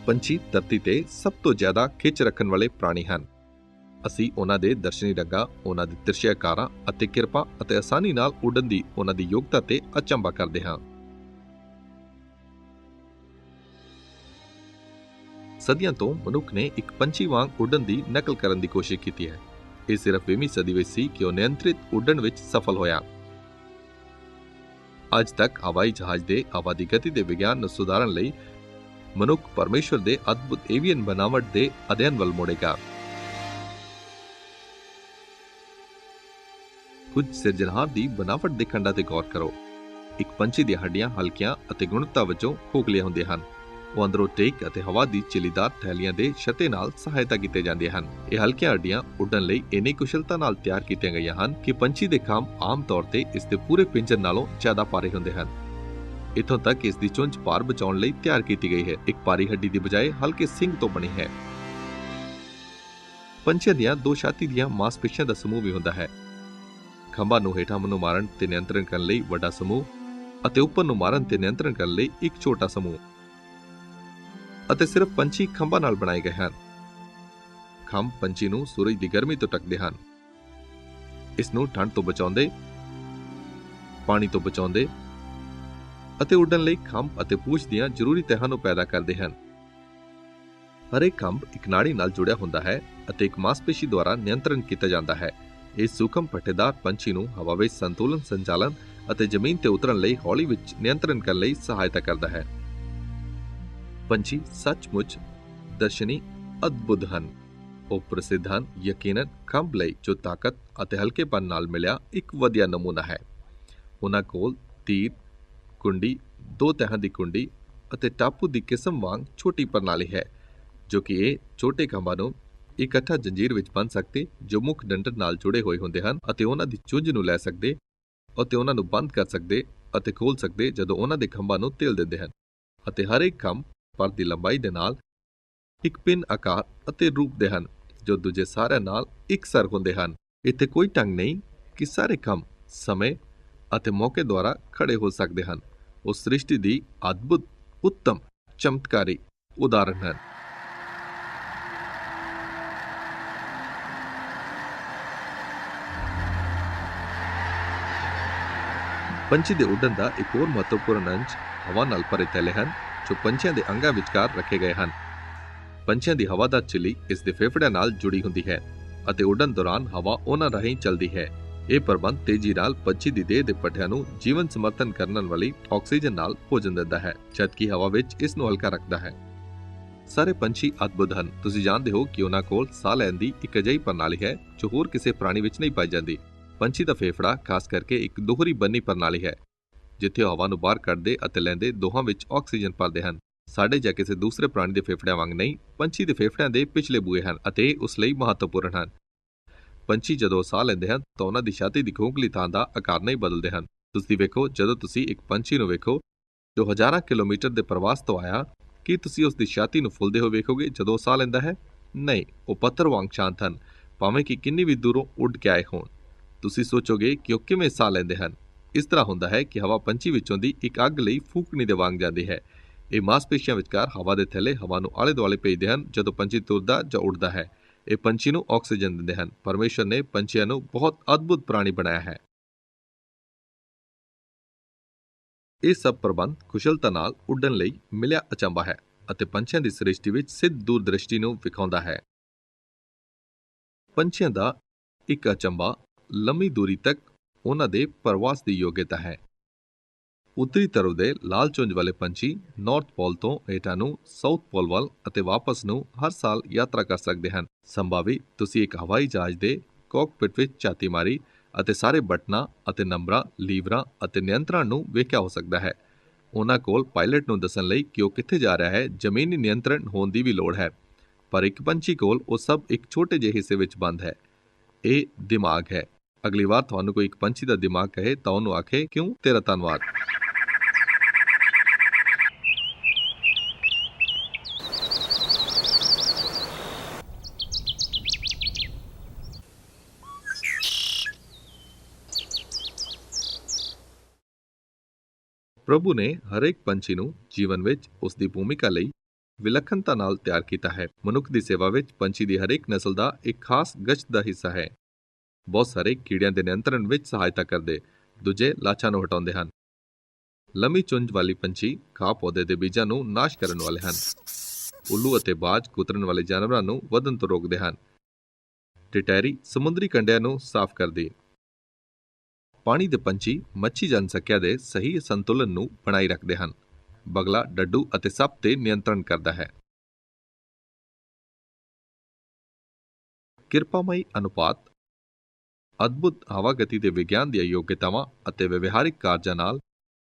ਪੰਛੀ ਧਰਤੀ ਤੇ ਸਭ ਤੋਂ ਜ਼ਿਆਦਾ ਖਿੱਚ ਰੱਖਣ ਵਾਲੇ ਪ੍ਰਾਣੀ ਹਨ। ਅਸੀਂ ਉਹਨਾਂ ਦੇ ਦਰਸ਼ਨੀ ਰੰਗਾਂ, ਉਹਨਾਂ ਦੀ ਤਿਰਛੇ ਆਕਾਰਾਂ ਅਤੇ ਕਿਰਪਾ ਅਤੇ ਆਸਾਨੀ ਨਾਲ ਉੱਡਣ ਦੀ ਉਹਨਾਂ ਦੀ ਯੋਗਤਾ ਤੇ ਅਚੰਭਾ ਕਰਦੇ ਹਾਂ। ਸਦੀਆਂ ਤੋਂ ਮਨੁੱਖ ਨੇ ਇੱਕ ਪੰਛੀ ਵਾਂਗ ਉੱਡਣ ਦੀ ਨਕਲ ਕਰਨ ਦੀ ਕੋਸ਼ਿਸ਼ ਕੀਤੀ ਹੈ। ਇਹ ਸਿਰਫ 20ਵੀਂ ਸਦੀ ਵਿੱਚ ਸੀ ਕਿ ਉਹ ਨਿਯੰਤਰਿਤ ਉੱਡਣ ਵਿੱਚ ਸਫਲ ਹੋਇਆ। ਅੱਜ ਤੱਕ ਹਵਾਈ ਜਹਾਜ਼ ਦੇ ਹਵਾ ਦੀ ਗਤੀ ਦੇ ਵਿਗਿਆਨ ਨੂੰ ਸੁਧਾਰਨ ਲਈ ਮਨੁੱਖ ਪਰਮੇਸ਼ਵਰ ਦੇ ਅਦਭੁਤ ਏਵੀਅਨ ਬਨਾਵਟ ਦੇ ਅਧਿਐਨ ਵੱਲ ਮੁੜੇਗਾ। ਕੁਝ ਸਿਰਜਣਹਾਰ ਦੀ ਬਨਾਵਟ ਦੇ ਖੰਡਾਂ ਤੇ ਗੌਰ ਕਰੋ। ਇੱਕ ਪੰਛੀ ਦੀਆਂ ਹੱਡੀਆਂ ਹਲਕੀਆਂ ਅਤੇ ਗੁਣਵੱਤਾ ਵਜੋਂ ਖੋਖਲੀਆਂ ਹੁੰਦੀਆਂ ਹਨ। ਉਹ ਅੰਦਰੋਂ ਟੇਕ ਅਤੇ ਹਵਾ ਦੀ ਚਿਲੀਦਾਰ ਥੈਲੀਆਂ ਦੇ ਛੱਤੇ ਨਾਲ ਸਹਾਇਤਾ ਕੀਤੇ ਜਾਂਦੇ ਹਨ। ਇਹ ਹਲਕੀਆਂ ਹੱਡੀਆਂ ਉੱਡਣ ਲਈ ਇੰਨੀ ਕੁਸ਼ਲਤਾ ਨਾਲ ਤਿਆਰ ਕੀਤੀਆਂ ਗਈਆਂ ਹਨ ਕਿ ਪੰਛੀ ਦੇ ਖੰਭ ਆਮ ਤੌਰ ਤੇ ਇਸ ਦੇ ਪੂਰੇ ਪਿੰਜਰ ਨਾਲੋਂ ਜ਼ਿਆਦਾ ਭਾਰੇ ਹੁੰਦੇ ਹਨ। ਇੱਥੋਂ ਤੱਕ ਇਸ ਦੀ ਚੁੰਝ ਭਾਰ ਬਚਾਉਣ ਲਈ ਤਿਆਰ ਕੀਤੀ ਗਈ ਹੈ। ਇੱਕ ਭਾਰੀ ਹੱਡੀ ਦੀ ਬਜਾਏ ਹਲਕੇ ਸਿੰਗ ਤੋਂ ਬਣੀ ਹੈ। ਪੰਛੀਆਂ ਦੀਆਂ ਦੋ ਛਾਤੀ ਦੀਆਂ ਮਾਸਪੇਸ਼ੀਆਂ ਦਾ ਸਮੂਹ ਵੀ ਹੁੰਦਾ ਹੈ। ਖੰਭਾਂ ਨੂੰ ਹੇਠਾਂ ਨੂੰ ਮਾਰਨ ਤੇ ਨਿਯੰਤਰਣ ਕਰਨ ਲਈ ਵੱਡਾ ਸਮੂਹ ਅਤੇ ਉੱਪਰ ਨੂੰ ਮਾਰਨ ਤੇ ਨਿਯੰਤਰਣ ਕਰਨ ਲਈ ਇੱਕ ਛੋਟਾ ਸਮੂਹ, ਅਤੇ ਸਿਰਫ ਪੰਛੀ ਖੰਭਾਂ ਨਾਲ ਬਣਾਏ ਗਏ ਹਨ। ਖੰਭ ਪੰਛੀ ਨੂੰ ਸੂਰਜ ਦੀ ਗਰਮੀ ਤੋਂ ਢੱਕਦੇ ਹਨ, ਇਸ ਨੂੰ ਠੰਡ ਤੋਂ ਬਚਾਉਂਦੇ, ਪਾਣੀ ਤੋਂ ਬਚਾਉਂਦੇ ਅਤੇ ਉੱਡਣ ਲਈ ਖੰਭ ਅਤੇ ਪੂਛ ਦੀਆਂ ਜ਼ਰੂਰੀ ਤਹਿਾਂ ਨੂੰ ਪੈਦਾ ਕਰਦੇ ਹਨ। ਹਰੇਕ ਖੰਭ ਇੱਕ ਨਾੜੀ ਨਾਲ ਜੁੜਿਆ ਹੁੰਦਾ ਹੈ ਅਤੇ ਇੱਕ ਮਾਸਪੇਸ਼ੀ ਦੁਆਰਾ ਨਿਯੰਤਰਣ ਕੀਤਾ ਜਾਂਦਾ ਹੈ। ਇਹ ਸੂਖਮ ਪੱਟੇਦਾਰ ਪੰਛੀ ਨੂੰ ਹਵਾ ਵਿੱਚ ਸੰਤੁਲਨ ਸੰਚਾਲਨ ਅਤੇ ਜ਼ਮੀਨ ਤੇ ਉਤਰਨ ਲਈ ਹੌਲੀ ਵਿੱਚ ਨਿਯੰਤਰਣ ਕਰਨ ਲਈ ਸਹਾਇਤਾ ਕਰਦਾ ਹੈ। ਪੰਛੀ ਸੱਚਮੁੱਚ ਦਰਸ਼ਨੀ ਅਦਭੁਤ ਹਨ। ਉਹ ਪ੍ਰਸਿੱਧ ਹਨ, ਯਕੀਨਨ ਖੰਭ ਲਈ ਜੋ ਤਾਕਤ ਅਤੇ ਹਲਕੇਪਨ ਨਾਲ ਮਿਲਿਆ ਇੱਕ ਵਧੀਆ ਨਮੂਨਾ ਹੈ। ਉਹਨਾਂ ਕੋਲ ਤੀਰ, ਕੁੰਡੀ, ਦੋ ਤਹਿਾਂ ਦੀ ਕੁੰਡੀ ਅਤੇ ਟਾਪੂ ਦੀ ਕਿਸਮ ਵਾਂਗ ਛੋਟੀ ਪ੍ਰਣਾਲੀ ਹੈ, ਜੋ ਕਿ ਇਹ ਛੋਟੇ ਖੰਭਾਂ ਨੂੰ ਇਕੱਠਾ ਜੰਜੀਰ ਵਿੱਚ ਬੰਨ੍ਹ ਸਕਦੇ, ਜੋ ਮੁੱਖ ਡੰਡਰ ਨਾਲ ਜੁੜੇ ਹੋਏ ਹੁੰਦੇ ਹਨ ਅਤੇ ਉਹਨਾਂ ਦੀ ਚੁੰਝ ਨੂੰ ਲੈ ਸਕਦੇ ਅਤੇ ਉਹਨਾਂ ਨੂੰ ਬੰਦ ਕਰ ਸਕਦੇ ਅਤੇ ਖੋਲ੍ਹ ਸਕਦੇ ਜਦੋਂ ਉਹਨਾਂ ਦੇ ਖੰਭਾਂ ਨੂੰ ਢਿੱਲ ਦਿੰਦੇ ਹਨ। ਅਤੇ ਹਰੇਕ ਖੰਭ ਪਰ ਦੀ ਲੰਬਾਈ ਦੇ ਨਾਲ ਇੱਕ ਭਿੰਨ ਆਕਾਰ ਅਤੇ ਰੂਪ ਦੇ ਹਨ, ਜੋ ਦੂਜੇ ਸਾਰਿਆਂ ਨਾਲ ਇਕਸਰ ਹੁੰਦੇ ਹਨ। ਇੱਥੇ ਕੋਈ ਢੰਗ ਨਹੀਂ ਕਿ ਸਾਰੇ ਖੰਭ ਸਮੇਂ ਅਤੇ ਮੌਕੇ ਦੁਆਰਾ ਖੜੇ ਹੋ ਸਕਦੇ ਹਨ। ਉਹ ਸ੍ਰਿਸ਼ਟੀ ਦੀ ਅਦਭੁਤ, ਉੱਤਮ, ਚਮਤਕਾਰੀ ਉਦਾਹਰਣ ਹਨ। ਪੰਛੀ ਦੇ ਉੱਡਣ ਦਾ ਇੱਕ ਹੋਰ ਮਹੱਤਵਪੂਰਨ ਅੰਸ਼ ਹਵਾ ਨਾਲ ਭਰੇ ਥੈਲੇ ਹਨ, ਜੋ ਪੰਛੀਆਂ ਦੇ ਅੰਗਾਂ ਵਿਚਕਾਰ ਰੱਖੇ ਗਏ ਹਨ। ਪੰਛੀਆਂ ਦੀ ਹਵਾਦਾਰ ਝਿੱਲੀ ਇਸ ਦੇ ਫੇਫੜਿਆਂ ਨਾਲ ਜੁੜੀ ਹੁੰਦੀ ਹੈ ਅਤੇ ਉੱਡਣ ਦੌਰਾਨ ਹਵਾ ਉਹਨਾਂ ਰਾਹੀਂ ਚੱਲਦੀ ਹੈ। ਇਹ ਪ੍ਰਬੰਧ ਤੇਜ਼ੀ ਨਾਲ ਪੰਛੀ ਦੀ ਦੇਹ ਦੇ ਪੱਠਿਆਂ ਨੂੰ ਜੀਵਨ ਸਮਰਥਨ ਕਰਨ ਵਾਲੀ ਆਕਸੀਜਨ ਨਾਲ ਭੋਜਨ ਦਿੰਦਾ ਹੈ, ਜਦਕਿ ਹਵਾ ਵਿੱਚ ਇਸ ਨੂੰ ਹਲਕਾ ਰੱਖਦਾ ਹੈ। ਸਾਰੇ ਪੰਛੀ ਅਦਭੁਤ ਹਨ। ਤੁਸੀਂ ਜਾਣਦੇ ਹੋ ਕਿ ਉਹਨਾਂ ਕੋਲ ਸਾਹ ਲੈਣ ਦੀ ਇੱਕ ਅਜਿਹੀ ਪ੍ਰਣਾਲੀ ਹੈ ਜੋ ਹੋਰ ਕਿਸੇ ਪ੍ਰਾਣੀ ਵਿੱਚ ਨਹੀਂ ਪਾਈ ਜਾਂਦੀ। ਪੰਛੀ ਦਾ ਫੇਫੜਾ ਖਾਸ ਕਰਕੇ ਇੱਕ ਦੋਹਰੀ ਬੰਨੀ ਪ੍ਰਣਾਲੀ ਹੈ, ਜਿੱਥੇ ਉਹ ਹਵਾ ਨੂੰ ਬਾਹਰ ਕੱਢਦੇ ਅਤੇ ਲੈਂਦੇ ਦੋਹਾਂ ਵਿੱਚ ਆਕਸੀਜਨ ਭਰਦੇ ਹਨ। ਸਾਡੇ ਜਾਂ ਕਿਸੇ ਦੂਸਰੇ ਪ੍ਰਾਣੀ ਦੇ ਫੇਫੜਿਆਂ ਵਾਂਗ ਨਹੀਂ, ਪੰਛੀ ਦੇ ਫੇਫੜਿਆਂ ਦੇ ਪਿਛਲੇ ਬੂਹੇ ਹਨ ਅਤੇ ਉਸ ਲਈ ਮਹੱਤਵਪੂਰਨ ਹਨ। ਪੰਛੀ ਜਦੋਂ ਸਾਹ ਲੈਂਦੇ ਹਨ ਤਾਂ ਉਹਨਾਂ ਦੀ ਛਾਤੀ ਦੀ ਖੋਖਲੀ ਥਾਂ ਦਾ ਆਕਾਰ ਨਹੀਂ ਬਦਲਦੇ ਹਨ। ਤੁਸੀਂ ਵੇਖੋ, ਜਦੋਂ ਤੁਸੀਂ ਇੱਕ ਪੰਛੀ ਨੂੰ ਵੇਖੋ ਜੋ ਹਜ਼ਾਰਾਂ ਕਿਲੋਮੀਟਰ ਦੇ ਪ੍ਰਵਾਸ ਤੋਂ ਆਇਆ, ਕੀ ਤੁਸੀਂ ਉਸ ਦੀ ਛਾਤੀ ਨੂੰ ਫੁੱਲਦੇ ਹੋਏ ਵੇਖੋਗੇ ਜਦੋਂ ਉਹ ਸਾਹ ਲੈਂਦਾ ਹੈ? ਨਹੀਂ, ਉਹ ਪੱਥਰ ਵਾਂਗ ਸ਼ਾਂਤ ਹਨ, ਭਾਵੇਂ ਕਿ ਕਿੰਨੀ ਵੀ ਦੂਰੋਂ ਉੱਡ ਕੇ ਆਏ ਹੋਣ। ਤੁਸੀਂ ਸੋਚੋਗੇ ਕਿ ਉਹ ਕਿਵੇਂ ਸਾਹ ਲੈਂਦੇ ਹਨ। ਇਸ ਤਰ੍ਹਾਂ ਹੁੰਦਾ ਹੈ ਕਿ ਹਵਾ ਪੰਛੀ ਵਿੱਚੋਂ ਦੀ ਇੱਕ ਅੱਗ ਲਈ ਫੂਕਣੀ ਦੇ ਵਾਂਗ ਜਾਂਦੀ ਹੈ। ਇਹ ਮਾਸਪੇਸ਼ੀਆਂ ਵਿਚਕਾਰ ਹਵਾ ਦੇ ਥੈਲੇ ਹਵਾ ਨੂੰ ਆਲੇ ਦੁਆਲੇ ਭੇਜਦੇ ਹਨ ਜਦੋਂ ਪੰਛੀ ਤੁਰਦਾ ਜਾਂ ਉੱਡਦਾ ਹੈ। ਇਹ ਪੰਛੀ ਨੂੰ ਆਕਸੀਜਨ ਦਿੰਦੇ ਹਨ। ਪਰਮੇਸ਼ਰ ਨੇ ਪੰਛੀਆਂ ਨੂੰ ਬਹੁਤ ਅਦਭੁਤ ਪ੍ਰਾਣੀ ਬਣਾਇਆ ਹੈ। ਇਹ ਸਭ ਪ੍ਰਬੰਧ ਕੁਸ਼ਲਤਾ ਨਾਲ ਉੱਡਣ ਲਈ ਮਿਲਿਆ ਅਚੰਭਾ ਹੈ ਅਤੇ ਪੰਛੀਆਂ ਦੀ ਸ੍ਰਿਸ਼ਟੀ ਵਿੱਚ ਸਿੱਧ ਦੂਰਦ੍ਰਿਸ਼ਟੀ ਨੂੰ ਵਿਖਾਉਂਦਾ ਹੈ। ਪੰਛੀਆਂ ਦਾ ਇੱਕ ਅਚੰਭਾ ਲੰਮੀ ਦੂਰੀ ਤੱਕ ਉਹਨਾਂ ਦੇ ਪ੍ਰਵਾਸ ਦੀ ਯੋਗਤਾ ਹੈ। ਉੱਤਰੀ ਧਰੁਵ ਦੇ ਲਾਲ ਚੁੰਝ ਵਾਲੇ ਪੰਛੀ ਨਾਰਥ ਪੋਲ ਤੋਂ ਹੇਠਾਂ ਨੂੰ ਸਾਊਥ ਪੋਲ ਵੱਲ ਅਤੇ ਵਾਪਸ ਨੂੰ ਹਰ ਸਾਲ ਯਾਤਰਾ ਕਰ ਸਕਦੇ ਹਨ। ਸੰਭਾਵੀ ਤੁਸੀਂ ਇੱਕ ਹਵਾਈ ਜਹਾਜ਼ ਦੇ ਕਾਕਪਿਟ ਵਿੱਚ ਝਾਤੀ ਮਾਰੀ ਅਤੇ ਸਾਰੇ ਬਟਨਾਂ ਅਤੇ ਨੰਬਰਾਂ, ਲੀਵਰਾਂ ਅਤੇ ਨਿਯੰਤਰਣ ਨੂੰ ਵੇਖਿਆ ਹੋ ਸਕਦਾ ਹੈ। ਉਹਨਾਂ ਕੋਲ ਪਾਇਲਟ ਨੂੰ ਦੱਸਣ ਲਈ ਕਿ ਉਹ ਕਿੱਥੇ ਜਾ ਰਿਹਾ ਹੈ ਜ਼ਮੀਨੀ ਨਿਯੰਤਰਣ ਹੋਣ ਦੀ ਵੀ ਲੋੜ ਹੈ, ਪਰ ਇੱਕ ਪੰਛੀ ਕੋਲ ਉਹ ਸਭ ਇੱਕ ਛੋਟੇ ਜਿਹੇ ਹਿੱਸੇ ਵਿੱਚ ਬੰਦ ਹੈ। ਇਹ ਦਿਮਾਗ ਹੈ। ਅਗਲੀ ਵਾਰ ਤੁਹਾਨੂੰ ਕੋਈ ਇੱਕ ਪੰਛੀ ਦਾ ਦਿਮਾਗ ਕਹੇ ਤਾਂ ਉਹਨੂੰ ਆਖੇ, ਕਿਉਂ, ਤੇਰਾ ਧੰਨਵਾਦ। ਪ੍ਰਭੂ ਨੇ ਹਰੇਕ ਪੰਛੀ ਨੂੰ ਜੀਵਨ ਵਿੱਚ ਉਸ ਦੀ ਭੂਮਿਕਾ ਲਈ ਵਿਲੱਖਣਤਾ ਨਾਲ ਤਿਆਰ ਕੀਤਾ ਹੈ। ਮਨੁੱਖ ਦੀ ਸੇਵਾ ਵਿੱਚ ਪੰਛੀ ਦੀ ਹਰੇਕ ਨਸਲ ਦਾ ਇੱਕ ਖਾਸ ਗਸ਼ਤ ਦਾ ਹਿੱਸਾ ਹੈ। ਬਹੁਤ ਸਾਰੇ ਕੀੜਿਆਂ ਦੇ ਨਿਯੰਤਰਣ ਵਿੱਚ ਸਹਾਇਤਾ ਕਰਦੇ, ਦੂਜੇ ਲਾਛਾਂ ਨੂੰ ਹਟਾਉਂਦੇ ਹਨ। ਲੰਮੀ ਚੁੰਝ ਵਾਲੀ ਪੰਛੀ ਘਾਹ ਪੌਦੇ ਦੇ ਬੀਜਾਂ ਨੂੰ ਨਾਸ਼ ਕਰਨ ਵਾਲੇ ਹਨ। ਉੱਲੂ ਅਤੇ ਬਾਜ ਕੁਤਰਨ ਵਾਲੇ ਜਾਨਵਰਾਂ ਨੂੰ ਵਧਣ ਤੋਂ ਰੋਕਦੇ ਹਨ। ਟਿਟੈਰੀ ਸਮੁੰਦਰੀ ਕੰਢਿਆਂ ਨੂੰ ਸਾਫ਼ ਕਰਦੀ। ਪਾਣੀ ਦੇ ਪੰਛੀ ਮੱਛੀ ਜਨਸੰਖਿਆ ਦੇ ਸਹੀ ਸੰਤੁਲਨ ਨੂੰ ਬਣਾਈ ਰੱਖਦੇ ਹਨ। ਬਗਲਾ ਡੱਡੂ ਅਤੇ ਸੱਪ ਤੇ ਨਿਯੰਤਰਣ ਕਰਦਾ ਹੈ। ਕਿਰਪਾਮਈ ਅਨੁਪਾਤ ਅਦਭੁਤ ਹਵਾਗਤੀ ਦੇ ਵਿਗਿਆਨ ਦੀਆਂ ਯੋਗਤਾਵਾਂ ਅਤੇ ਵਿਵਹਾਰਿਕ ਕਾਰਜਾਂ ਨਾਲ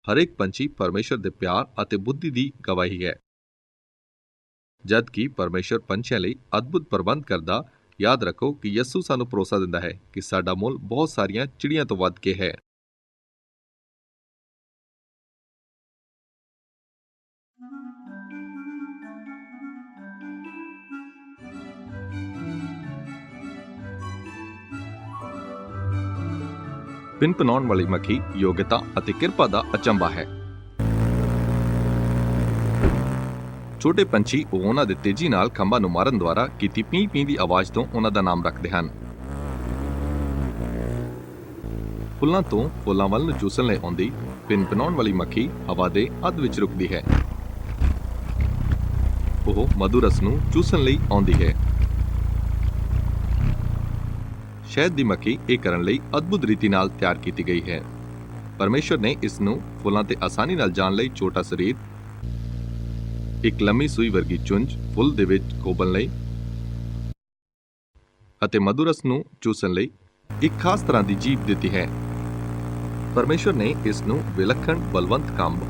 ਹਰੇਕ ਪੰਛੀ ਪਰਮੇਸ਼ਰ ਦੇ ਪਿਆਰ ਅਤੇ ਬੁੱਧੀ ਦੀ ਗਵਾਹੀ ਹੈ। ਜਦ ਕਿ ਪਰਮੇਸ਼ਰ ਪੰਛੀਆਂ ਲਈ ਅਦਭੁਤ ਪ੍ਰਬੰਧ ਕਰਦਾ, ਯਾਦ ਰੱਖੋ ਕਿ ਯਿਸੂ ਸਾਨੂੰ ਭਰੋਸਾ ਦਿੰਦਾ ਹੈ ਕਿ ਸਾਡਾ ਮੁੱਲ ਬਹੁਤ ਸਾਰੀਆਂ ਚਿੜੀਆਂ ਤੋਂ ਵੱਧ ਕੇ ਹੈ। ਪਿਨਪਨਾਉਣ ਵਾਲੀ ਮੱਖੀ ਯੋਗਤਾ ਅਤੇ ਕਿਰਪਾ ਦਾ ਅਚੰਭਾ ਹੈ। ਛੋਟੇ ਪੰਛੀ ਉਹਨਾਂ ਦੇ ਤੇਜ਼ੀ ਨਾਲ ਖੰਭਾਂ ਨੂੰ ਮਾਰਨ ਦੁਆਰਾ ਕੀਤੀ ਪੀਂ ਪੀਂ ਦੀ ਆਵਾਜ਼ ਤੋਂ ਉਹਨਾਂ ਦਾ ਨਾਮ ਰੱਖਦੇ ਹਨ। ਫੁੱਲਾਂ ਤੋਂ ਫੁੱਲਾਂ ਵੱਲ ਨੂੰ ਚੂਸਣ ਲਈ ਆਉਂਦੀ ਪਿਨਪਨਾਉਣ ਵਾਲੀ ਮੱਖੀ ਹਵਾ ਦੇ ਅੱਧ ਵਿੱਚ ਰੁਕਦੀ ਹੈ। ਉਹ ਮਧੂ ਰਸ ਨੂੰ ਚੂਸਣ ਲਈ ਆਉਂਦੀ ਹੈ। ਸ਼ਹਿਦ ਦੀ ਮੱਖੀ ਇਹ ਕਰਨ ਲਈ ਅਦਭੁਤ ਰੀਤੀ ਨਾਲ ਤਿਆਰ ਕੀਤੀ ਗਈ ਹੈ। ਪਰਮੇਸ਼ਰ ਨੇ ਇਸ ਨੂੰ ਫੁੱਲਾਂ ਤੇ ਆਸਾਨੀ ਨਾਲ ਜਾਣ ਲਈ ਛੋਟਾ ਸਰੀਰ, ਇੱਕ ਲੰਮੀ ਸੂਈ ਵਰਗੀ ਚੁੰਝ ਫੁੱਲ ਦੇ ਵਿੱਚ ਖੋਬਣ ਲਈ ਅਤੇ ਮਧੂ ਰਸ ਨੂੰ ਚੂਸਣ ਲਈ ਇੱਕ ਖਾਸ ਤਰ੍ਹਾਂ ਦੀ ਜੀਭ ਦਿੱਤੀ ਹੈ। ਪਰਮੇਸ਼ਰ ਨੇ ਇਸ ਨੂੰ ਵਿਲੱਖਣ ਬਲਵੰਤ ਖੰਭ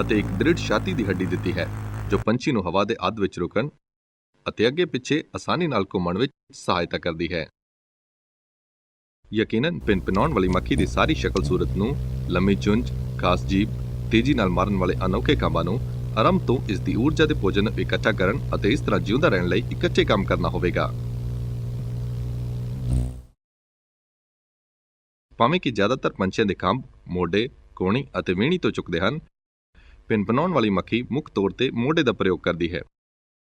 ਅਤੇ ਇੱਕ ਦ੍ਰਿੜ ਛਾਤੀ ਦੀ ਹੱਡੀ ਦਿੱਤੀ ਹੈ, ਜੋ ਪੰਛੀ ਨੂੰ ਹਵਾ ਦੇ ਅੱਧ ਵਿੱਚ ਰੁਕਣ ਅਤੇ ਅੱਗੇ ਪਿੱਛੇ ਆਸਾਨੀ ਨਾਲ ਘੁੰਮਣ ਵਿੱਚ ਸਹਾਇਤਾ ਕਰਦੀ ਹੈ। ਯਕੀਨਨ ਪਿਨਪਨਾਉਣ ਵਾਲੀ ਮੱਖੀ ਦੀ ਸਾਰੀ ਸ਼ਕਲ ਸੂਰਤ ਨੂੰ, ਲੰਮੀ ਚੁੰਝ, ਖਾਸ ਜੀਭ, ਤੇਜ਼ੀ ਨਾਲ ਮਾਰਨ ਵਾਲੇ ਅਨੋਖੇ ਖੰਭਾਂ ਨੂੰ ਆਰੰਭ ਤੋਂ ਇਸ ਦੀ ਊਰਜਾ ਦੇ ਭੋਜਨ ਨੂੰ ਇਕੱਠਾ ਕਰਨ ਅਤੇ ਇਸ ਤਰ੍ਹਾਂ ਜਿਉਂਦਾ ਰਹਿਣ ਲਈ ਇਕੱਠੇ ਕੰਮ ਕਰਨਾ ਹੋਵੇਗਾ। ਭਾਵੇਂ ਕਿ ਜ਼ਿਆਦਾਤਰ ਪੰਛੀਆਂ ਦੇ ਖੰਭ ਮੋਢੇ, ਕੋਣੀ ਅਤੇ ਵੀਣੀ ਤੋਂ ਚੁੱਕਦੇ ਹਨ, ਪਿਨਪਨਾਉਣ ਵਾਲੀ ਮੱਖੀ ਮੁੱਖ ਤੌਰ ਤੇ ਮੋਢੇ ਦਾ ਪ੍ਰਯੋਗ ਕਰਦੀ ਹੈ।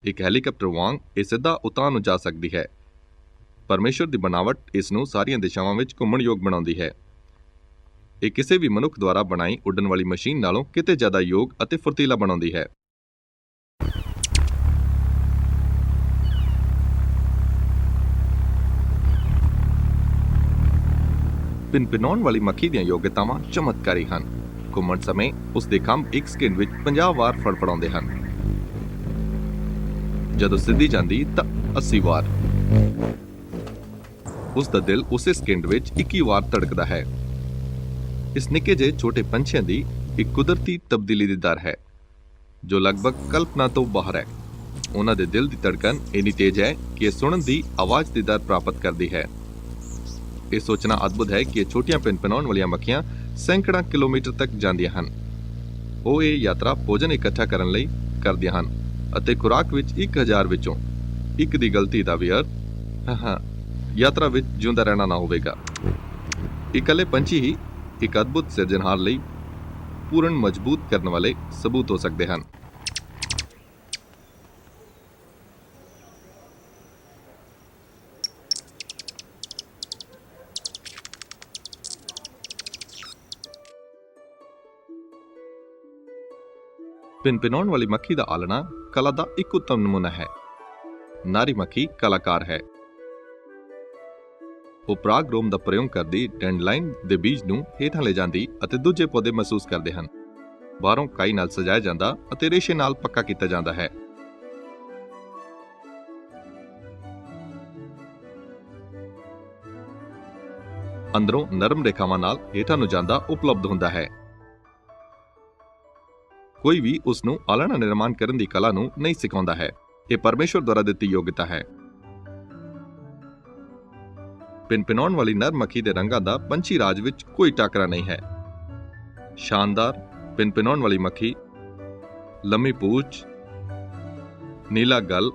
ਇੱਕ ਹੈਲੀਕਾਪਟਰ ਵਾਂਗ ਇਹ ਸਿੱਧਾ ਉਤਾਂਹ ਨੂੰ ਜਾ ਸਕਦੀ ਹੈ। ਪਰਮੇਸ਼ਰ ਦੀ ਬਣਾਵਟ ਇਸ ਨੂੰ ਸਾਰੀਆਂ ਦਿਸ਼ਾਵਾਂ ਵਿੱਚ ਘੁੰਮਣ ਯੋਗ ਬਣਾਉਂਦੀ ਹੈ। ਇਹ ਕਿਸੇ ਵੀ ਮਨੁੱਖ ਦੁਆਰਾ ਬਣਾਈ ਉੱਡਣ ਵਾਲੀ ਮਸ਼ੀਨ ਨਾਲੋਂ ਕਿਤੇ ਜ਼ਿਆਦਾ ਯੋਗ ਅਤੇ ਫੁਰਤੀਲਾ ਬਣਾਉਂਦੀ ਹੈ। ਪਿਨਪਨਾਉਣ ਵਾਲੀ ਮੱਖੀ ਦੀਆਂ ਯੋਗਤਾਵਾਂ ਚਮਤਕਾਰੀ ਹਨ। ਘੁੰਮਣ ਸਮੇਂ ਉਸ ਦੇ ਖੰਭ ਇੱਕ ਸਕਿੰਟ ਵਿੱਚ 50 ਵਾਰ ਫੜਫੜਾਉਂਦੇ ਹਨ। ਜਦੋਂ ਸਿੱਧੀ ਜਾਂਦੀ ਤਾਂ 80 ਵਾਰ। ਉਸ ਦਾ ਦਿਲ ਉਸੇ ਸਕਿੰਟ ਵਿੱਚ 21 ਵਾਰ ਧੜਕਦਾ ਹੈ। ਇਸ ਨਿੱਕੇ ਜਿਹੇ ਛੋਟੇ ਪੰਛੀਆਂ ਦੀ ਇੱਕ ਕੁਦਰਤੀ ਤਬਦੀਲੀ ਦੀ ਦਰ ਹੈ, ਜੋ ਲਗਭਗ ਕਲਪਨਾ ਤੋਂ ਬਾਹਰ ਹੈ। ਉਹਨਾਂ ਦੇ ਦਿਲ ਦੀ ਧੜਕਣ ਇੰਨੀ ਤੇਜ਼ ਹੈ ਕਿ ਇਹ ਸੁਣਨ ਦੀ ਆਵਾਜ਼ ਦੀ ਦਰ ਪ੍ਰਾਪਤ ਕਰਦੀ ਹੈ। ਇਹ ਸੋਚਣਾ ਅਦਭੁਤ ਹੈ ਕਿ ਇਹ ਛੋਟੀਆਂ ਪਿਨਪਨਾਉਣ ਵਾਲੀਆਂ ਮੱਖੀਆਂ ਸੈਂਕੜਾਂ ਕਿਲੋਮੀਟਰ ਤੱਕ ਜਾਂਦੀਆਂ ਹਨ। ਉਹ ਇਹ ਯਾਤਰਾ ਭੋਜਨ ਇਕੱਠਾ ਕਰਨ ਲਈ ਕਰਦੀਆਂ ਹਨ ਅਤੇ ਖੁਰਾਕ ਵਿੱਚ 1000 ਵਿੱਚੋਂ ਇੱਕ ਦੀ ਗਲਤੀ ਦਾ ਵੀ ਅਰਥ ਯਾਤਰਾ ਵਿੱਚ ਜਿਉਂਦਾ ਰਹਿਣਾ ਨਾ ਹੋਵੇਗਾ। ਇਕੱਲੇ ਪੰਛੀ ਹੀ ਇੱਕ ਅਦਭੁਤ ਸਿਰਜਣਹਾਰ ਲਈ ਪੂਰਨ ਮਜ਼ਬੂਤ ਕਰਨ ਵਾਲੇ ਸਬੂਤ ਹੋ ਸਕਦੇ ਹਨ। ਪਿਨਪਨਾਉਣ ਵਾਲੀ ਮੱਖੀ ਦਾ ਆਲਣਾ ਕਲਾ ਦਾ ਇੱਕ ਉੱਤਮ ਨਮੂਨਾ ਹੈ। ਨਾਰੀ ਮੱਖੀ ਕਲਾਕਾਰ ਹੈ। ਉਹ ਪਰਾਗ ਰੋਮ ਦਾ ਪ੍ਰਯੋਗ ਕਰਦੀ ਡੈਂਡਲਾਈਨ ਦੇ ਬੀਜ ਨੂੰ ਹੇਠਾਂ ਲੈ ਜਾਂਦੀ ਅਤੇ ਦੂਜੇ ਪੌਦੇ ਮਹਿਸੂਸ ਕਰਦੇ ਹਨ। ਬਾਹਰੋਂ ਕਾਈ ਨਾਲ ਸਜਾਇਆ ਜਾਂਦਾ ਅਤੇ ਰੇਸ਼ੇ ਨਾਲ ਪੱਕਾ ਕੀਤਾ ਜਾਂਦਾ ਹੈ। ਅੰਦਰੋਂ ਨਰਮ ਰੇਖਾਵਾਂ ਨਾਲ ਹੇਠਾਂ ਨੂੰ ਜਾਂਦਾ ਉਪਲਬਧ ਹੁੰਦਾ ਹੈ। ਕੋਈ ਵੀ ਉਸ ਨੂੰ ਆਲ੍ਹਣਾ ਨਿਰਮਾਣ ਕਰਨ ਦੀ ਕਲਾ ਨੂੰ ਨਹੀਂ ਸਿਖਾਉਂਦਾ ਹੈ। ਇਹ ਪਰਮੇਸ਼ਵਰ ਦੁਆਰਾ ਦਿੱਤੀ ਯੋਗਤਾ ਹੈ। ਪਿਨਪਿਨਾਉਣ ਵਾਲੀ ਨਰ ਮੱਖੀ ਦੇ ਰੰਗਾਂ ਦਾ ਪੰਛੀ ਰਾਜ ਵਿੱਚ ਕੋਈ ਟਾਕਰਾ ਨਹੀਂ ਹੈ। ਸ਼ਾਨਦਾਰ ਪਿਨਪਿਨਾਉਣ ਵਾਲੀ ਮੱਖੀ, ਲੰਮੀ ਪੂਛ, ਨੀਲਾ ਗਲ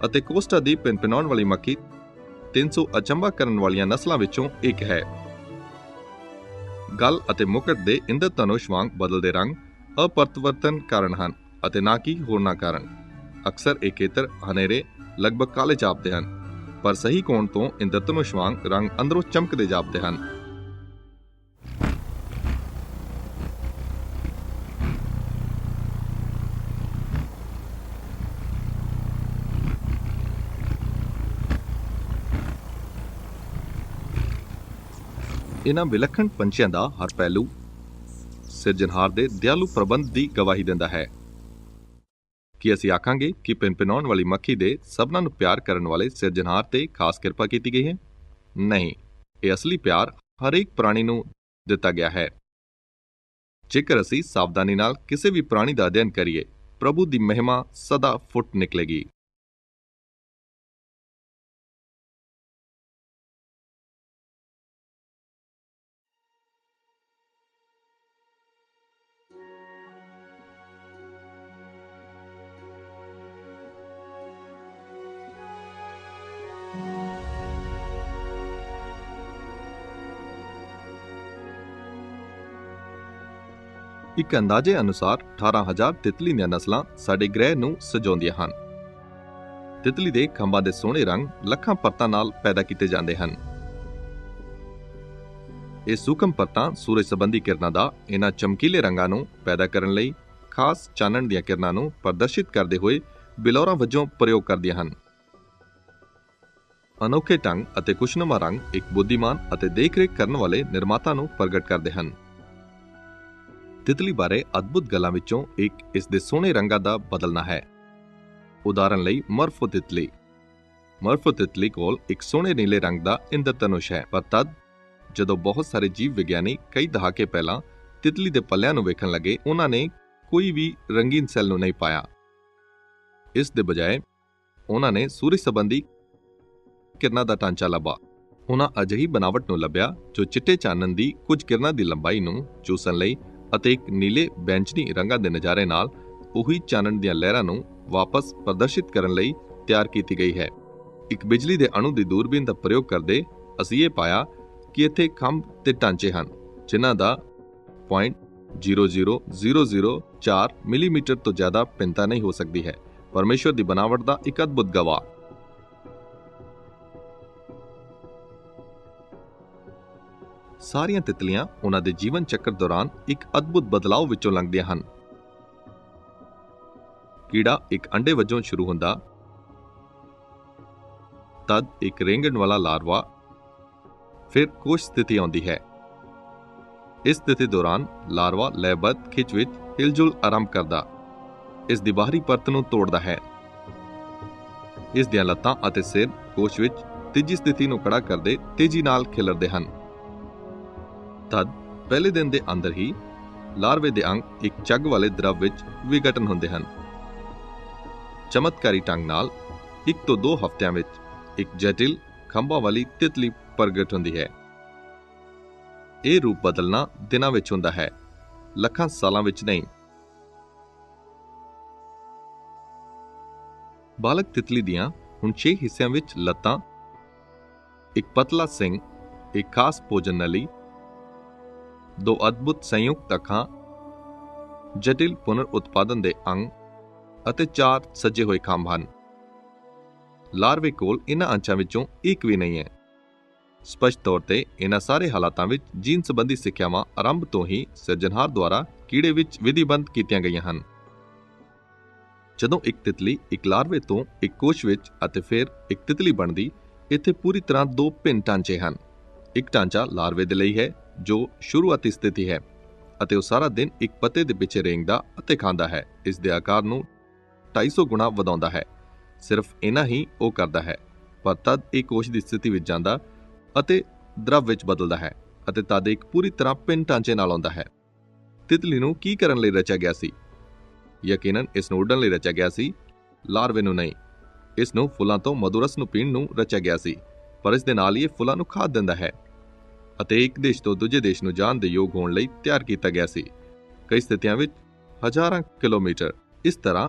ਅਤੇ ਕੋਸਟਾ ਦੀ ਪਿਨਪਿਨਾਉਣ ਵਾਲੀ ਮੱਖੀ 300 ਅਚੰਭਾ ਕਰਨ ਵਾਲੀਆਂ ਨਸਲਾਂ ਵਿੱਚੋਂ ਇੱਕ ਹੈ। ਗਲ ਅਤੇ ਮੁਕਟ ਦੇ ਇੰਦਰਧਨੁਸ਼ ਵਾਂਗ ਬਦਲਦੇ ਰੰਗ ਅਪਰਿਵਰਤਨ ਕਾਰਨ ਹਨ ਅਤੇ ਨਾ ਕਿ ਹੋਰਨਾਂ ਕਾਰਨ। ਅਕਸਰ ਇਹ ਖੇਤਰ ਹਨੇਰੇ, ਲਗਭਗ ਕਾਲੇ ਜਾਪਦੇ ਹਨ, ਪਰ ਸਹੀ ਕੋਣ ਤੋਂ ਇੰਦਰਧਨੁਸ਼ ਵਾਂਗ ਰੰਗ ਅੰਦਰੋਂ ਚਮਕਦੇ ਜਾਪਦੇ ਹਨ। ਇਹਨਾਂ ਵਿਲੱਖਣ ਪੰਛੀਆਂ ਦਾ ਹਰ ਪਹਿਲੂ ਸਿਰਜਣਹਾਰ ਦੇ ਦਿਆਲੂ ਪ੍ਰਬੰਧ ਦੀ ਗਵਾਹੀ ਦਿੰਦਾ ਹੈ। ਕੀ ਅਸੀਂ ਆਖਾਂਗੇ ਕਿ ਪਿਨਪਿਨਾਉਣ ਵਾਲੀ ਮੱਖੀ ਦੇ ਸਭਨਾਂ ਨੂੰ ਪਿਆਰ ਕਰਨ ਵਾਲੇ ਸਿਰਜਣਹਾਰ ਤੇ ਖਾਸ ਕਿਰਪਾ ਕੀਤੀ ਗਈ ਹੈ? ਨਹੀਂ, ਇਹ ਅਸਲੀ ਪਿਆਰ ਹਰੇਕ ਪ੍ਰਾਣੀ ਨੂੰ ਦਿੱਤਾ ਗਿਆ ਹੈ। ਜੇਕਰ ਅਸੀਂ ਸਾਵਧਾਨੀ ਨਾਲ ਕਿਸੇ ਵੀ ਪ੍ਰਾਣੀ ਦਾ ਅਧਿਐਨ ਕਰੀਏ, ਪ੍ਰਭੂ ਦੀ ਮਹਿਮਾ ਸਦਾ ਫੁੱਟ ਨਿਕਲੇਗੀ। ਇੱਕ ਅੰਦਾਜ਼ੇ ਅਨੁਸਾਰ 18,000 ਤਿਤਲੀ ਦੀਆਂ ਨਸਲਾਂ ਸਾਡੇ ਗ੍ਰਹਿ ਨੂੰ ਸਜਾਉਂਦੀਆਂ ਹਨ। ਤਿਤਲੀ ਦੇ ਖੰਭਾਂ ਦੇ ਸੋਹਣੇ ਰੰਗ ਲੱਖਾਂ ਪਰਤਾਂ ਨਾਲ ਪੈਦਾ ਕੀਤੇ ਜਾਂਦੇ ਹਨ। ਇਹ ਸੂਖਮ ਪਰਤਾਂ ਸੂਰਜ ਸੰਬੰਧੀ ਕਿਰਨਾਂ ਦਾ ਇਹਨਾਂ ਚਮਕੀਲੇ ਰੰਗਾਂ ਨੂੰ ਪੈਦਾ ਕਰਨ ਲਈ ਖਾਸ ਚਾਨਣ ਦੀਆਂ ਕਿਰਨਾਂ ਨੂੰ ਪ੍ਰਦਰਸ਼ਿਤ ਕਰਦੇ ਹੋਏ ਬਿਲੌਰਾਂ ਵਜੋਂ ਪ੍ਰਯੋਗ ਕਰਦੀਆਂ ਹਨ। ਅਨੋਖੇ ਢੰਗ ਅਤੇ ਖੁਸ਼ਨੁਮਾ ਰੰਗ ਇੱਕ ਬੁੱਧੀਮਾਨ ਅਤੇ ਦੇਖਰੇਖ ਕਰਨ ਵਾਲੇ ਨਿਰਮਾਤਾ ਨੂੰ ਪ੍ਰਗਟ ਕਰਦੇ ਹਨ। ਤਿਤਲੀ ਬਾਰੇ ਅਦਭੁਤ ਗੱਲਾਂ ਵਿੱਚੋਂ ਇੱਕ ਇਸ ਦੇ ਸੋਹਣੇ ਰੰਗਾਂ ਦਾ ਬਦਲਣਾ ਹੈ। ਉਦਾਹਰਨ ਲਈ ਮਰਫੋ ਤਿਤਲੀ ਕੋਲ ਇੱਕ ਸੋਹਣੇ ਨੀਲੇ ਰੰਗ ਦਾ ਇੰਦਰਧਨੁਸ਼ ਹੈ, ਪਰ ਤਦ ਜਦੋਂ ਬਹੁਤ ਸਾਰੇ ਜੀਵ ਵਿਗਿਆਨੀ ਕਈ ਦਹਾਕੇ ਪਹਿਲਾਂ ਤਿਤਲੀ ਦੇ ਪੱਲਿਆਂ ਨੂੰ ਵੇਖਣ ਲੱਗੇ, ਉਹਨਾਂ ਨੇ ਕੋਈ ਵੀ ਰੰਗੀਨ ਸੈੱਲ ਨੂੰ ਨਹੀਂ ਪਾਇਆ। ਇਸ ਦੇ ਬਜਾਏ ਉਹਨਾਂ ਨੇ ਸੂਰਜ ਸੰਬੰਧੀ ਕਿਰਨਾਂ ਦਾ ਢਾਂਚਾ ਲੱਭਾ। ਉਹਨਾਂ ਅਜਿਹੀ ਬਣਾਵਟ ਨੂੰ ਲੱਭਿਆ ਜੋ ਚਿੱਟੇ ਚਾਨਣ ਦੀ ਕੁਝ ਕਿਰਨਾਂ ਦੀ ਲੰਬਾਈ ਨੂੰ ਚੂਸਣ ਲਈ ਅਤੇ ਇੱਕ ਨੀਲੇ ਬੈਂਜਨੀ ਰੰਗਾਂ ਦੇ ਨਜ਼ਾਰੇ ਨਾਲ ਉਹੀ ਚਾਨਣ ਦੀਆਂ ਲਹਿਰਾਂ ਨੂੰ ਵਾਪਸ ਪ੍ਰਦਰਸ਼ਿਤ ਕਰਨ ਲਈ ਤਿਆਰ ਕੀਤੀ ਗਈ ਹੈ। ਇੱਕ ਬਿਜਲੀ ਦੇ ਅਣੂ ਦੀ ਦੂਰਬੀਨ ਦਾ ਪ੍ਰਯੋਗ ਕਰਦੇ ਅਸੀਂ ਇਹ ਪਾਇਆ ਕਿ ਇੱਥੇ ਖੰਭ ਤੇ ਢਾਂਚੇ ਹਨ ਜਿਨ੍ਹਾਂ ਦਾ 0.00004 ਮਿਲੀਮੀਟਰ ਤੋਂ ਜ਼ਿਆਦਾ ਭਿੰਨਤਾ ਨਹੀਂ ਹੋ ਸਕਦੀ ਹੈ। ਪਰਮੇਸ਼ਵਰ ਦੀ ਬਣਾਵਟ ਦਾ ਇੱਕ ਅਦਭੁਤ ਗਵਾਹ। ਸਾਰੀਆਂ ਤਿਤਲੀਆਂ ਉਹਨਾਂ ਦੇ ਜੀਵਨ ਚੱਕਰ ਦੌਰਾਨ ਇੱਕ ਅਦਭੁਤ ਬਦਲਾਅ ਵਿੱਚੋਂ ਲੰਘਦੀਆਂ ਹਨ। ਕੀੜਾ ਇੱਕ ਅੰਡੇ ਵਜੋਂ ਸ਼ੁਰੂ ਹੁੰਦਾ, ਤਦ ਇੱਕ ਰੇਂਗਣ ਵਾਲਾ ਲਾਰਵਾ, ਫਿਰ ਕੋਸ਼ ਸਥਿਤੀ ਆਉਂਦੀ ਹੈ। ਇਸ ਸਥਿਤੀ ਦੌਰਾਨ ਲਾਰਵਾ ਲੈਬੱਧ ਖਿੱਚ ਵਿੱਚ ਹਿਲਜੁਲ ਆਰੰਭ ਕਰਦਾ, ਇਸ ਦੀ ਬਾਹਰੀ ਪਰਤ ਨੂੰ ਤੋੜਦਾ ਹੈ। ਇਸ ਦੀਆਂ ਲੱਤਾਂ ਅਤੇ ਸਿਰ ਕੋਸ਼ ਵਿੱਚ ਤੀਜੀ ਸਥਿਤੀ ਨੂੰ ਖੜਾ ਕਰਦੇ ਤੇਜ਼ੀ ਨਾਲ ਖਿਲਰਦੇ ਹਨ। ਤਦ ਪਹਿਲੇ ਦਿਨ ਦੇ ਅੰਦਰ ਹੀ ਲਾਰਵੇ ਦੇ ਅੰਗ ਇੱਕ ਝੱਗ ਵਾਲੇ ਦਰਵ ਵਿੱਚ ਵਿਘਟਨ ਹੁੰਦੇ ਹਨ। ਚਮਤਕਾਰੀ ਢੰਗ ਨਾਲ 1 ਤੋਂ 2 ਹਫ਼ਤਿਆਂ ਵਿੱਚ ਇੱਕ ਜਟਿਲ ਖੰਭਾਂ ਵਾਲੀ ਤਿਤਲੀ ਪ੍ਰਗਟ ਹੁੰਦੀ ਹੈ। ਇਹ ਰੂਪ ਬਦਲਣਾ ਦਿਨਾਂ ਵਿੱਚ ਹੁੰਦਾ ਹੈ, ਲੱਖਾਂ ਸਾਲਾਂ ਵਿੱਚ ਨਹੀਂ। ਬਾਲਕ ਤਿਤਲੀ ਦੀਆਂ ਹੁਣ 6 ਹਿੱਸਿਆਂ ਵਿੱਚ ਲੱਤਾਂ, ਇੱਕ ਪਤਲਾ ਸਿੰਗ, ਇੱਕ ਖਾਸ ਭੋਜਨ ਨਲੀ, 2 ਅਦਭੁਤ ਸੰਯੁਕਤ ਅੱਖਾਂ, ਜਟਿਲ ਪੁਨਰ ਉਤਪਾਦਨ ਦੇ ਅੰਗ ਅਤੇ 4 ਸੱਜੇ ਹੋਏ ਖੰਭ ਹਨ। ਲਾਰਵੇ ਕੋਲ ਇਹਨਾਂ ਅੰਚਾਂ ਵਿੱਚੋਂ ਇੱਕ ਵੀ ਨਹੀਂ ਹੈ। ਸਪਸ਼ਟ ਤੌਰ ਤੇ ਇਹਨਾਂ ਸਾਰੇ ਹਾਲਾਤਾਂ ਵਿੱਚ ਜੀਨ ਸੰਬੰਧੀ ਸਿੱਖਿਆਵਾਂ ਆਰੰਭ ਤੋਂ ਹੀ ਸਿਰਜਣਹਾਰ ਦੁਆਰਾ ਕੀੜੇ ਵਿੱਚ ਵਿਧੀਬੱਧ ਕੀਤੀਆਂ ਗਈਆਂ ਹਨ। ਜਦੋਂ ਇੱਕ ਤਿਤਲੀ ਇੱਕ ਲਾਰਵੇ ਤੋਂ ਇੱਕ ਕੋਸ਼ ਵਿੱਚ ਅਤੇ ਫਿਰ ਇੱਕ ਤਿਤਲੀ ਬਣਦੀ, ਇੱਥੇ ਪੂਰੀ ਤਰ੍ਹਾਂ 2 ਭਿੰਨ ਢਾਂਚੇ ਹਨ। ਇੱਕ ਢਾਂਚਾ ਲਾਰਵੇ ਦੇ ਲਈ ਹੈ ਜੋ ਸ਼ੁਰੂਆਤੀ ਸਥਿਤੀ ਹੈ ਅਤੇ ਉਹ ਸਾਰਾ ਦਿਨ ਇੱਕ ਪੱਤੇ ਦੇ ਪਿੱਛੇ ਰੇਂਗਦਾ ਅਤੇ ਖਾਂਦਾ ਹੈ। ਇਸ ਦੇ ਆਕਾਰ ਨੂੰ 250 ਗੁਣਾ ਵਧਾਉਂਦਾ ਹੈ। ਸਿਰਫ ਇੰਨਾ ਹੀ ਉਹ ਕਰਦਾ ਹੈ, ਪਰ ਤਦ ਇਹ ਕੋਸ਼ ਦੀ ਸਥਿਤੀ ਵਿੱਚ ਜਾਂਦਾ ਅਤੇ ਦਰਵ ਵਿੱਚ ਬਦਲਦਾ ਹੈ ਅਤੇ ਤਦ ਇੱਕ ਪੂਰੀ ਤਰ੍ਹਾਂ ਭਿੰਨ ਢਾਂਚੇ ਨਾਲ ਆਉਂਦਾ ਹੈ। ਤਿਤਲੀ ਨੂੰ ਕੀ ਕਰਨ ਲਈ ਰਚਿਆ ਗਿਆ ਸੀ? ਯਕੀਨਨ ਇਸ ਨੂੰ ਉੱਡਣ ਲਈ ਰਚਿਆ ਗਿਆ ਸੀ, ਲਾਰਵੇ ਨੂੰ ਨਹੀਂ। ਇਸ ਨੂੰ ਫੁੱਲਾਂ ਤੋਂ ਮਧੁਰਸ ਨੂੰ ਪੀਣ ਨੂੰ ਰਚਿਆ ਗਿਆ ਸੀ, ਪਰ ਇਸ ਦੇ ਨਾਲ ਹੀ ਇਹ ਫੁੱਲਾਂ ਨੂੰ ਖਾਦ ਦਿੰਦਾ ਹੈ ਅਤੇ ਇੱਕ ਦੇਸ਼ ਤੋਂ ਦੂਜੇ ਦੇਸ਼ ਨੂੰ ਜਾਣ ਦੇ ਯੋਗ ਹੋਣ ਲਈ ਤਿਆਰ ਕੀਤਾ ਗਿਆ ਸੀ, ਕਈ ਸਥਿਤੀਆਂ ਵਿੱਚ ਹਜ਼ਾਰਾਂ ਕਿਲੋਮੀਟਰ। ਇਸ ਤਰ੍ਹਾਂ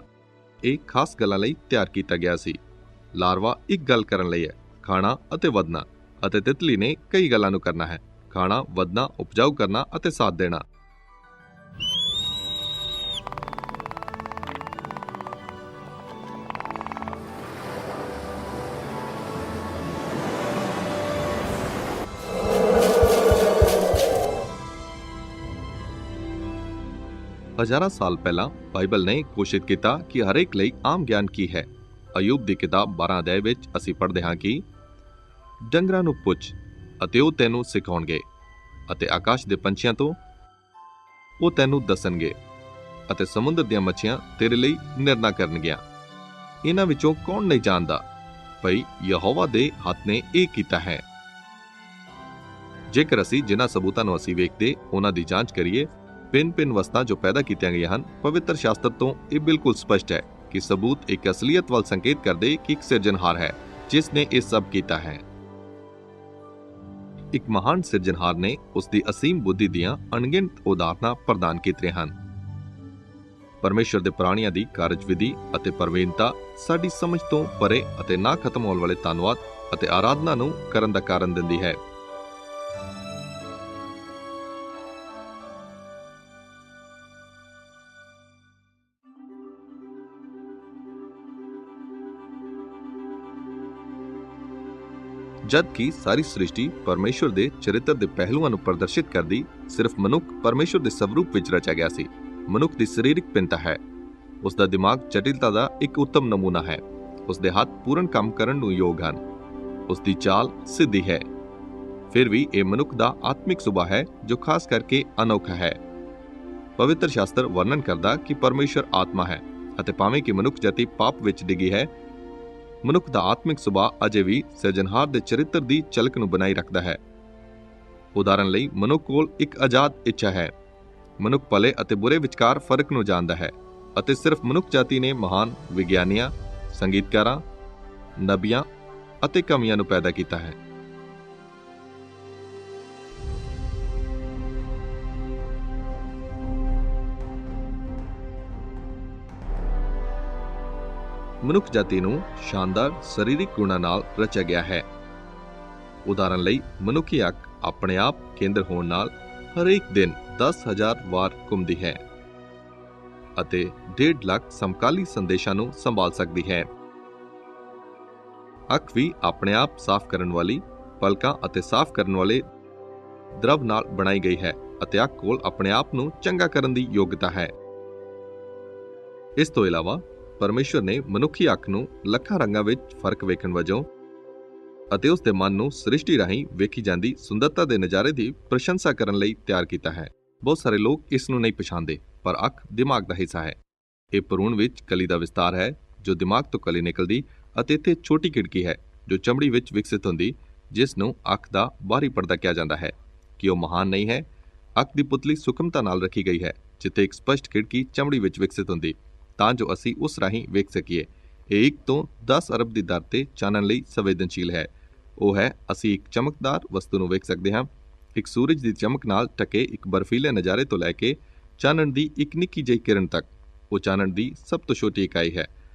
ਇਹ ਖਾਸ ਗੱਲਾਂ ਲਈ ਤਿਆਰ ਕੀਤਾ ਗਿਆ ਸੀ। ਲਾਰਵਾ ਇੱਕ ਗੱਲ ਕਰਨ ਲਈ ਹੈ, ਖਾਣਾ ਅਤੇ ਵਧਣਾ, ਅਤੇ ਤਿਤਲੀ ਨੇ ਕਈ ਗੱਲਾਂ ਨੂੰ ਕਰਨਾ ਹੈ, ਖਾਣਾ, ਵਧਣਾ, ਉਪਜਾਊ ਕਰਨਾ ਅਤੇ ਸਾਥ ਦੇਣਾ। ਹਜ਼ਾਰਾਂ ਸਾਲ ਪਹਿਲਾਂ ਬਾਈਬਲ ਨੇ ਘੋਸ਼ਿਤ ਕੀਤਾ ਕਿ ਹਰੇਕ ਲਈ ਆਮ ਗਿਆਨ ਕੀ ਹੈ। ਅਯੂਬ ਦੀ ਕਿਤਾਬ 12 ਅਧਿਆਇ ਵਿੱਚ ਅਸੀਂ ਪੜ੍ਹਦੇ ਹਾਂ ਕਿ ਡੰਗਰਾਂ ਨੂੰ ਪੁੱਛ ਅਤੇ ਉਹ ਤੈਨੂੰ ਸਿਖਾਉਣਗੇ, ਅਤੇ ਆਕਾਸ਼ ਦੇ ਪੰਛੀਆਂ ਤੋਂ ਉਹ ਤੈਨੂੰ ਦੱਸਣਗੇ, ਅਤੇ ਸਮੁੰਦਰ ਦੀਆਂ ਮੱਛੀਆਂ ਤੇਰੇ ਲਈ ਨਿਰਣਾ ਕਰਨਗੀਆਂ। ਇਹਨਾਂ ਵਿੱਚੋਂ ਕੌਣ ਨਹੀਂ ਜਾਣਦਾ ਭਈ ਯਹੋਵਾ ਦੇ ਹੱਥ ਨੇ ਇਹ ਕੀਤਾ ਹੈ। ਜੇਕਰ ਅਸੀਂ ਜਿਨ੍ਹਾਂ ਸਬੂਤਾਂ ਨੂੰ ਅਸੀਂ ਵੇਖਦੇ ਉਹਨਾਂ ਦੀ ਜਾਂਚ ਕਰੀਏ, ਭਿੰਨ ਵਸਤਾਂ ਜੋ ਪੈਦਾ ਕੀਤੀਆਂ ਗਈਆਂ ਹਨ, ਪਵਿੱਤਰ ਸ਼ਾਸਤਰ ਤੋਂ ਇਹ ਬਿਲਕੁਲ ਸਪਸ਼ਟ ਹੈ ਕਿ ਸਬੂਤ ਇੱਕ ਅਸਲੀਅਤ ਵੱਲ ਸੰਕੇਤ ਕਰਦੇ ਕਿ ਇੱਕ ਸਿਰਜਣਹਾਰ ਹੈ ਜਿਸ ਨੇ ਇਹ ਸਭ ਕੀਤਾ ਹੈ। ਇੱਕ ਮਹਾਨ ਸਿਰਜਣਹਾਰ ਨੇ ਉਸ ਦੀ ਅਸੀਮ ਬੁੱਧੀ ਦੀਆਂ ਅਣਗਿਣਤ ਉਦਾਹਰਨਾਂ ਪ੍ਰਦਾਨ ਕੀਤੀਆਂ ਹਨ। ਪਰਮੇਸ਼ਰ ਦੇ ਪ੍ਰਾਣੀਆਂ ਦੀ ਕਾਰਜਵਿਧੀ ਅਤੇ ਪ੍ਰਵੀਨਤਾ ਸਾਡੀ ਸਮਝ ਤੋਂ ਪਰੇ ਅਤੇ ਨਾ ਖਤਮ ਹੋਣ ਵਾਲੇ ਧੰਨਵਾਦ ਅਤੇ ਆਰਾਧਨਾ ਨੂੰ ਕਰਨ ਦਾ ਕਾਰਨ ਦਿੰਦੀ ਹੈ। ਜਦ ਕਿ ਸਾਰੀ ਸ੍ਰਿਸ਼ਟੀ ਪਰਮੇਸ਼ਰ ਦੇ ਚਰਿੱਤਰ ਦੇ ਪਹਿਲੂਆਂ ਨੂੰ ਪ੍ਰਦਰਸ਼ਿਤ ਕਰਦੀ, ਸਿਰਫ ਮਨੁੱਖ ਪਰਮੇਸ਼ਰ ਦੇ ਸਵਰੂਪ ਵਿੱਚ ਰਚਿਆ ਗਿਆ ਸੀ। ਮਨੁੱਖ ਦੀ ਸਰੀਰਕ ਭਿੰਨਤਾ ਹੈ, ਉਸ ਦਾ ਦਿਮਾਗ ਜਟਿਲਤਾ ਦਾ ਇੱਕ ਉੱਤਮ ਨਮੂਨਾ ਹੈ, ਉਸ ਦੇ ਹੱਥ ਪੂਰਨ ਕੰਮ ਕਰਨ ਨੂੰ ਯੋਗ ਹਨ, ਉਸ ਦੀ ਚਾਲ ਸਿੱਧੀ ਹੈ। ਫਿਰ ਵੀ ਇਹ ਮਨੁੱਖ ਦਾ ਆਤਮਿਕ ਸੁਭਾਅ ਹੈ ਜੋ ਖਾਸ ਕਰਕੇ ਅਨੋਖਾ ਹੈ। ਪਵਿੱਤਰ ਸ਼ਾਸਤਰ ਵਰਣਨ ਕਰਦਾ ਕਿ ਪਰਮੇਸ਼ਰ ਆਤਮਾ ਹੈ, ਅਤੇ ਭਾਵੇਂ ਕਿ ਮਨੁੱਖ ਜਾਤੀ ਪਾਪ ਵਿੱਚ ਡਿੱਗੀ ਹੈ, ਮਨੁੱਖ ਦਾ ਆਤਮਿਕ ਸੁਭਾਅ ਅਜੇ ਵੀ ਸਿਰਜਣਹਾਰ ਦੇ ਚਰਿੱਤਰ ਦੀ ਝਲਕ ਨੂੰ ਬਣਾਈ ਰੱਖਦਾ ਹੈ। ਉਦਾਹਰਨ ਲਈ, ਮਨੁੱਖ ਕੋਲ ਇੱਕ ਆਜ਼ਾਦ ਇੱਛਾ ਹੈ। ਮਨੁੱਖ ਭਲੇ ਅਤੇ ਬੁਰੇ ਵਿਚਕਾਰ ਫਰਕ ਨੂੰ ਜਾਣਦਾ ਹੈ, ਅਤੇ ਸਿਰਫ ਮਨੁੱਖ ਜਾਤੀ ਨੇ ਮਹਾਨ ਵਿਗਿਆਨੀਆਂ, ਸੰਗੀਤਕਾਰਾਂ, ਨਬੀਆਂ ਅਤੇ ਕਵੀਆਂ ਨੂੰ ਪੈਦਾ ਕੀਤਾ ਹੈ। ਮਨੁੱਖ ਜਾਤੀ ਨੂੰ ਸ਼ਾਨਦਾਰ ਸਰੀਰਕ ਗੁਣਾਂ ਨਾਲ ਰਚਿਆ ਗਿਆ ਹੈ। ਉਦਾਹਰਨ ਲਈ, ਮਨੁੱਖੀ ਅੱਖ ਆਪਣੇ ਆਪ ਕੇਂਦਰ ਹੋਣ ਨਾਲ ਹਰੇਕ ਦਿਨ 10,000 ਵਾਰ ਘੁੰਮਦੀ ਹੈ ਅਤੇ 1.5 ਲੱਖ ਸਮਕਾਲੀ ਸੰਦੇਸ਼ਾਂ ਨੂੰ ਸੰਭਾਲ ਸਕਦੀ ਹੈ। ਅੱਖ ਵੀ ਆਪਣੇ ਆਪ ਸਾਫ਼ ਕਰਨ ਵਾਲੀ ਪਲਕਾਂ ਅਤੇ ਸਾਫ਼ ਕਰਨ ਵਾਲੇ ਦਰਵ ਨਾਲ ਬਣਾਈ ਗਈ ਹੈ, ਅਤੇ ਅੱਖ ਕੋਲ ਆਪਣੇ ਆਪ ਨੂੰ ਚੰਗਾ ਕਰਨ ਦੀ ਯੋਗਤਾ ਹੈ। ਇਸ ਤੋਂ ਇਲਾਵਾ ਪਰਮੇਸ਼ਰ ਨੇ ਮਨੁੱਖੀ ਅੱਖ ਨੂੰ ਲੱਖਾਂ ਰੰਗਾਂ ਵਿੱਚ ਫਰਕ ਵੇਖਣ ਵਜੋਂ ਅਤੇ ਉਸ ਦੇ ਮਨ ਨੂੰ ਸ੍ਰਿਸ਼ਟੀ ਰਾਹੀਂ ਵੇਖੀ ਜਾਂਦੀ ਸੁੰਦਰਤਾ ਦੇ ਨਜ਼ਾਰੇ ਦੀ ਪ੍ਰਸ਼ੰਸਾ ਕਰਨ ਲਈ ਤਿਆਰ ਕੀਤਾ ਹੈ। ਬਹੁਤ ਸਾਰੇ ਲੋਕ ਇਸ ਨੂੰ ਨਹੀਂ ਪਛਾਣਦੇ, ਪਰ ਅੱਖ ਦਿਮਾਗ ਦਾ ਹਿੱਸਾ ਹੈ। ਇਹ ਭਰੂਣ ਵਿੱਚ ਕਲੀ ਦਾ ਵਿਸਤਾਰ ਹੈ ਜੋ ਦਿਮਾਗ ਤੋਂ ਕਲੀ ਨਿਕਲਦੀ, ਅਤੇ ਇੱਥੇ ਛੋਟੀ ਖਿੜਕੀ ਹੈ ਜੋ ਚਮੜੀ ਵਿੱਚ ਵਿਕਸਿਤ ਹੁੰਦੀ, ਜਿਸ ਨੂੰ ਅੱਖ ਦਾ ਬਾਹਰੀ ਪਰਦਾ ਕਿਹਾ ਜਾਂਦਾ ਹੈ। ਕਿ ਉਹ ਮਹਾਨ ਨਹੀਂ ਹੈ? ਅੱਖ ਦੀ ਪੁਤਲੀ ਸੂਖਮਤਾ ਨਾਲ ਰੱਖੀ ਗਈ ਹੈ, ਜਿੱਥੇ ਇੱਕ ਸਪਸ਼ਟ ਖਿੜਕੀ ਚਮੜੀ ਵਿੱਚ ਵਿਕਸਿਤ ਹੁੰਦੀ, ਤਾਂ ਜੋ ਅਸੀਂ ਉਸ ਰਾਹੀਂ ਵੇਖ ਸਕੀਏ। ਇਹ 1 ਤੋਂ 10 ਅਰਬ ਦੀ ਦਰ ਤੇ ਚਾਨਣ ਲਈ ਸੰਵੇਦਨਸ਼ੀਲ ਹੈ। ਉਹ ਹੈ, ਅਸੀਂ ਇੱਕ ਚਮਕਦਾਰ ਵਸਤੂ ਨੂੰ ਵੇਖ ਸਕਦੇ ਹਾਂ। ਇੱਕ ਸੂਰਜ ਦੀ ਚਮਕ ਨਾਲ ਢਕੇ ਇੱਕ ਬਰਫੀਲੇ ਨਜ਼ਾਰੇ ਤੋਂ ਲੈ ਕੇ ਚਾਨਣ ਦੀ ਇੱਕ ਨਿੱਕੀ ਜਿਹੀ ਕਿਰਨ ਤੱਕ, ਉਹ ਚਾਨਣ ਦੀ ਸਭ ਤੋਂ ਛੋਟੀ ਇਕਾਈ ਹੈ,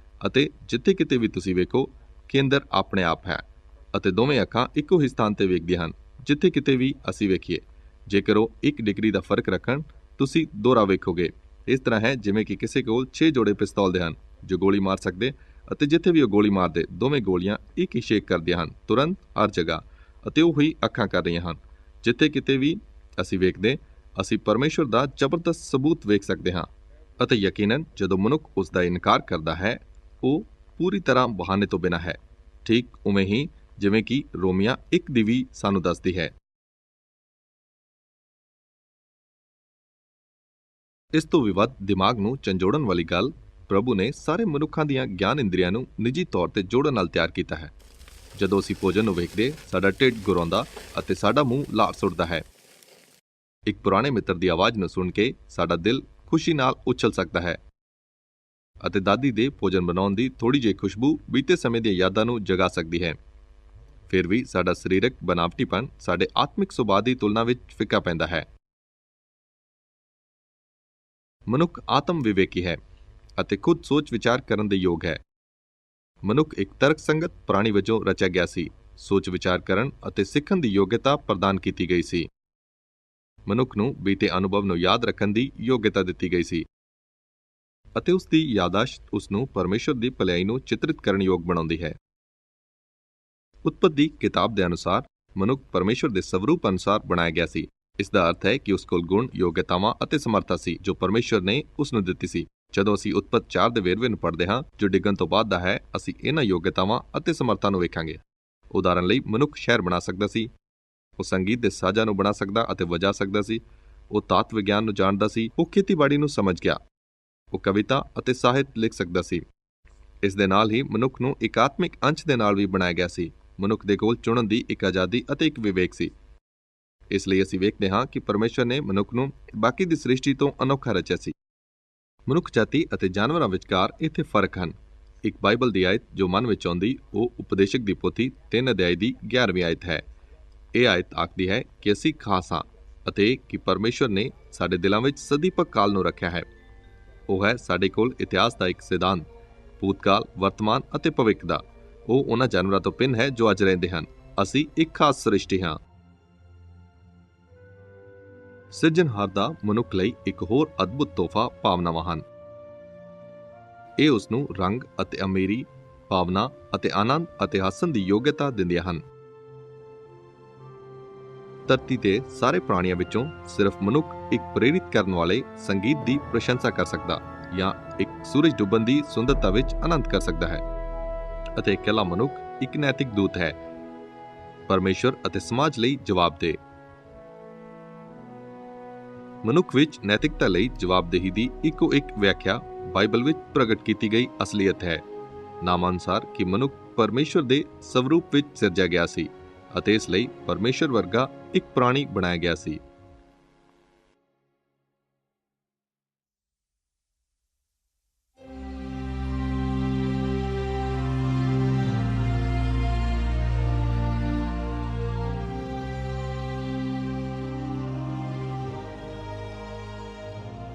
ਅਤੇ ਜਿੱਥੇ ਕਿਤੇ ਵੀ ਤੁਸੀਂ ਵੇਖੋ, ਕੇਂਦਰ ਆਪਣੇ ਆਪ ਹੈ, ਅਤੇ ਦੋਵੇਂ ਅੱਖਾਂ ਇੱਕੋ ਹੀ ਸਥਾਨ ਤੇ ਵੇਖਦੀਆਂ ਹਨ ਜਿੱਥੇ ਕਿਤੇ ਵੀ ਅਸੀਂ ਵੇਖੀਏ। ਜੇਕਰ ਉਹ 1 ਡਿਗਰੀ ਦਾ ਫਰਕ ਰੱਖਣ, ਤੁਸੀਂ ਦੋਹਰਾ ਵੇਖੋਗੇ। ਇਸ ਤਰ੍ਹਾਂ ਹੈ ਜਿਵੇਂ ਕਿ ਕਿਸੇ ਕੋਲ 6 ਜੋੜੇ ਪਿਸਤੌਲ ਦੇ ਹਨ ਜੋ ਗੋਲੀ ਮਾਰ ਸਕਦੇ, ਅਤੇ ਜਿੱਥੇ ਵੀ ਉਹ ਗੋਲੀ ਮਾਰਦੇ, ਦੋਵੇਂ ਗੋਲੀਆਂ ਇੱਕ ਹੀ ਸ਼ੇਕ ਕਰਦੀਆਂ ਹਨ, ਤੁਰੰਤ, ਹਰ ਜਗ੍ਹਾ, ਅਤੇ ਉਹ ਹੀ ਅੱਖਾਂ ਕਰ ਰਹੀਆਂ ਹਨ। ਜਿੱਥੇ ਕਿਤੇ ਵੀ ਅਸੀਂ ਵੇਖਦੇ, ਅਸੀਂ ਪਰਮੇਸ਼ਰ ਦਾ ਜ਼ਬਰਦਸਤ ਸਬੂਤ ਵੇਖ ਸਕਦੇ ਹਾਂ। ਅਤੇ ਯਕੀਨਨ ਜਦੋਂ ਮਨੁੱਖ ਉਸ ਦਾ ਇਨਕਾਰ ਕਰਦਾ ਹੈ, ਉਹ ਪੂਰੀ ਤਰ੍ਹਾਂ ਬਹਾਨੇ ਤੋਂ ਬਿਨਾਂ ਹੈ, ਠੀਕ ਉਵੇਂ ਹੀ ਜਿਵੇਂ ਕਿ ਰੋਮੀਆਂ 1 ਦੀ ਵੀ ਸਾਨੂੰ ਦੱਸਦੀ ਹੈ। ਇਸ ਤੋਂ ਵੀ ਵੱਧ ਦਿਮਾਗ ਨੂੰ ਝੰਜੋੜਨ ਵਾਲੀ ਗੱਲ, ਪ੍ਰਭੂ ਨੇ ਸਾਰੇ ਮਨੁੱਖਾਂ ਦੀਆਂ ਗਿਆਨ ਇੰਦਰੀਆਂ ਨੂੰ ਨਿੱਜੀ ਤੌਰ ਤੇ ਜੋੜਨ ਨਾਲ ਤਿਆਰ ਕੀਤਾ ਹੈ। ਜਦੋਂ ਅਸੀਂ ਭੋਜਨ ਨੂੰ ਵੇਖਦੇ, ਸਾਡਾ ਢਿੱਡ ਗੁਰਾਉਂਦਾ ਅਤੇ ਸਾਡਾ ਮੂੰਹ ਲਾਰ ਸੁੱਟਦਾ ਹੈ। ਇੱਕ ਪੁਰਾਣੇ ਮਿੱਤਰ ਦੀ ਆਵਾਜ਼ ਨੂੰ ਸੁਣ ਕੇ ਸਾਡਾ ਦਿਲ ਖੁਸ਼ੀ ਨਾਲ ਉਛਲ ਸਕਦਾ ਹੈ ਅਤੇ ਦਾਦੀ ਦੇ ਭੋਜਨ ਬਣਾਉਣ ਦੀ ਥੋੜੀ ਜਿਹੀ ਖੁਸ਼ਬੂ ਬੀਤੇ ਸਮੇਂ ਦੀਆਂ ਯਾਦਾਂ ਨੂੰ ਜਗਾ ਸਕਦੀ ਹੈ। ਫਿਰ ਵੀ ਸਾਡਾ ਸਰੀਰਕ ਬਨਾਵਟੀਪਨ ਸਾਡੇ ਆਤਮਿਕ ਸੁਭਾਅ ਦੀ ਤੁਲਨਾ ਵਿੱਚ ਫਿੱਕਾ ਪੈਂਦਾ ਹੈ। ਮਨੁੱਖ ਆਤਮ ਵਿਵੇਕੀ ਹੈ ਅਤੇ ਖੁਦ ਸੋਚ ਵਿਚਾਰ ਕਰਨ ਦੇ ਯੋਗ ਹੈ। ਮਨੁੱਖ ਇੱਕ ਤਰਕਸੰਗਤ ਪ੍ਰਾਣੀ ਵਜੋਂ ਰਚਿਆ ਗਿਆ ਸੀ। ਸੋਚ ਵਿਚਾਰ ਕਰਨ ਅਤੇ ਸਿੱਖਣ ਦੀ ਯੋਗਤਾ ਪ੍ਰਦਾਨ ਕੀਤੀ ਗਈ ਸੀ। ਮਨੁੱਖ ਨੂੰ ਬੀਤੇ ਅਨੁਭਵ ਨੂੰ ਯਾਦ ਰੱਖਣ ਦੀ ਯੋਗਤਾ ਦਿੱਤੀ ਗਈ ਸੀ ਅਤੇ ਉਸ ਦੀ ਯਾਦਾਸ਼ਤ ਉਸ ਨੂੰ ਪਰਮੇਸ਼ਰ ਦੀ ਭਲਾਈ ਨੂੰ ਚਿਤਰਿਤ ਕਰਨ ਯੋਗ ਬਣਾਉਂਦੀ ਹੈ। ਉਤਪਤ ਦੀ ਕਿਤਾਬ ਦੇ ਅਨੁਸਾਰ ਮਨੁੱਖ ਪਰਮੇਸ਼ਰ ਦੇ ਸਵਰੂਪ ਅਨੁਸਾਰ ਬਣਾਇਆ ਗਿਆ ਸੀ। ਇਸ ਦਾ ਅਰਥ ਹੈ ਕਿ ਉਸ ਕੋਲ ਗੁਣ, ਯੋਗਤਾਵਾਂ ਅਤੇ ਸਮਰੱਥਾ ਸੀ ਜੋ ਪਰਮੇਸ਼ਰ ਨੇ ਉਸ ਨੂੰ ਦਿੱਤੀ ਸੀ। ਜਦੋਂ ਅਸੀਂ ਉਤਪਤ 4 ਦੇ ਵੇਰਵੇ ਨੂੰ ਪੜ੍ਹਦੇ ਹਾਂ ਜੋ ਡਿੱਗਣ ਤੋਂ ਬਾਅਦ ਦਾ ਹੈ, ਅਸੀਂ ਇਹਨਾਂ ਯੋਗਤਾਵਾਂ ਅਤੇ ਸਮਰੱਥਾ ਨੂੰ ਵੇਖਾਂਗੇ। ਉਦਾਹਰਨ ਲਈ, ਮਨੁੱਖ ਸ਼ਹਿਰ ਬਣਾ ਸਕਦਾ ਸੀ, ਉਹ ਸੰਗੀਤ ਦੇ ਸਾਜ਼ਾਂ ਨੂੰ ਬਣਾ ਸਕਦਾ ਅਤੇ ਵਜਾ ਸਕਦਾ ਸੀ, ਉਹ ਤਾਤ ਵਿਗਿਆਨ ਨੂੰ ਜਾਣਦਾ ਸੀ, ਉਹ ਖੇਤੀਬਾੜੀ ਨੂੰ ਸਮਝ ਗਿਆ, ਉਹ ਕਵਿਤਾ ਅਤੇ ਸਾਹਿਤ ਲਿਖ ਸਕਦਾ ਸੀ। ਇਸ ਦੇ ਨਾਲ ਹੀ ਮਨੁੱਖ ਨੂੰ ਇੱਕ ਆਤਮਿਕ ਅੰਸ਼ ਦੇ ਨਾਲ ਵੀ ਬਣਾਇਆ ਗਿਆ ਸੀ। ਮਨੁੱਖ ਦੇ ਕੋਲ ਚੁਣਨ ਦੀ ਇੱਕ ਆਜ਼ਾਦੀ ਅਤੇ ਇੱਕ ਵਿਵੇਕ ਸੀ। ਇਸ ਲਈ ਅਸੀਂ ਵੇਖਦੇ ਹਾਂ ਕਿ ਪਰਮੇਸ਼ਰ ਨੇ ਮਨੁੱਖ ਨੂੰ ਬਾਕੀ ਦੀ ਸ੍ਰਿਸ਼ਟੀ ਤੋਂ ਅਨੋਖਾ ਰਚਿਆ ਸੀ। ਮਨੁੱਖ ਜਾਤੀ ਅਤੇ ਜਾਨਵਰਾਂ ਵਿਚਕਾਰ ਇੱਥੇ ਫਰਕ ਹਨ। ਇੱਕ ਬਾਈਬਲ ਦੀ ਆਇਤ ਜੋ ਮਨ ਵਿੱਚ ਆਉਂਦੀ, ਉਹ ਉਪਦੇਸ਼ਕ ਦੀ ਪੋਥੀ 3 ਅਧਿਆਇ ਦੀ 11ਵੀਂ ਆਇਤ ਹੈ। ਇਹ ਆਇਤ ਆਖਦੀ ਹੈ ਕਿ ਅਸੀਂ ਖਾਸ ਹਾਂ ਅਤੇ ਕਿ ਪਰਮੇਸ਼ਰ ਨੇ ਸਾਡੇ ਦਿਲਾਂ ਵਿੱਚ ਸਦੀਪਕ ਕਾਲ ਨੂੰ ਰੱਖਿਆ ਹੈ। ਉਹ ਹੈ ਸਾਡੇ ਕੋਲ ਇਤਿਹਾਸ ਦਾ ਇੱਕ ਸਿਧਾਂਤ, ਭੂਤਕਾਲ, ਵਰਤਮਾਨ ਅਤੇ ਭਵਿੱਖ ਦਾ। ਉਹ ਉਹਨਾਂ ਜਾਨਵਰਾਂ ਤੋਂ ਭਿੰਨ ਹੈ ਜੋ ਅੱਜ ਰਹਿੰਦੇ ਹਨ। ਅਸੀਂ ਇੱਕ ਖਾਸ ਸ੍ਰਿਸ਼ਟੀ ਹਾਂ। ਸਿਰਜਣਹਾਰ ਦਾ ਮਨੁੱਖ ਲਈ ਇੱਕ ਹੋਰ ਅਦਭੁਤ ਤੋਹਫਾ ਭਾਵਨਾਵਾਂ ਹਨ। ਇਹ ਉਸ ਨੂੰ ਰੰਗ ਅਤੇ ਅਮੀਰੀ, ਭਾਵਨਾ ਅਤੇ ਆਨੰਦ ਅਤੇ ਹੱਸਣ ਦੀ ਯੋਗਤਾ ਦਿੰਦੀਆਂ ਹਨ। ਧਰਤੀ ਤੇ ਸਾਰੇ ਪ੍ਰਾਣੀਆਂ ਵਿੱਚੋਂ ਸਿਰਫ ਮਨੁੱਖ ਇੱਕ ਪ੍ਰੇਰਿਤ ਕਰਨ ਵਾਲੇ ਸੰਗੀਤ ਦੀ ਪ੍ਰਸ਼ੰਸਾ ਕਰ ਸਕਦਾ ਜਾਂ ਇੱਕ ਸੂਰਜ ਡੁੱਬਣ ਦੀ ਸੁੰਦਰਤਾ ਵਿੱਚ ਆਨੰਦ ਕਰ ਸਕਦਾ ਹੈ ਅਤੇ ਇਕੱਲਾ ਮਨੁੱਖ ਇੱਕ ਨੈਤਿਕ ਦੂਤ ਹੈ, ਪਰਮੇਸ਼ਰ ਅਤੇ ਸਮਾਜ ਲਈ ਜਵਾਬਦੇਹ। ਮਨੁੱਖ ਵਿੱਚ ਨੈਤਿਕਤਾ ਲਈ ਜਵਾਬਦੇਹੀ ਦੀ ਇੱਕੋ ਇੱਕ ਵਿਆਖਿਆ ਬਾਈਬਲ ਵਿੱਚ ਪ੍ਰਗਟ ਕੀਤੀ ਗਈ ਅਸਲੀਅਤ ਹੈ। ਨਾਮ ਅਨੁਸਾਰ ਕਿ ਮਨੁੱਖ ਪਰਮੇਸ਼ਰ ਦੇ ਸਵਰੂਪ ਵਿੱਚ ਸਿਰਜਿਆ ਗਿਆ ਸੀ ਅਤੇ ਇਸ ਲਈ ਪਰਮੇਸ਼ਰ ਵਰਗਾ ਇੱਕ ਪ੍ਰਾਣੀ ਬਣਾਇਆ ਗਿਆ ਸੀ।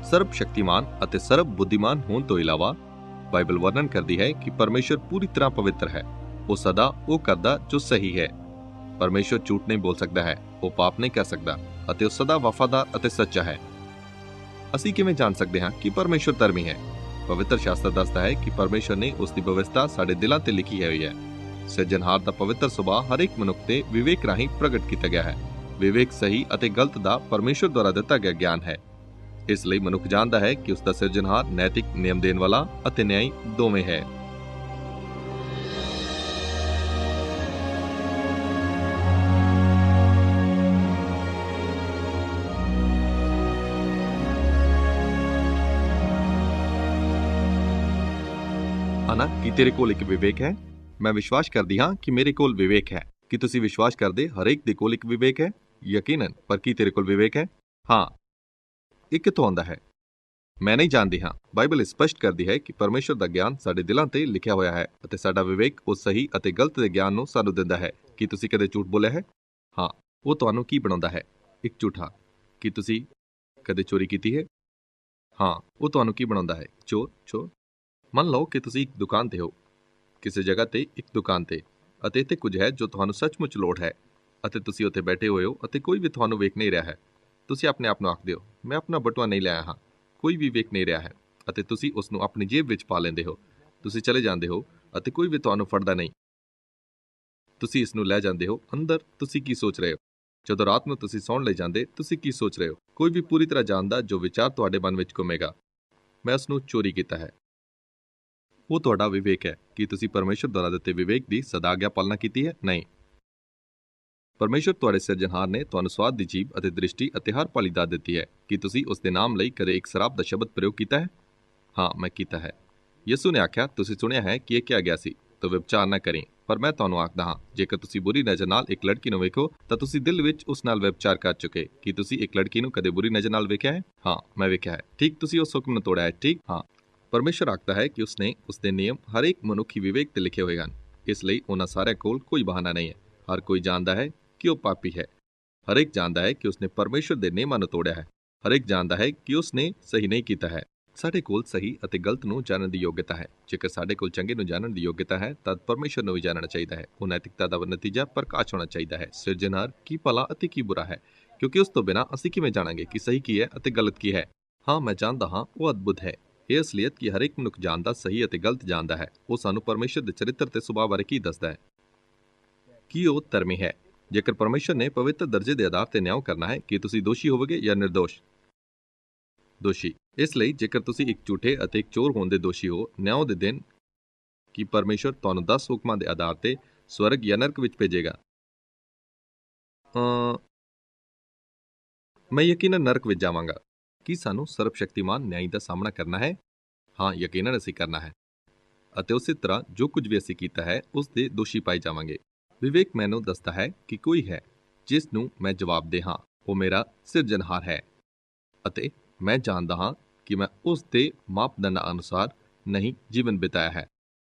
ਸਰਬ ਸ਼ਕਤੀਮਾਨ ਅਤੇ ਸਰਬ ਬੁੱਧੀਮਾਨ ਹੋਣ ਤੋਂ ਇਲਾਵਾ ਬਾਈਬਲ ਵਰਣਨ ਕਰਦੀ ਹੈ ਕਿ ਪਰਮੇਸ਼ਰ ਪੂਰੀ ਤਰ੍ਹਾਂ ਪਵਿੱਤਰ ਹੈ। ਉਹ ਸਦਾ ਉਹ ਕਰਦਾ ਜੋ ਸਹੀ ਹੈ। ਪਰਮੇਸ਼ਰ ਝੂਠ ਨਹੀਂ ਬੋਲ ਸਕਦਾ ਹੈ, ਉਹ ਪਾਪ ਨਹੀਂ ਕਰ ਸਕਦਾ ਅਤੇ ਉਹ ਸਦਾ ਵਫਾਦਾਰ ਅਤੇ ਸੱਚਾ ਹੈ। ਅਸੀਂ ਕਿਵੇਂ ਜਾਣ ਸਕਦੇ ਹਾਂ ਕਿ ਪਰਮੇਸ਼ਰ ਧਰਮੀ ਹੈ? ਪਵਿੱਤਰ ਸ਼ਾਸਤਰ ਦੱਸਦਾ ਹੈ ਕਿ ਪਰਮੇਸ਼ਰ ਨੇ ਉਸ ਦੀ ਵਿਵਸਥਾ ਸਾਡੇ ਦਿਲਾਂ ਤੇ ਲਿਖੀ ਹੋਈ ਹੈ। ਸਿਰਜਣਹਾਰ ਦਾ ਪਵਿੱਤਰ ਸੁਭਾਅ ਹਰ ਇੱਕ ਮਨੁੱਖ ਤੇ ਵਿਵੇਕ ਰਾਹੀਂ ਪ੍ਰਗਟ ਕੀਤਾ ਗਿਆ ਹੈ। ਵਿਵੇਕ ਸਹੀ ਅਤੇ ਗਲਤ ਦਾ ਪਰਮੇਸ਼ਰ ਦੁਆਰਾ ਦਿੱਤਾ ਗਿਆ ਗਿਆਨ ਹੈ। ਇਸ ਲਈ ਮਨੁੱਖ ਜਾਣਦਾ ਹੈ ਕਿ ਉਸ ਦਾ ਸਿਰਜਣਹਾਰ ਨੈਤਿਕ, ਨਿਯਮ ਦੇਣ ਵਾਲਾ ਅਤੇ ਨਿਆਂਈ ਦੋਵੇਂ ਹੈ। ਅਨਾ, ਕੀ ਤੇਰੇ ਕੋਲ ਇੱਕ ਵਿਵੇਕ ਹੈ? ਮੈਂ ਵਿਸ਼ਵਾਸ ਕਰਦੀ ਹਾਂ ਕਿ ਮੇਰੇ ਕੋਲ ਵਿਵੇਕ ਹੈ। ਕੀ ਤੁਸੀਂ ਵਿਸ਼ਵਾਸ ਕਰਦੇ ਹਰੇਕ ਦੇ ਕੋਲ ਇੱਕ ਵਿਵੇਕ ਹੈ? ਯਕੀਨਨ, ਪਰ ਕੀ ਤੇਰੇ ਕੋਲ ਵਿਵੇਕ ਹੈ? ਹਾਂ। ਇਹ ਕਿੱਥੋਂ ਆਉਂਦਾ ਹੈ? ਮੈਂ ਨਹੀਂ ਜਾਣਦੀ ਹਾਂ। ਬਾਈਬਲ ਸਪਸ਼ਟ ਕਰਦੀ ਹੈ ਕਿ ਪਰਮੇਸ਼ਰ ਦਾ ਗਿਆਨ ਸਾਡੇ ਦਿਲਾਂ ਤੇ ਲਿਖਿਆ ਹੋਇਆ ਹੈ ਅਤੇ ਸਾਡਾ ਵਿਵੇਕ ਉਸ ਸਹੀ ਅਤੇ ਗਲਤ ਦੇ ਗਿਆਨ ਨੂੰ ਸਾਨੂੰ ਦਿੰਦਾ ਹੈ। ਕੀ ਤੁਸੀਂ ਕਦੇ ਝੂਠ ਬੋਲਿਆ ਹੈ? ਹਾਂ। ਉਹ ਤੁਹਾਨੂੰ ਕੀ ਬਣਾਉਂਦਾ ਹੈ? ਇੱਕ ਝੂਠਾ। ਕੀ ਤੁਸੀਂ ਕਦੇ ਚੋਰੀ ਕੀਤੀ ਹੈ? ਹਾਂ। ਉਹ ਤੁਹਾਨੂੰ ਕੀ ਬਣਾਉਂਦਾ ਹੈ? ਚੋਰ। ਮੰਨ ਲਓ ਕਿ ਤੁਸੀਂ ਇੱਕ ਦੁਕਾਨ ਤੇ ਹੋ, ਕਿਸੇ ਜਗ੍ਹਾ ਤੇ ਇੱਕ ਦੁਕਾਨ ਤੇ, ਅਤੇ ਇੱਥੇ ਕੁਝ ਹੈ ਜੋ ਤੁਹਾਨੂੰ ਸੱਚਮੁੱਚ ਲੋੜ ਹੈ ਅਤੇ ਤੁਸੀਂ ਉੱਥੇ ਬੈਠੇ ਹੋਏ ਹੋ ਅਤੇ ਕੋਈ ਵੀ ਤੁਹਾਨੂੰ ਵੇਖ ਨਹੀਂ ਰਿਹਾ ਹੈ। ਤੁਸੀਂ ਆਪਣੇ ਆਪ ਨੂੰ ਆਖਦੇ ਹੋ, ਮੈਂ ਆਪਣਾ ਬਟੂਆ ਨਹੀਂ ਲਿਆਇਆ ਹਾਂ, ਕੋਈ ਵੀ ਵੇਖ ਨਹੀਂ ਰਿਹਾ ਹੈ, ਅਤੇ ਤੁਸੀਂ ਉਸ ਨੂੰ ਆਪਣੀ ਜੇਬ ਵਿੱਚ ਪਾ ਲੈਂਦੇ ਹੋ। ਤੁਸੀਂ ਚਲੇ ਜਾਂਦੇ ਹੋ ਅਤੇ ਕੋਈ ਵੀ ਤੁਹਾਨੂੰ ਫੜਦਾ ਨਹੀਂ। ਤੁਸੀਂ ਇਸ ਨੂੰ ਲੈ ਜਾਂਦੇ ਹੋ ਅੰਦਰ। ਤੁਸੀਂ ਕੀ ਸੋਚ ਰਹੇ ਹੋ? ਜਦੋਂ ਰਾਤ ਨੂੰ ਤੁਸੀਂ ਸੌਣ ਲਈ ਜਾਂਦੇ, ਤੁਸੀਂ ਕੀ ਸੋਚ ਰਹੇ ਹੋ? ਕੋਈ ਵੀ ਪੂਰੀ ਤਰ੍ਹਾਂ ਜਾਣਦਾ ਜੋ ਵਿਚਾਰ ਤੁਹਾਡੇ ਮਨ ਵਿੱਚ ਘੁੰਮੇਗਾ, ਮੈਂ ਉਸ ਨੂੰ ਚੋਰੀ ਕੀਤਾ ਹੈ। ਉਹ ਤੁਹਾਡਾ ਵਿਵੇਕ ਹੈ। ਕੀ ਤੁਸੀਂ ਪਰਮੇਸ਼ਰ ਦੁਆਰਾ ਦਿੱਤੇ ਵਿਵੇਕ ਦੀ ਸਦਾ ਆਗਿਆ ਪਾਲਣਾ ਕੀਤੀ ਹੈ? ਨਹੀਂ। ਪਰਮੇਸ਼ਰ ਤੁਹਾਡੇ ਸਿਰਜਣਹਾਰ ਨੇ ਤੁਹਾਨੂੰ ਸਵਾਦ ਦੀ ਜੀਭ ਅਤੇ ਦ੍ਰਿਸ਼ਟੀ ਅਤੇ ਹਰ ਭਲੀ ਦਾਤ ਦਿੱਤੀ ਹੈ। ਕੀ ਤੁਸੀਂ ਉਸ ਦੇ ਨਾਮ ਲਈ ਕਦੇ ਇੱਕ ਸ਼ਰਾਬ ਦਾ ਸ਼ਬਦ ਪ੍ਰਯੋਗ ਕੀਤਾ ਹੈ? ਹਾਂ, ਮੈਂ ਕੀਤਾ ਹੈ। ਯਿਸੂ ਨੇ ਆਖਿਆ, ਤੁਸੀਂ ਸੁਣਿਆ ਹੈ ਕਿ ਇਹ ਕਿਹਾ ਗਿਆ ਸੀ, ਤਾਂ ਵਿਭਚਾਰ ਨਾ ਕਰੀਂ। ਪਰ ਮੈਂ ਤੁਹਾਨੂੰ ਆਖਦਾ ਹਾਂ, ਜੇਕਰ ਤੁਸੀਂ ਬੁਰੀ ਨਜ਼ਰ ਨਾਲ ਇੱਕ ਲੜਕੀ ਨੂੰ ਵੇਖੋ ਤਾਂ ਤੁਸੀਂ ਦਿਲ ਵਿੱਚ ਉਸ ਨਾਲ ਵਿਭਚਾਰ ਕਰ ਚੁੱਕੇ। ਕੀ ਤੁਸੀਂ ਇੱਕ ਲੜਕੀ ਨੂੰ ਕਦੇ ਬੁਰੀ ਨਜ਼ਰ ਨਾਲ ਵੇਖਿਆ ਹੈ? ਹਾਂ, ਮੈਂ ਵੇਖਿਆ ਹੈ। ਠੀਕ, ਤੁਸੀਂ ਉਸ ਹੁਕਮ ਨੂੰ ਤੋੜਿਆ ਹੈ। ਠੀਕ, ਹਾਂ। ਪਰਮੇਸ਼ਰ ਆਖਦਾ ਹੈ ਕਿ ਉਸਨੇ ਉਸਦੇ ਨਿਯਮ ਹਰੇਕ ਮਨੁੱਖੀ ਵਿਵੇਕ ਤੇ ਲਿਖੇ ਹੋਏ ਹਨ। ਇਸ ਲਈ ਉਹਨਾਂ ਸਾਰਿਆਂ ਕੋਲ ਕੋਈ ਬਹਾਨਾ ਨਹੀਂ ਹੈ। ਹਰ ਕੋਈ ਜਾਣਦਾ ਹੈ ਕਿ ਉਹ ਪਾਪੀ ਹੈ। ਹਰੇਕ ਜਾਣਦਾ ਹੈ ਕਿ ਉਸਨੇ ਪਰਮੇਸ਼ਰ ਦੇ ਨਿਯਮਾਂ ਨੂੰ ਤੋੜਿਆ ਹੈ। ਹਰੇਕ ਜਾਣਦਾ ਹੈ ਕਿ ਉਸਨੇ ਸਹੀ ਨਹੀਂ ਕੀਤਾ ਹੈ। ਸਾਡੇ ਕੋਲ ਸਹੀ ਅਤੇ ਗਲਤ ਨੂੰ ਜਾਣਨ ਦੀ ਯੋਗਤਾ ਹੈ। ਜੇਕਰ ਸਾਡੇ ਕੋਲ ਚੰਗੇ ਨੂੰ ਜਾਣਨ ਦੀ ਯੋਗਤਾ ਹੈ ਤਾਂ ਪਰਮੇਸ਼ਰ ਨੂੰ ਵੀ ਜਾਣਨਾ ਚਾਹੀਦਾ ਹੈ। ਉਹ ਨੈਤਿਕਤਾ ਦਾ ਨਤੀਜਾ ਪ੍ਰਕਾਸ਼ ਹੋਣਾ ਚਾਹੀਦਾ ਹੈ। ਸਿਰਜਣਹਾਰ ਕੀ ਭਲਾ ਅਤੇ ਕੀ ਬੁਰਾ ਹੈ, ਕਿਉਂਕਿ ਉਸ ਤੋਂ ਬਿਨਾਂ ਅਸੀਂ ਕਿਵੇਂ ਜਾਣਾਂਗੇ ਕਿ ਸਹੀ ਕੀ ਹੈ ਅਤੇ ਗਲਤ ਕੀ ਹੈ? ਹਾਂ, ਮੈਂ ਜਾਣਦਾ ਹਾਂ, ਉਹ ਅਦਭੁਤ ਹੈ। ਇਹ ਅਸਲੀਅਤ ਕਿ ਹਰੇਕ ਮਨੁੱਖ ਜਾਣਦਾ ਸਹੀ ਅਤੇ ਗਲਤ ਜਾਣਦਾ ਹੈ। ਉਹ ਸਾਨੂੰ ਪਰਮੇਸ਼ਰ ਦੇ ਚਰਿੱਤਰ ਤੇ ਸੁਭਾਅ ਬਾਰੇ ਕੀ ਦੱਸਦਾ ਹੈ? ਕੀ ਉਹ ਧਰਮੀ ਹੈ? ਜੇਕਰ ਪਰਮੇਸ਼ਰ ਨੇ ਪਵਿੱਤਰ ਦਰਜੇ ਦੇ ਆਧਾਰ ਤੇ ਨਿਆਂ ਕਰਨਾ ਹੈ ਕਿ ਤੁਸੀਂ ਦੋਸ਼ੀ ਹੋਵੋਗੇ ਜਾਂ ਨਿਰਦੋਸ਼? ਦੋਸ਼ੀ। ਇਸ ਲਈ ਜੇਕਰ ਤੁਸੀਂ ਇੱਕ ਝੂਠੇ ਅਤੇ ਇੱਕ ਚੋਰ ਹੋਣ ਦੇ ਦੋਸ਼ੀ ਹੋ, ਨਿਆਂ ਦੇ ਦਿਨ ਕੀ ਪਰਮੇਸ਼ਰ ਤੁਹਾਨੂੰ 10 ਹੁਕਮਾਂ ਦੇ ਆਧਾਰ ਤੇ ਸਵਰਗ ਜਾਂ ਨਰਕ ਵਿੱਚ ਭੇਜੇਗਾ? ਮੈਂ ਯਕੀਨਨ ਨਰਕ ਵਿੱਚ ਜਾਵਾਂਗਾ। ਕੀ ਸਾਨੂੰ ਸਰਬਸ਼ਕਤੀਮਾਨ ਨਿਆਂ ਦਾ ਸਾਹਮਣਾ ਕਰਨਾ ਹੈ? ਹਾਂ, ਯਕੀਨਨ ਅਸੀਂ ਕਰਨਾ ਹੈ। ਅਤੇ ਉਸੇ ਤਰ੍ਹਾਂ ਜੋ ਕੁਝ ਵੀ ਅਸੀਂ ਕੀਤਾ ਹੈ ਉਸ ਦੇ ਦੋਸ਼ੀ ਪਾਏ ਜਾਵਾਂਗੇ। ਵਿਵੇਕ ਮੈਨੂੰ ਦੱਸਦਾ ਹੈ ਕਿ ਕੋਈ ਹੈ ਜਿਸ ਨੂੰ ਮੈਂ ਜਵਾਬ ਦੇ ਹਾਂ। ਉਹ ਮੇਰਾ ਸਿਰਜਣਹਾਰ ਹੈ ਅਤੇ ਮੈਂ ਜਾਣਦਾ ਹਾਂ ਕਿ ਮੈਂ ਉਸ ਦੇ ਮਾਪਦੰਡਾਂ ਅਨੁਸਾਰ ਨਹੀਂ ਜੀਵਨ ਬਿਤਾਇਆ ਹੈ।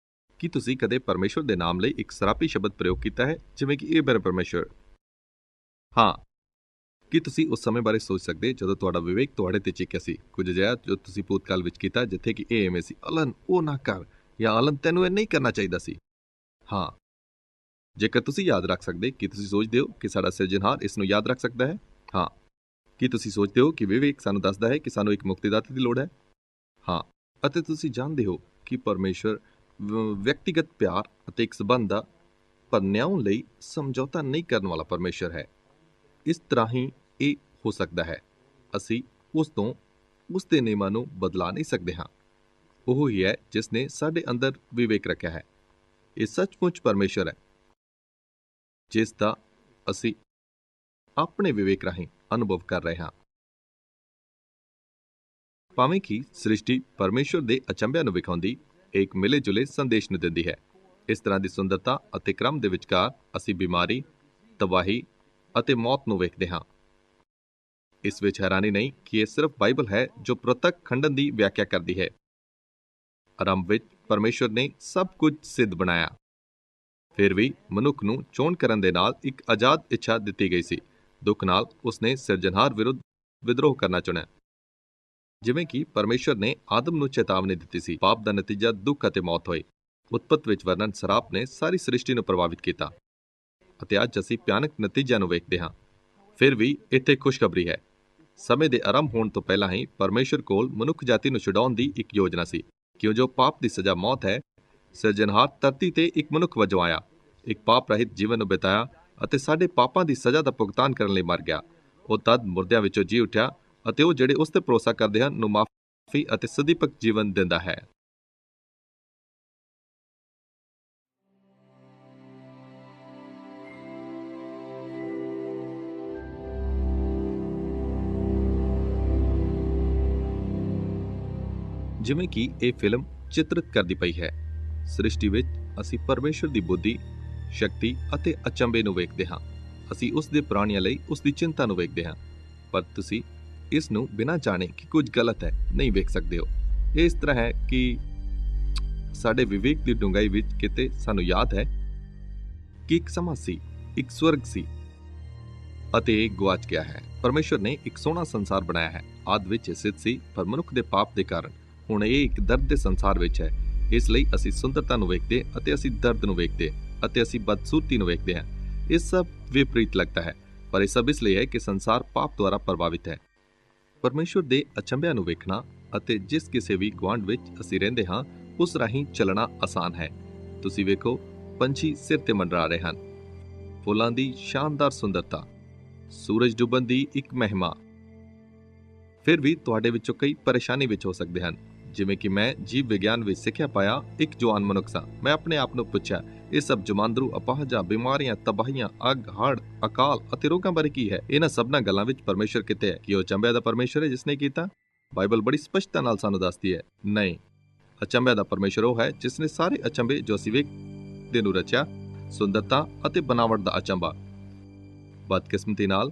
ਕੀ ਤੁਸੀਂ ਕਦੇ ਪਰਮੇਸ਼ਰ ਦੇ ਨਾਮ ਲਈ ਇੱਕ ਸਰਾਪੀ ਸ਼ਬਦ ਪ੍ਰਯੋਗ ਕੀਤਾ ਹੈ, ਜਿਵੇਂ ਕਿ ਇਹ ਮੇਰੇ ਪਰਮੇਸ਼ਰ? ਹਾਂ। ਕੀ ਤੁਸੀਂ ਉਸ ਸਮੇਂ ਬਾਰੇ ਸੋਚ ਸਕਦੇ ਜਦੋਂ ਤੁਹਾਡਾ ਵਿਵੇਕ ਤੁਹਾਡੇ ਤੇ ਚੀਕਿਆ ਸੀ, ਕੁਝ ਅਜਿਹਾ ਜੋ ਤੁਸੀਂ ਭੂਤਕਾਲ ਵਿੱਚ ਕੀਤਾ, ਜਿੱਥੇ ਕਿ ਇਹ ਐਵੇਂ ਸੀ, ਅਲਨ ਉਹ ਨਾ ਕਰ, ਜਾਂ ਅਲਨ ਤੈਨੂੰ ਇਹ ਨਹੀਂ ਕਰਨਾ ਚਾਹੀਦਾ ਸੀ? ਹਾਂ। ਜੇਕਰ ਤੁਸੀਂ ਯਾਦ ਰੱਖ ਸਕਦੇ, ਕੀ ਤੁਸੀਂ ਸੋਚਦੇ ਹੋ ਕਿ ਸਾਡਾ ਸਿਰਜਣਹਾਰ ਇਸ ਨੂੰ ਯਾਦ ਰੱਖ ਸਕਦਾ ਹੈ? ਹਾਂ। ਕੀ ਤੁਸੀਂ ਸੋਚਦੇ ਹੋ ਕਿ ਵਿਵੇਕ ਸਾਨੂੰ ਦੱਸਦਾ ਹੈ ਕਿ ਸਾਨੂੰ ਇੱਕ ਮੁਕਤੀਦਾਤਾ ਦੀ ਲੋੜ ਹੈ? ਹਾਂ। ਅਤੇ ਤੁਸੀਂ ਜਾਣਦੇ ਹੋ ਕਿ ਪਰਮੇਸ਼ਰ ਵਿਅਕਤੀਗਤ ਪਿਆਰ ਅਤੇ ਇੱਕ ਸਬੰਧ ਦਾ ਨਿਆਂ ਲਈ ਸਮਝੌਤਾ ਨਹੀਂ ਕਰਨ ਵਾਲਾ ਪਰਮੇਸ਼ਰ ਹੈ। ਇਸ ਤਰ੍ਹਾਂ ਹੀ ਇਹ ਹੋ ਸਕਦਾ ਹੈ। ਅਸੀਂ ਉਸ ਤੋਂ ਉਸ ਦੇ ਨਿਯਮਾਂ ਨੂੰ ਬਦਲਾ ਨਹੀਂ ਸਕਦੇ ਹਾਂ। ਉਹ ਹੀ ਹੈ ਜਿਸ ਨੇ ਸਾਡੇ ਅੰਦਰ ਵਿਵੇਕ ਰੱਖਿਆ ਹੈ। ਇਹ ਸੱਚਮੁੱਚ ਪਰਮੇਸ਼ਰ ਹੈ ਜਿਸ ਦਾ ਅਸੀਂ ਆਪਣੇ ਵਿਵੇਕ ਰਾਹੀਂ ਅਨੁਭਵ ਕਰ ਰਹੇ ਹਾਂ। ਭਾਵੇਂ ਕਿ ਸ੍ਰਿਸ਼ਟੀ ਪਰਮੇਸ਼ਰ ਦੇ ਅਚੰਭਿਆਂ ਨੂੰ ਵਿਖਾਉਂਦੀ ਇੱਕ ਮਿਲੇ ਜੁਲੇ ਸੰਦੇਸ਼ ਨੂੰ ਦਿੰਦੀ ਹੈ। ਇਸ ਤਰ੍ਹਾਂ ਦੀ ਸੁੰਦਰਤਾ ਅਤੇ ਕ੍ਰਮ ਦੇ ਵਿਚਕਾਰ ਅਸੀਂ ਬਿਮਾਰੀ, ਤਬਾਹੀ ਅਤੇ ਮੌਤ ਨੂੰ ਵੇਖਦੇ ਹਾਂ। ਇਸ ਵਿੱਚ ਹੈਰਾਨੀ ਨਹੀਂ ਕਿ ਇਹ ਸਿਰਫ ਬਾਈਬਲ ਹੈ ਜੋ ਪ੍ਰਤੱਖ ਖੰਡਨ ਦੀ ਵਿਆਖਿਆ ਕਰਦੀ ਹੈ। ਆਰੰਭ ਵਿੱਚ ਪਰਮੇਸ਼ਰ ਨੇ ਸਭ ਕੁਝ ਸਿੱਧ ਬਣਾਇਆ। ਫਿਰ ਵੀ ਮਨੁੱਖ ਨੂੰ ਚੋਣ ਕਰਨ ਦੇ ਨਾਲ ਇੱਕ ਆਜ਼ਾਦ ਇੱਛਾ ਦਿੱਤੀ ਗਈ ਸੀ। ਦੁੱਖ ਨਾਲ ਉਸਨੇ ਸਿਰਜਣਹਾਰ ਵਿਰੁੱਧ ਵਿਦਰੋਹ ਕਰਨਾ ਚੁਣਿਆ। ਜਿਵੇਂ ਕਿ ਪਰਮੇਸ਼ਰ ਨੇ ਆਦਮ ਨੂੰ ਚੇਤਾਵਨੀ ਦਿੱਤੀ ਸੀ, ਪਾਪ ਦਾ ਨਤੀਜਾ ਦੁੱਖ ਅਤੇ ਮੌਤ ਹੋਈ। ਉਤਪਤ ਵਿੱਚ ਵਰਣਨ ਸਰਾਪ ਨੇ ਸਾਰੀ ਸ੍ਰਿਸ਼ਟੀ ਨੂੰ ਪ੍ਰਭਾਵਿਤ ਕੀਤਾ ਅਤੇ ਅੱਜ ਅਸੀਂ ਭਿਆਨਕ ਨਤੀਜਿਆਂ ਨੂੰ ਵੇਖਦੇ ਹਾਂ। ਫਿਰ ਵੀ ਇੱਥੇ ਖੁਸ਼ਖਬਰੀ ਹੈ। ਸਮੇਂ ਦੇ ਆਰੰਭ ਹੋਣ ਤੋਂ ਪਹਿਲਾਂ ਹੀ ਪਰਮੇਸ਼ਰ ਕੋਲ ਮਨੁੱਖ ਜਾਤੀ ਨੂੰ ਛੁਡਾਉਣ ਦੀ ਇੱਕ ਯੋਜਨਾ ਸੀ। ਕਿਉਂ ਜੋ ਪਾਪ ਦੀ ਸਜ਼ਾ ਮੌਤ ਹੈ, ਸਿਰਜਣਹਾਰ ਧਰਤੀ ਤੇ ਇੱਕ ਮਨੁੱਖ ਵਜੋਂ ਆਇਆ, ਇੱਕ ਪਾਪ ਰਹਿਤ ਜੀਵਨ ਨੂੰ ਬਿਤਾਇਆ ਅਤੇ ਸਾਡੇ ਪਾਪਾਂ ਦੀ ਸਜ਼ਾ ਦਾ ਭੁਗਤਾਨ ਕਰਨ ਲਈ ਮਰ ਗਿਆ। ਉਹ ਤਦ ਮੁਰਦਿਆਂ ਵਿੱਚੋਂ ਜੀ ਉੱਠਿਆ ਅਤੇ ਉਹ ਜਿਹੜੇ ਉਸ ਤੇ ਭਰੋਸਾ ਕਰਦੇ ਹਨ ਨੂੰ ਮਾਫੀ ਅਤੇ ਸਦੀਪਕ ਜੀਵਨ ਦਿੰਦਾ ਹੈ। ਜਿਵੇਂ ਕਿ ਇਹ ਫਿਲਮ ਚਿਤਰਿਤ ਕਰਦੀ ਪਈ ਹੈ, ਸ੍ਰਿਸ਼ਟੀ ਵਿੱਚ ਅਸੀਂ ਪਰਮੇਸ਼ਰ ਦੀ ਬੁੱਧੀ, ਸ਼ਕਤੀ ਅਤੇ ਅਚੰਭੇ ਨੂੰ ਵੇਖਦੇ ਹਾਂ। ਅਸੀਂ ਉਸ ਦੇ ਪ੍ਰਾਣੀਆਂ ਲਈ ਉਸ ਦੀ ਚਿੰਤਾ ਨੂੰ ਵੇਖਦੇ ਹਾਂ, ਪਰ ਤੁਸੀਂ ਇਸ ਨੂੰ ਬਿਨਾਂ ਜਾਣੇ ਕਿ ਕੁਝ ਗਲਤ ਹੈ ਨਹੀਂ ਵੇਖ ਸਕਦੇ ਹੋ। ਇਹ ਇਸ ਤਰ੍ਹਾਂ ਹੈ ਕਿ ਸਾਡੇ ਵਿਵੇਕ ਦੀ ਡੂੰਘਾਈ ਵਿੱਚ ਕਿਤੇ ਸਾਨੂੰ ਯਾਦ ਹੈ ਕਿ ਇੱਕ ਸਮਾਂ ਸੀ, ਇੱਕ ਸਵਰਗ ਸੀ ਅਤੇ ਇਹ ਗੁਆਚ ਗਿਆ ਹੈ। ਪਰਮੇਸ਼ਰ ਨੇ ਇੱਕ ਸੋਹਣਾ ਸੰਸਾਰ ਬਣਾਇਆ ਹੈ। ਆਦਿ ਵਿੱਚ ਇਹ ਸਿੱਧ ਸੀ, ਪਰ ਮਨੁੱਖ ਦੇ ਪਾਪ ਦੇ ਕਾਰਨ ਹੁਣ ਇਹ ਇੱਕ ਦਰਦ ਦੇ ਸੰਸਾਰ ਵਿੱਚ ਹੈ। ਇਸ ਲਈ ਅਸੀਂ ਸੁੰਦਰਤਾ ਨੂੰ ਵੇਖਦੇ ਅਤੇ ਅਸੀਂ ਦਰਦ ਨੂੰ ਵੇਖਦੇ ਅਤੇ ਅਸੀਂ ਬਦਸੂਰਤੀ ਨੂੰ ਵੇਖਦੇ ਹਾਂ। ਇਹ ਸਭ ਵਿਪਰੀਤ ਲੱਗਦਾ ਹੈ, ਪਰ ਇਹ ਸਭ ਇਸ ਲਈ ਹੈ ਕਿ ਸੰਸਾਰ ਪਾਪ ਦੁਆਰਾ ਪ੍ਰਭਾਵਿਤ ਹੈ। ਪਰਮੇਸ਼ਰ ਦੇ ਅਚੰਭਿਆਂ ਨੂੰ ਵੇਖਣਾ ਅਤੇ ਜਿਸ ਕਿਸੇ ਵੀ ਗੁਆਂਢ ਵਿੱਚ ਅਸੀਂ ਰਹਿੰਦੇ ਹਾਂ ਉਸ ਰਾਹੀਂ ਚੱਲਣਾ ਆਸਾਨ ਹੈ। ਤੁਸੀਂ ਵੇਖੋ, ਪੰਛੀ ਸਿਰ ਤੇ ਮੰਡਰਾ ਰਹੇ ਹਨ, ਫੁੱਲਾਂ ਦੀ ਸ਼ਾਨਦਾਰ ਸੁੰਦਰਤਾ, ਸੂਰਜ ਡੁੱਬਣ ਦੀ ਇੱਕ ਮਹਿਮਾ। ਫਿਰ ਵੀ ਤੁਹਾਡੇ ਵਿੱਚੋਂ ਕਈ ਪਰੇਸ਼ਾਨੀ ਵਿੱਚ ਹੋ ਸਕਦੇ ਹਨ। ਜਿਵੇਂ ਕਿ ਮੈਂ ਜੀਵ ਵਿਗਿਆਨ ਵਿੱਚ ਸਿੱਖਿਆ ਪਾਇਆ ਇੱਕ ਜਵਾਨ ਮਨੁੱਖ ਸਾਂ। ਮੈਂ ਆਪਣੇ ਆਪ ਨੂੰ ਪੁੱਛਿਆ, ਇਹ ਸਭ ਜਮਾਂਦਰੂ, ਅਪਾਹਜਾਂ, ਬਿਮਾਰੀਆਂ, ਤਬਾਹੀਆਂ, ਅੱਗ, ਹੜ੍ਹ, ਅਕਾਲ ਅਤੇ ਰੋਗਾਂ ਬਾਰੇ ਕੀ ਹੈ? ਇਹਨਾਂ ਸਭਨਾਂ ਗੱਲਾਂ ਵਿੱਚ ਪਰਮੇਸ਼ਰ ਕਿਤੇ ਹੈ? ਕਿ ਉਹ ਅਚੰਭਿਆਂ ਦਾ ਪਰਮੇਸ਼ਰ ਹੈ ਜਿਸਨੇ ਕੀਤਾ? ਬਾਈਬਲ ਬੜੀ ਸਪਸ਼ਟਤਾ ਨਾਲ ਸਾਨੂੰ ਦੱਸਦੀ ਹੈ, ਨਹੀਂ। ਅਚੰਭਿਆਂ ਦਾ ਪਰਮੇਸ਼ਰ ਉਹ ਹੈ ਜਿਸਨੇ ਸਾਰੇ ਅਚੰਭੇ ਜੋ ਅਸੀਂ ਦੇ ਨੂੰ ਰਚਿਆ, ਸੁੰਦਰਤਾ ਅਤੇ ਬਨਾਵਟ ਦਾ ਅਚੰਭਾ। ਬਦਕਿਸਮਤੀ ਨਾਲ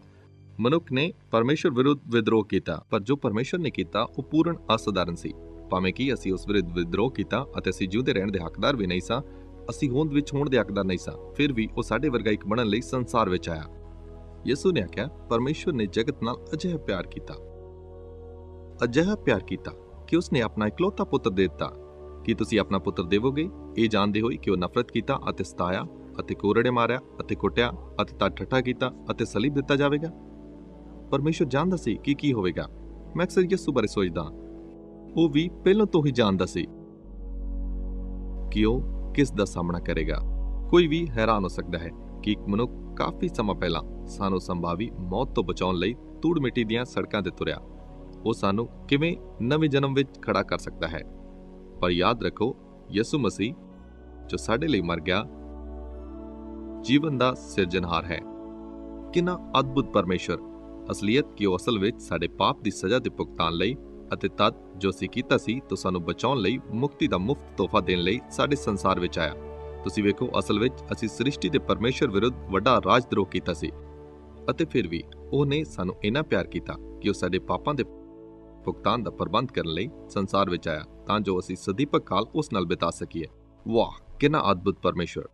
ਮਨੁੱਖ ਨੇ ਪਰਮੇਸ਼ਰ ਵਿਰੁੱਧ ਵਿਦਰੋਹ ਕੀਤਾ, ਪਰ ਜੋ ਪਰਮੇਸ਼ਰ ਨੇ ਕੀਤਾ ਉਹ ਪੂਰਨ ਅਸਧਾਰਨ ਸੀ। ਭਾਵੇਂ ਕਿ ਅਸੀਂ ਉਸ ਵਿਰੁੱਧ ਵਿਦਰੋਹ ਕੀਤਾ ਅਤੇ ਅਸੀਂ ਜਿਉਂਦੇ ਰਹਿਣ ਦੇ ਹੱਕਦਾਰ ਵੀ ਨਹੀਂ ਸਾਂ, ਅਸੀਂ ਹੋਂਦ ਵਿੱਚ ਹੋਣ ਦੇ ਹੱਕਦਾਰ ਨਹੀਂ ਸਾਂ, ਫਿਰ ਵੀ ਉਹ ਸਾਡੇ ਵਰਗਾ ਇੱਕ ਬਣਨ ਲਈ ਸੰਸਾਰ ਵਿੱਚ ਆਇਆ। ਯਿਸੂ ਨੇ ਆਖਿਆ, ਪਰਮੇਸ਼ਰ ਨੇ ਜਗਤ ਨਾਲ ਅਜਿਹਾ ਪਿਆਰ ਕੀਤਾ ਕਿ ਉਸਨੇ ਆਪਣਾ ਇਕਲੌਤਾ ਪੁੱਤਰ ਦੇ ਦਿੱਤਾ। ਕੀ ਤੁਸੀਂ ਆਪਣਾ ਪੁੱਤਰ ਦੇਵੋਗੇ, ਇਹ ਜਾਣਦੇ ਹੋਏ ਕਿ ਉਹ ਨਫ਼ਰਤ ਕੀਤਾ ਅਤੇ ਸਤਾਇਆ ਅਤੇ ਕੋਰੜੇ ਮਾਰਿਆ ਅਤੇ ਕੁੱਟਿਆ ਅਤੇ ਤਾਂ ਠੱਠਾ ਕੀਤਾ ਅਤੇ ਸਲੀਬ ਦਿੱਤਾ ਜਾਵੇਗਾ? ਪਰਮੇਸ਼ਰ ਜਾਣਦਾ ਸੀ ਕਿ ਕੀ ਹੋਵੇਗਾ। ਮੈਂ ਅਕਸਰ ਯਿਸੂ ਬਾਰੇ ਸੋਚਦਾ, ਉਹ ਵੀ ਪਹਿਲਾਂ ਤੋਂ ਹੀ ਜਾਣਦਾ ਸੀ ਕਿ ਉਹ ਕਿਸ ਦਾ ਸਾਹਮਣਾ ਕਰੇਗਾ। ਕੋਈ ਵੀ ਹੈਰਾਨ ਹੋ ਸਕਦਾ ਹੈ ਕਿ ਇੱਕ ਮਨੁੱਖ ਕਾਫੀ ਸਮਾਂ ਪਹਿਲਾਂ ਸਾਨੂੰ ਸੰਭਾਵੀ ਮੌਤ ਤੋਂ ਬਚਾਉਣ ਲਈ ਧੂੜ ਮਿੱਟੀ ਦੀਆਂ ਸੜਕਾਂ ਤੇ ਤੁਰਿਆ। ਉਹ ਸਾਨੂੰ ਕਿਵੇਂ ਨਵੇਂ ਜਨਮ ਵਿੱਚ ਖੜਾ ਕਰ ਸਕਦਾ ਹੈ। ਪਰ ਯਾਦ ਰੱਖੋ, ਯਿਸੂ ਮਸੀਹ ਜੋ ਸਾਡੇ ਲਈ ਮਰ ਗਿਆ, ਜੀਵਨ ਦਾ ਸਿਰਜਣਹਾਰ ਹੈ। ਕਿੰਨਾ ਅਦਭੁਤ ਪਰਮੇਸ਼ਰ! ਅਸਲੀਅਤ ਕਿ ਉਹ ਅਸਲ ਵਿੱਚ ਸਾਡੇ ਪਾਪ ਦੀ ਸਜ਼ਾ ਦੇ ਭੁਗਤਾਨ ਲਈ ਅਤੇ ਤਦ ਜੋ ਅਸੀਂ ਕੀਤਾ ਸੀ ਤੋਂ ਸਾਨੂੰ ਬਚਾਉਣ ਲਈ ਮੁਕਤੀ ਦਾ ਮੁਫਤ ਤੋਹਫਾ ਦੇਣ ਲਈ ਸਾਡੇ ਸੰਸਾਰ ਵਿੱਚ ਆਇਆ। ਤੁਸੀਂ ਵੇਖੋ, ਅਸਲ ਵਿੱਚ ਅਸੀਂ ਸ੍ਰਿਸ਼ਟੀ ਦੇ ਪਰਮੇਸ਼ਰ ਵਿਰੁੱਧ ਵੱਡਾ ਰਾਜਦਰੋਹ ਕੀਤਾ ਸੀ, ਅਤੇ ਫਿਰ ਵੀ ਉਹਨੇ ਸਾਨੂੰ ਇੰਨਾ ਪਿਆਰ ਕੀਤਾ ਕਿ ਉਹ ਸਾਡੇ ਪਾਪਾਂ ਦੇ ਭੁਗਤਾਨ ਦਾ ਪ੍ਰਬੰਧ ਕਰਨ ਲਈ ਸੰਸਾਰ ਵਿੱਚ ਆਇਆ, ਤਾਂ ਜੋ ਅਸੀਂ ਸਦੀਪਕ ਕਾਲ ਉਸ ਨਾਲ ਬਿਤਾ ਸਕੀਏ। ਵਾਹ, ਕਿੰਨਾ ਅਦਭੁਤ ਪਰਮੇਸ਼ਰ!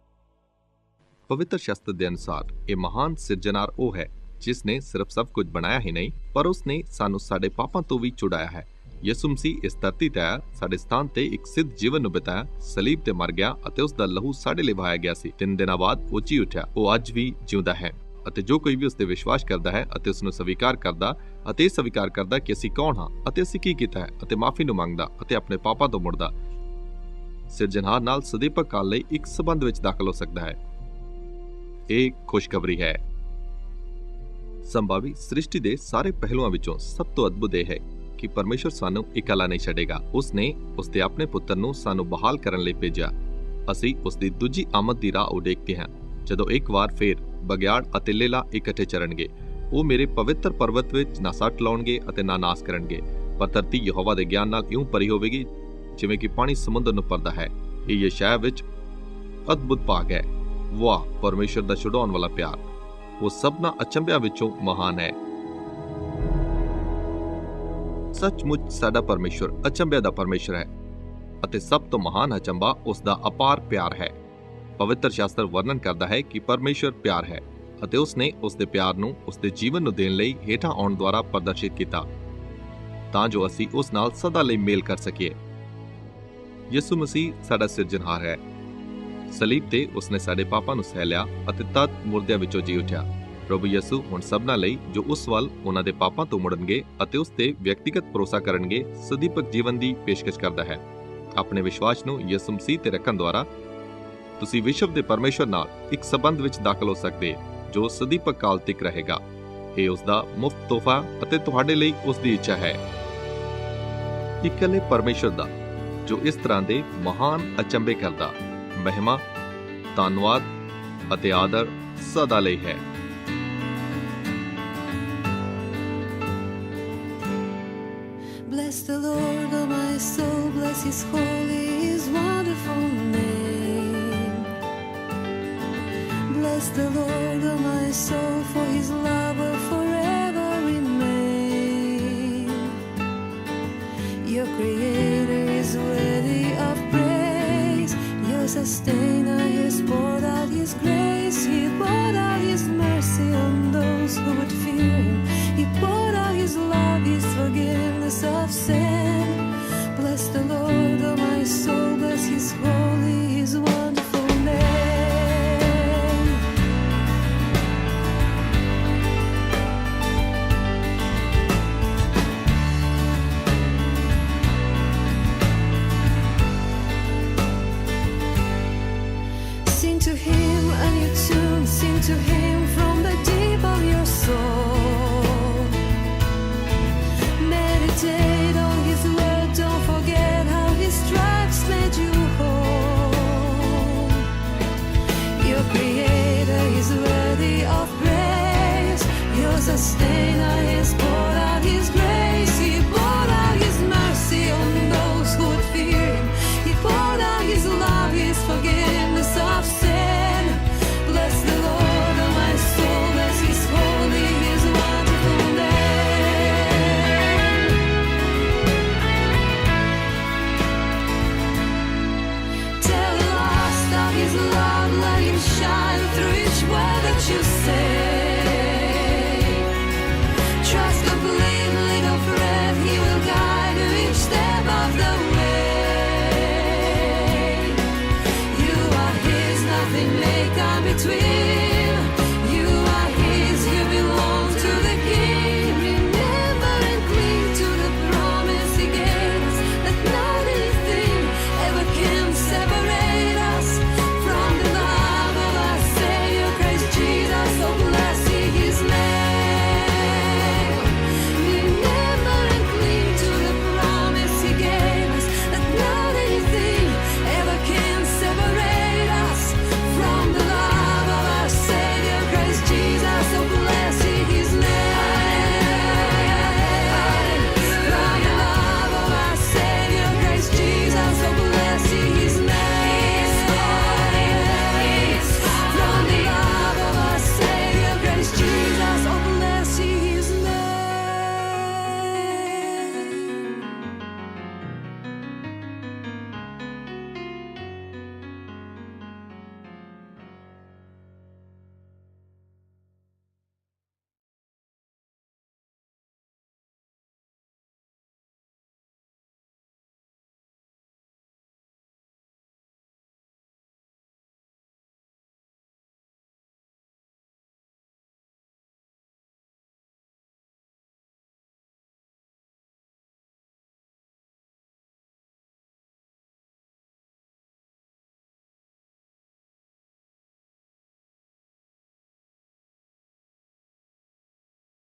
ਪਵਿੱਤਰ ਸ਼ਾਸਤਰ ਦੇ ਅਨੁਸਾਰ ਇਹ ਮਹਾਨ ਸਿਰਜਣਹਾਰ ਉਹ ਹੈ ਜਿਸ ਨੇ ਸਿਰਫ ਸਭ ਕੁਝ ਬਣਾਇਆ ਹੀ ਨਹੀਂ, ਪਰ ਉਸਨੇ ਸਾਨੂੰ ਸਾਡੇ ਪਾਪਾਂ ਤੋਂ ਵੀ ਛੁਡਾਇਆ ਹੈ। ਯਿਸੂ ਮਸੀਹ ਇਸ ਧਰਤੀ ਤੇ ਆਇਆ, ਸਾਡੇ ਸਥਾਨ ਤੇ ਇੱਕ ਸਿੱਧ ਜੀਵਨ ਨੂੰ ਬਿਤਾਇਆ, ਸਲੀਬ ਤੇ ਮਰ ਗਿਆ ਅਤੇ ਉਸ ਦਾ ਲਹੂ ਸਾਡੇ ਲਈ ਵਹਾਇਆ ਗਿਆ ਸੀ। 3 ਦਿਨਾਂ ਬਾਅਦ ਉਹ ਜੀ ਉੱਠਿਆ। ਉਹ ਅੱਜ ਵੀ ਜਿਉਂਦਾ ਹੈ, ਅਤੇ ਜੋ ਕੋਈ ਵੀ ਉਸ ਤੇ ਵਿਸ਼ਵਾਸ ਕਰਦਾ ਹੈ ਅਤੇ ਉਸ ਨੂੰ ਸਵੀਕਾਰ ਕਰਦਾ ਅਤੇ ਇਹ ਸਵੀਕਾਰ ਕਰਦਾ ਕਿ ਅਸੀਂ ਕੌਣ ਹਾਂ ਅਤੇ ਅਸੀਂ ਕੀ ਕੀਤਾ ਹੈ ਅਤੇ ਮਾਫੀ ਨੂੰ ਮੰਗਦਾ ਅਤੇ ਆਪਣੇ ਪਾਪਾਂ ਤੋਂ ਮੁੜਦਾ, ਸਿਰਜਣਹਾਰ ਨਾਲ ਸਦੀਪਕ ਕਾਲ ਲਈ ਇੱਕ ਸਬੰਧ ਵਿੱਚ ਦਾਖਲ ਹੋ ਸਕਦਾ ਹੈ। ਇਹ ਖੁਸ਼ਖਬਰੀ ਹੈ। ਸੰਭਾਵੀ ਸ੍ਰਿਸ਼ਟੀ ਦੇ ਸਾਰੇ ਪਹਿਲੂਆਂ ਵਿੱਚੋਂ ਸਭ ਤੋਂ ਅਦਭੁਤ ਇਹ ਹੈ ਕਿ ਪਰਮੇਸ਼ਰ ਸਾਨੂੰ ਇਕੱਲਾ ਨਹੀਂ ਛੱਡੇਗਾ। ਉਸਨੇ ਉਸਦੇ ਆਪਣੇ ਪੁੱਤਰ ਨੂੰ ਸਾਨੂੰ ਬਹਾਲ ਕਰਨ ਲਈ ਭੇਜਿਆ। ਅਸੀਂ ਉਸ ਦੀ ਦੂਜੀ ਆਮਦ ਦੀ ਰਾਹ ਉਡੀਕਦੇ ਹਾਂ, ਜਦੋਂ ਇੱਕ ਵਾਰ ਫੇਰ ਬਗਿਆੜ ਅਤੇ ਲੇਲਾ ਇਕੱਠੇ ਚਰਨਗੇ। ਉਹ ਮੇਰੇ ਪਵਿੱਤਰ ਪਰਬਤ ਵਿੱਚ ਨਾ ਸੱਟ ਲਾਉਣਗੇ ਅਤੇ ਨਾ ਨਾਸ ਕਰਨਗੇ, ਪਰ ਧਰਤੀ ਯਹੋਵਾ ਦੇ ਗਿਆਨ ਨਾਲ ਇਉਂ ਭਰੀ ਹੋਵੇਗੀ ਜਿਵੇਂ ਕਿ ਪਾਣੀ ਸਮੁੰਦਰ ਨੂੰ ਭਰਦਾ ਹੈ। ਇਹ ਯਸ਼ਾਇਆ ਵਿੱਚ ਅਦਭੁਤ ਭਾਗ ਹੈ। ਵਾਹ, ਪਰਮੇਸ਼ਰ ਦਾ ਛੁਡਾਉਣ ਵਾਲਾ ਪਿਆਰ! ਉਹ ਸਭਨਾਂ ਅਚੰਭਿਆਂ ਵਿੱਚੋਂ ਮਹਾਨ ਹੈ। ਸੱਚਮੁੱਚ ਸਾਡਾ ਪਰਮੇਸ਼ਰ ਅਚੰਭਿਆਂ ਦਾ ਪਰਮੇਸ਼ਰ ਹੈ, ਅਤੇ ਸਭ ਤੋਂ ਮਹਾਨ ਅਚੰਭਾ ਉਸ ਦਾ ਅਪਾਰ ਪਿਆਰ ਹੈ। ਪਵਿੱਤਰ ਸ਼ਾਸਤਰ ਵਰਣਨ ਕਰਦਾ ਹੈ ਕਿ ਪਰਮੇਸ਼ਰ ਪਿਆਰ ਹੈ, ਅਤੇ ਉਸਨੇ ਉਸ ਦੇ ਪਿਆਰ ਨੂੰ ਉਸ ਦੇ ਜੀਵਨ ਨੂੰ ਦੇਣ ਲਈ ਹੇਠਾਂ ਆਉਣ ਦੁਆਰਾ ਪ੍ਰਦਰਸ਼ਿਤ ਕੀਤਾ, ਤਾਂ ਜੋ ਅਸੀਂ ਉਸ ਨਾਲ ਸਦਾ ਲਈ ਮੇਲ ਕਰ ਸਕੀਏ। ਯਿਸੂ ਮਸੀਹ ਸਾਡਾ ਸਿਰਜਣਹਾਰ ਹੈ। ਸਲੀਬ ਤੇ ਉਸਨੇ ਸਾਡੇ ਪਾਪਾਂ ਨੂੰ ਸਹਿ ਲਿਆ ਅਤੇ ਤਦ ਮੁਰਦਿਆਂ ਵਿੱਚੋਂ ਜੀ ਉੱਠਿਆ। ਪ੍ਰਭੂ ਯਿਸੂ ਹੁਣ ਸਭਨਾਂ ਲਈ ਜੋ ਉਸ ਵੱਲ ਉਹਨਾਂ ਦੇ ਪਾਪਾਂ ਤੋਂ ਮੁੜਨਗੇ ਅਤੇ ਉਸ ਤੇ ਵਿਅਕਤੀਗਤ ਭਰੋਸਾ ਕਰਨਗੇ, ਸਦੀਪਕ ਜੀਵਨ ਦੀ ਪੇਸ਼ਕਸ਼ ਕਰਦਾ ਹੈ। ਆਪਣੇ ਵਿਸ਼ਵਾਸ ਨੂੰ ਯਿਸੂ ਮਸੀਹ ਤੇ ਰੱਖਣ ਦੁਆਰਾ ਤੁਸੀਂ ਵਿਸ਼ਵ ਦੇ ਪਰਮੇਸ਼ਰ ਨਾਲ ਇੱਕ ਸਬੰਧ ਵਿੱਚ ਦਾਖਲ ਹੋ ਸਕਦੇ, ਜੋ ਸਦੀਪਕ ਕਾਲ ਤੱਕ ਰਹੇਗਾ। ਇਹ ਉਸ ਦਾ ਮੁਫਤ ਤੋਹਫਾ ਅਤੇ ਤੁਹਾਡੇ ਲਈ ਉਸ ਦੀ ਇੱਛਾ ਹੈ। ਇਕੱਲੇ ਪਰਮੇਸ਼ਰ ਦਾ ਜੋ ਇਸ ਤਰ੍ਹਾਂ ਦੇ ਮਹਾਨ ਅਚੰਭੇ ਕਰਦਾ, ਮਹਿਮਾ, ਧੰਨਵਾਦ ਅਤੇ ਆਦਰ ਸਦਾ ਲਈ ਹੈ। Bless the Lord, O my soul, bless His holy, His wonderful name. Bless the Lord, O my soul, for His love will forever remain. Your Creator is worthy of praise. Your Sustainer has poured out His grace. He poured out His mercy on those who would fear Him. He poured out His love, His forgiveness of sin. Bless the Lord, O my soul, bless His holy, His wonderful name. Sing to Him a new tune, sing to Him from the deep of your soul. Meditate on of the way. You are his, nothing may come between.